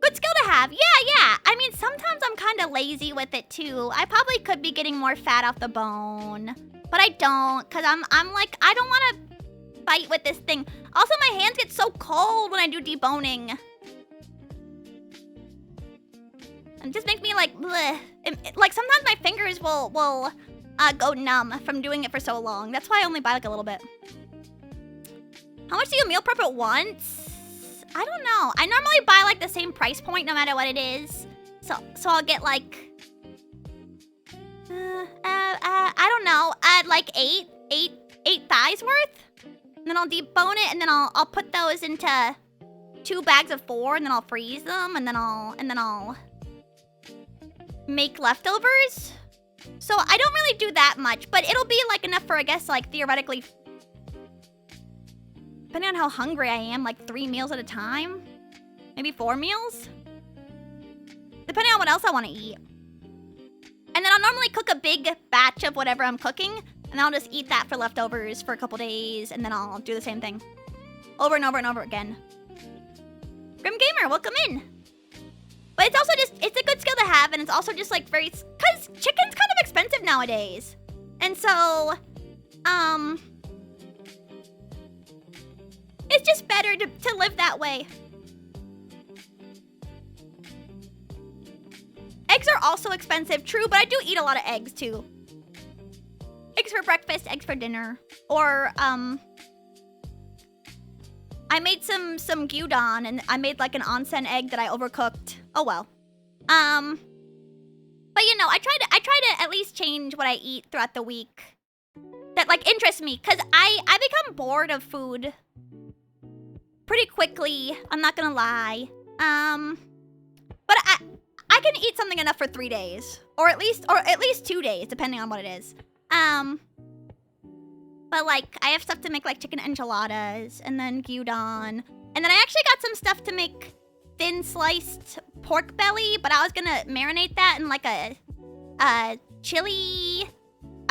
Good skill to have. Yeah. I mean, sometimes I'm kind of lazy with it too. I probably could be getting more fat off the bone, but I don't, cause I'm like, I don't want to fight with this thing. Also, my hands get so cold when I do deboning. It just makes me like, bleh. Like sometimes my fingers will go numb from doing it for so long. That's why I only buy like a little bit. How much do you meal prep at once? I don't know. I normally buy like the same price point no matter what it is. So I'll get like, I don't know, add like eight thighs worth. And then I'll debone it, and then I'll put those into 2 bags of 4, and then I'll freeze them, and then I'll make leftovers. So I don't really do that much, but it'll be like enough for, I guess, like theoretically, depending on how hungry I am, like 3 meals at a time, maybe 4 meals, depending on what else I want to eat. And then I'll normally cook a big batch of whatever I'm cooking, and I'll just eat that for leftovers for a couple days, and then I'll do the same thing over and over and over again. Grim Gamer, welcome in. But it's also just, it's a good skill to have, and it's also just like very, because chicken's kind of expensive nowadays. And so, it's just better to live that way. Eggs are also expensive, true, but I do eat a lot of eggs too. Eggs for breakfast, eggs for dinner. Or, I made some gyudon, and I made like an onsen egg that I overcooked. Oh well. But you know, I try to at least change what I eat throughout the week that like interests me, because I become bored of food pretty quickly, I'm not gonna lie. But I can eat something enough for 3 days, or at least 2 days, depending on what it is. But like I have stuff to make like chicken enchiladas, and then gyudon, and then I actually got some stuff to make thin sliced pork belly, but I was gonna marinate that in like a chili.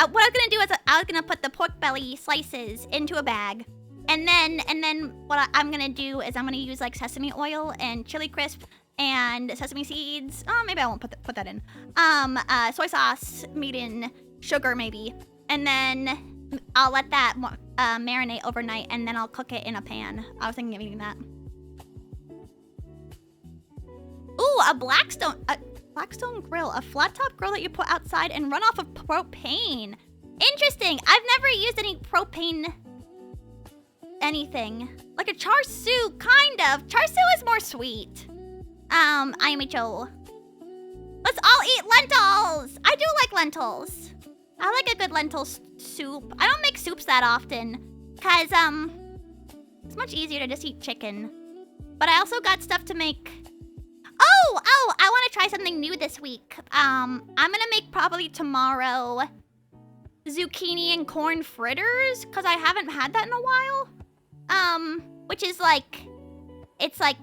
What I was gonna do is I was gonna put the pork belly slices into a bag, and then what I'm gonna do is I'm gonna use like sesame oil and chili crisp and sesame seeds. Oh, maybe I won't put that in. Soy sauce, meat in, sugar maybe, and then I'll let that marinate overnight, and then I'll cook it in a pan. I was thinking of eating that. Ooh, a Blackstone grill, a flat top grill that you put outside and run off of propane. Interesting. I've never used any propane anything. Like a char siu, kind of. Char siu is more sweet. IMHO. Let's all eat lentils. I do like lentils. I like a good lentil soup. I don't make soups that often, cause it's much easier to just eat chicken. But I also got stuff to make. Oh, I want to try something new this week. I'm gonna make probably tomorrow zucchini and corn fritters, cause I haven't had that in a while. Which is like, it's like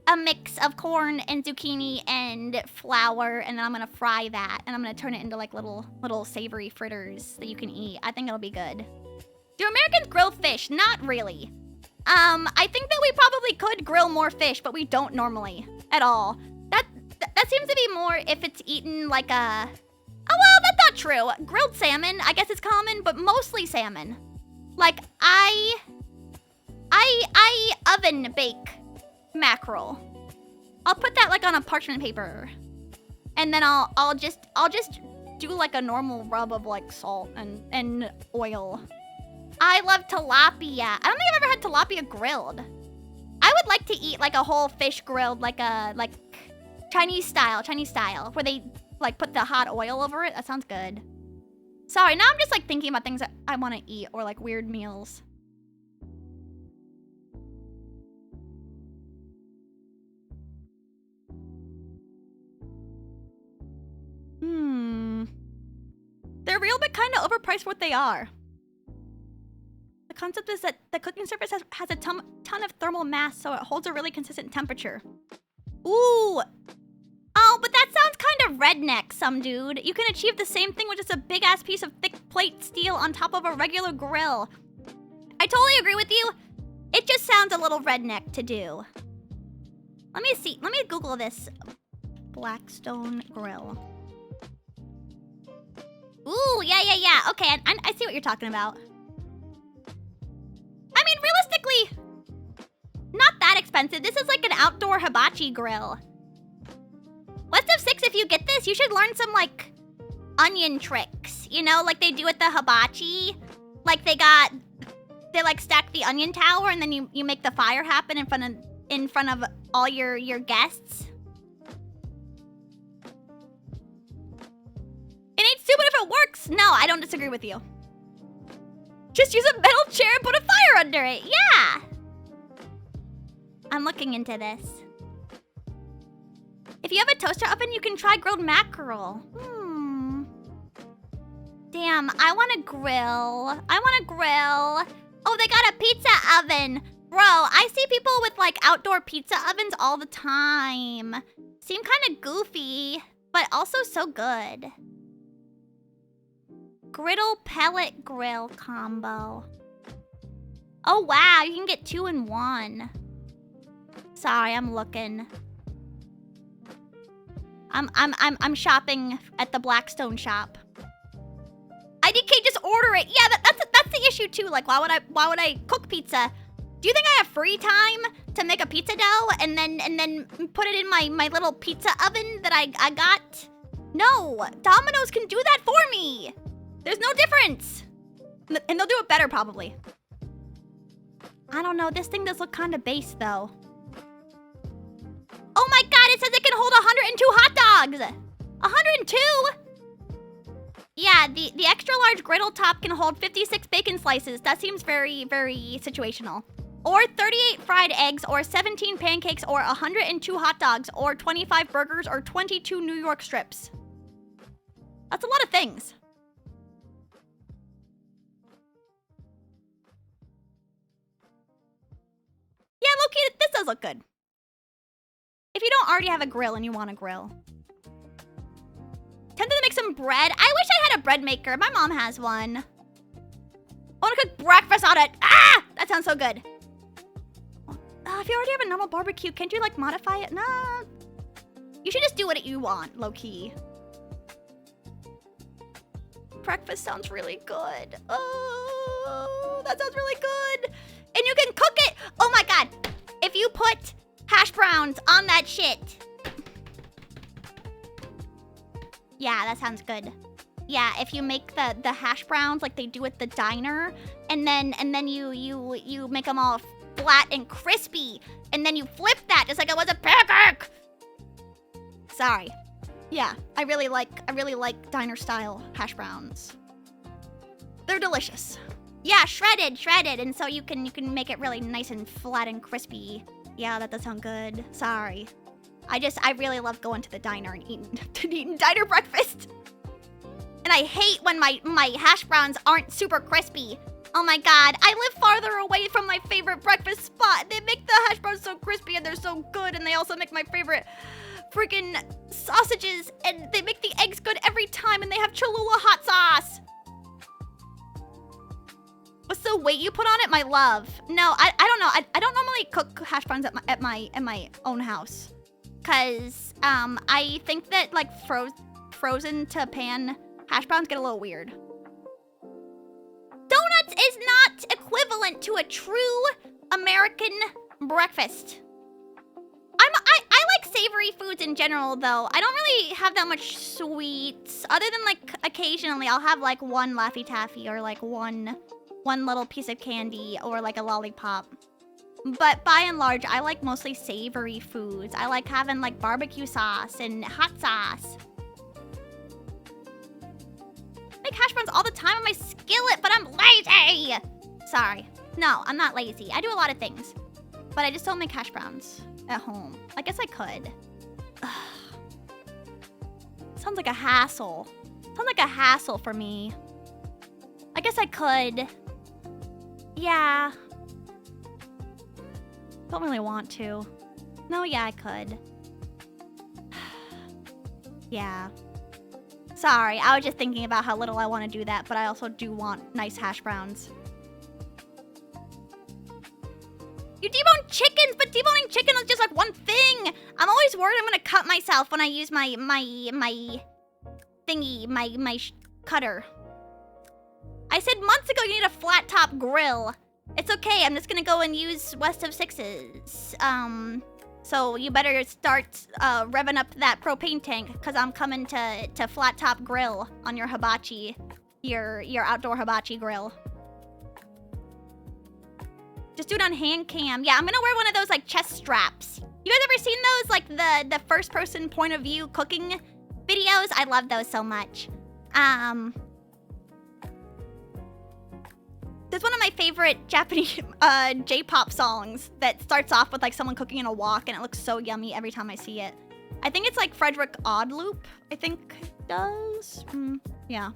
a mix of corn and zucchini and flour, and then I'm gonna fry that, and I'm gonna turn it into like little savory fritters that you can eat. I think it'll be good. Do Americans grill fish? Not really. I think that we probably could grill more fish, but we don't normally at all. That seems to be more if it's eaten like a... Oh, well, that's not true. Grilled salmon, I guess it's common, but mostly salmon. Like, I oven bake mackerel. I'll put that like on a parchment paper, and then I'll just do like a normal rub of like salt and oil. I love tilapia. I don't think I've ever had tilapia grilled. I would like to eat like a whole fish grilled, like Chinese style, where they like put the hot oil over it. That sounds good. Sorry, now I'm just like thinking about things that I want to eat, or like weird meals. They're real, but kind of overpriced for what they are. The concept is that the cooking surface has a ton of thermal mass, so it holds a really consistent temperature. Ooh. Oh, but sounds kind of redneck, some dude. You can achieve the same thing with just a big-ass piece of thick plate steel on top of a regular grill. I totally agree with you. It just sounds a little redneck to do. Let me see. Let me Google this. Blackstone grill. Ooh, yeah. Okay, I see what you're talking about. I mean, realistically, not that expensive. This is like an outdoor hibachi grill. West of 6, if you get this, you should learn some, like, onion tricks. You know, like they do at the hibachi. Like they like stack the onion tower and then you make the fire happen in front of all your guests. It ain't stupid if it works. No, I don't disagree with you. Just use a metal chair and put a fire under it. Yeah. I'm looking into this. If you have a toaster oven, you can try grilled mackerel. Damn, I want a grill. Oh, they got a pizza oven. Bro, I see people with like outdoor pizza ovens all the time. Seem kind of goofy, but also so good. Griddle pellet grill combo. Oh wow, you can get 2 in 1. Sorry, I'm looking. I'm shopping at the Blackstone shop. IDK, just order it. Yeah, that's the issue too. Like, why would I cook pizza? Do you think I have free time to make a pizza dough and then put it in my little pizza oven that I got? No, Domino's can do that for me. There's no difference. And they'll do it better probably. I don't know, this thing does look kind of base though. Oh my god, it says it can hold 102 hot dogs! 102? Yeah, the extra large griddle top can hold 56 bacon slices. That seems very, very situational. Or 38 fried eggs, or 17 pancakes, or 102 hot dogs, or 25 burgers, or 22 New York strips. That's a lot of things. Yeah, low-key, this does look good. If you don't already have a grill and you want a grill. Tempted to make some bread. I wish I had a bread maker. My mom has one. I want to cook breakfast on it. Ah! That sounds so good. If you already have a normal barbecue, can't you like modify it? Nah. You should just do what you want, low-key. Breakfast sounds really good. Oh, that sounds really good. And you can cook it. Oh my god. If you put hash browns on that shit. Yeah, that sounds good. Yeah, if you make the hash browns like they do at the diner, and then you make them all flat and crispy, and then you flip that just like it was a pancake. Sorry. Yeah, I really like diner style hash browns. They're delicious. Yeah, shredded, and so you can make it really nice and flat and crispy. Yeah, that does sound good. Sorry. I really love going to the diner and eating diner breakfast. And I hate when my hash browns aren't super crispy. Oh my god, I live farther away from my favorite breakfast spot. They make the hash browns so crispy and they're so good, and they also make my favorite freaking sausages, and they make the eggs good every time, and they have Cholula hot sauce. What's the weight you put on it, my love? No, I don't know. I don't normally cook hash browns at my own house, cause I think that like frozen to pan hash browns get a little weird. Donuts is not equivalent to a true American breakfast. I like savory foods in general, though. I don't really have that much sweets, other than like occasionally I'll have like one Laffy Taffy or like one little piece of candy or like a lollipop. But by and large, I like mostly savory foods. I like having like barbecue sauce and hot sauce. I make hash browns all the time on my skillet, but I'm lazy. Sorry. No, I'm not lazy. I do a lot of things, but I just don't make hash browns at home. I guess I could. Ugh. Sounds like a hassle. Sounds like a hassle for me. I guess I could. Yeah. Don't really want to. No, yeah, I could. Yeah. Sorry, I was just thinking about how little I want to do that, but I also do want nice hash browns. You debone chickens, but deboning chicken is just like one thing. I'm always worried I'm gonna cut myself when I use my thingy, my cutter. I said months ago you need a flat top grill. It's okay, I'm just gonna go and use West of Sixes. So you better start revving up that propane tank, because I'm coming to flat top grill on your hibachi, your outdoor hibachi grill. Just do it on hand cam. Yeah, I'm gonna wear one of those like chest straps. You guys ever seen those, like the first person point of view cooking videos? I love those so much. There's one of my favorite Japanese J-pop songs that starts off with like someone cooking in a wok, and it looks so yummy every time I see it. I think it's like Frederick Oddloop, I think it does. Yeah.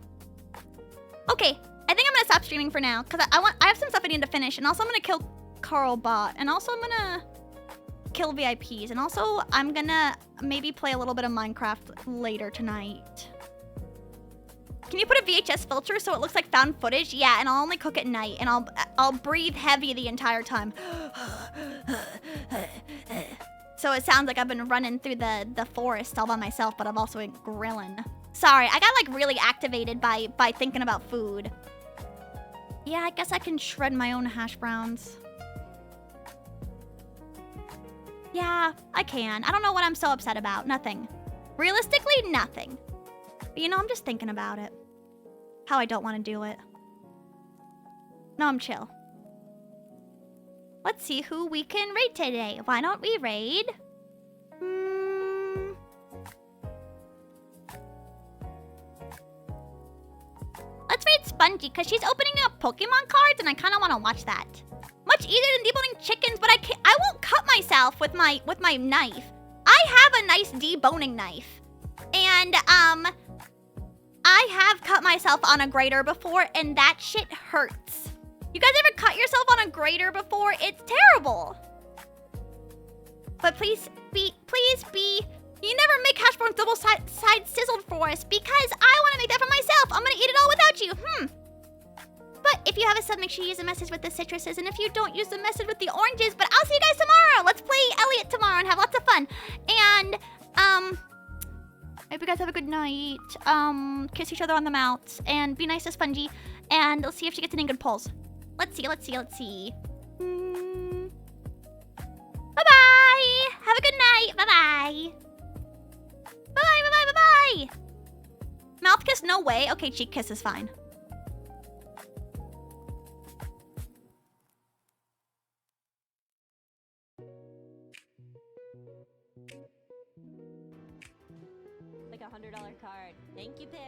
Okay, I think I'm gonna stop streaming for now, because I have some stuff I need to finish, and also I'm gonna kill Carl Bot, and also I'm gonna kill VIPs, and also I'm gonna maybe play a little bit of Minecraft later tonight. Can you put a VHS filter so it looks like found footage? Yeah, and I'll only cook at night, and I'll breathe heavy the entire time. So it sounds like I've been running through the forest all by myself, but I've also been grilling. Sorry, I got like really activated by thinking about food. Yeah, I guess I can shred my own hash browns. Yeah, I can. I don't know what I'm so upset about. Nothing. Realistically, nothing. But you know, I'm just thinking about it. How I don't want to do it. No, I'm chill. Let's see who we can raid today. Why don't we raid? Let's raid Spongy, because she's opening up Pokemon cards, and I kind of want to watch that. Much easier than deboning chickens, but I won't cut myself with my knife. I have a nice deboning knife. And, I have cut myself on a grater before, and that shit hurts. You guys ever cut yourself on a grater before? It's terrible. But please be, you never make hash browns double side sizzled for us, because I want to make that for myself. I'm gonna eat it all without you. But if you have a sub, make sure you use a message with the citruses, and if you don't, use the message with the oranges. But I'll see you guys tomorrow. Let's play Elliot tomorrow and have lots of fun. And, I hope you guys have a good night. Kiss each other on the mouths, and be nice to Spongy, and let's see if she gets any good pulls. Let's see. Bye-bye. Have a good night. Bye-bye. Bye-bye. Mouth kiss, no way. Okay, cheek kiss is fine. Like $100 card. Thank you, Pam.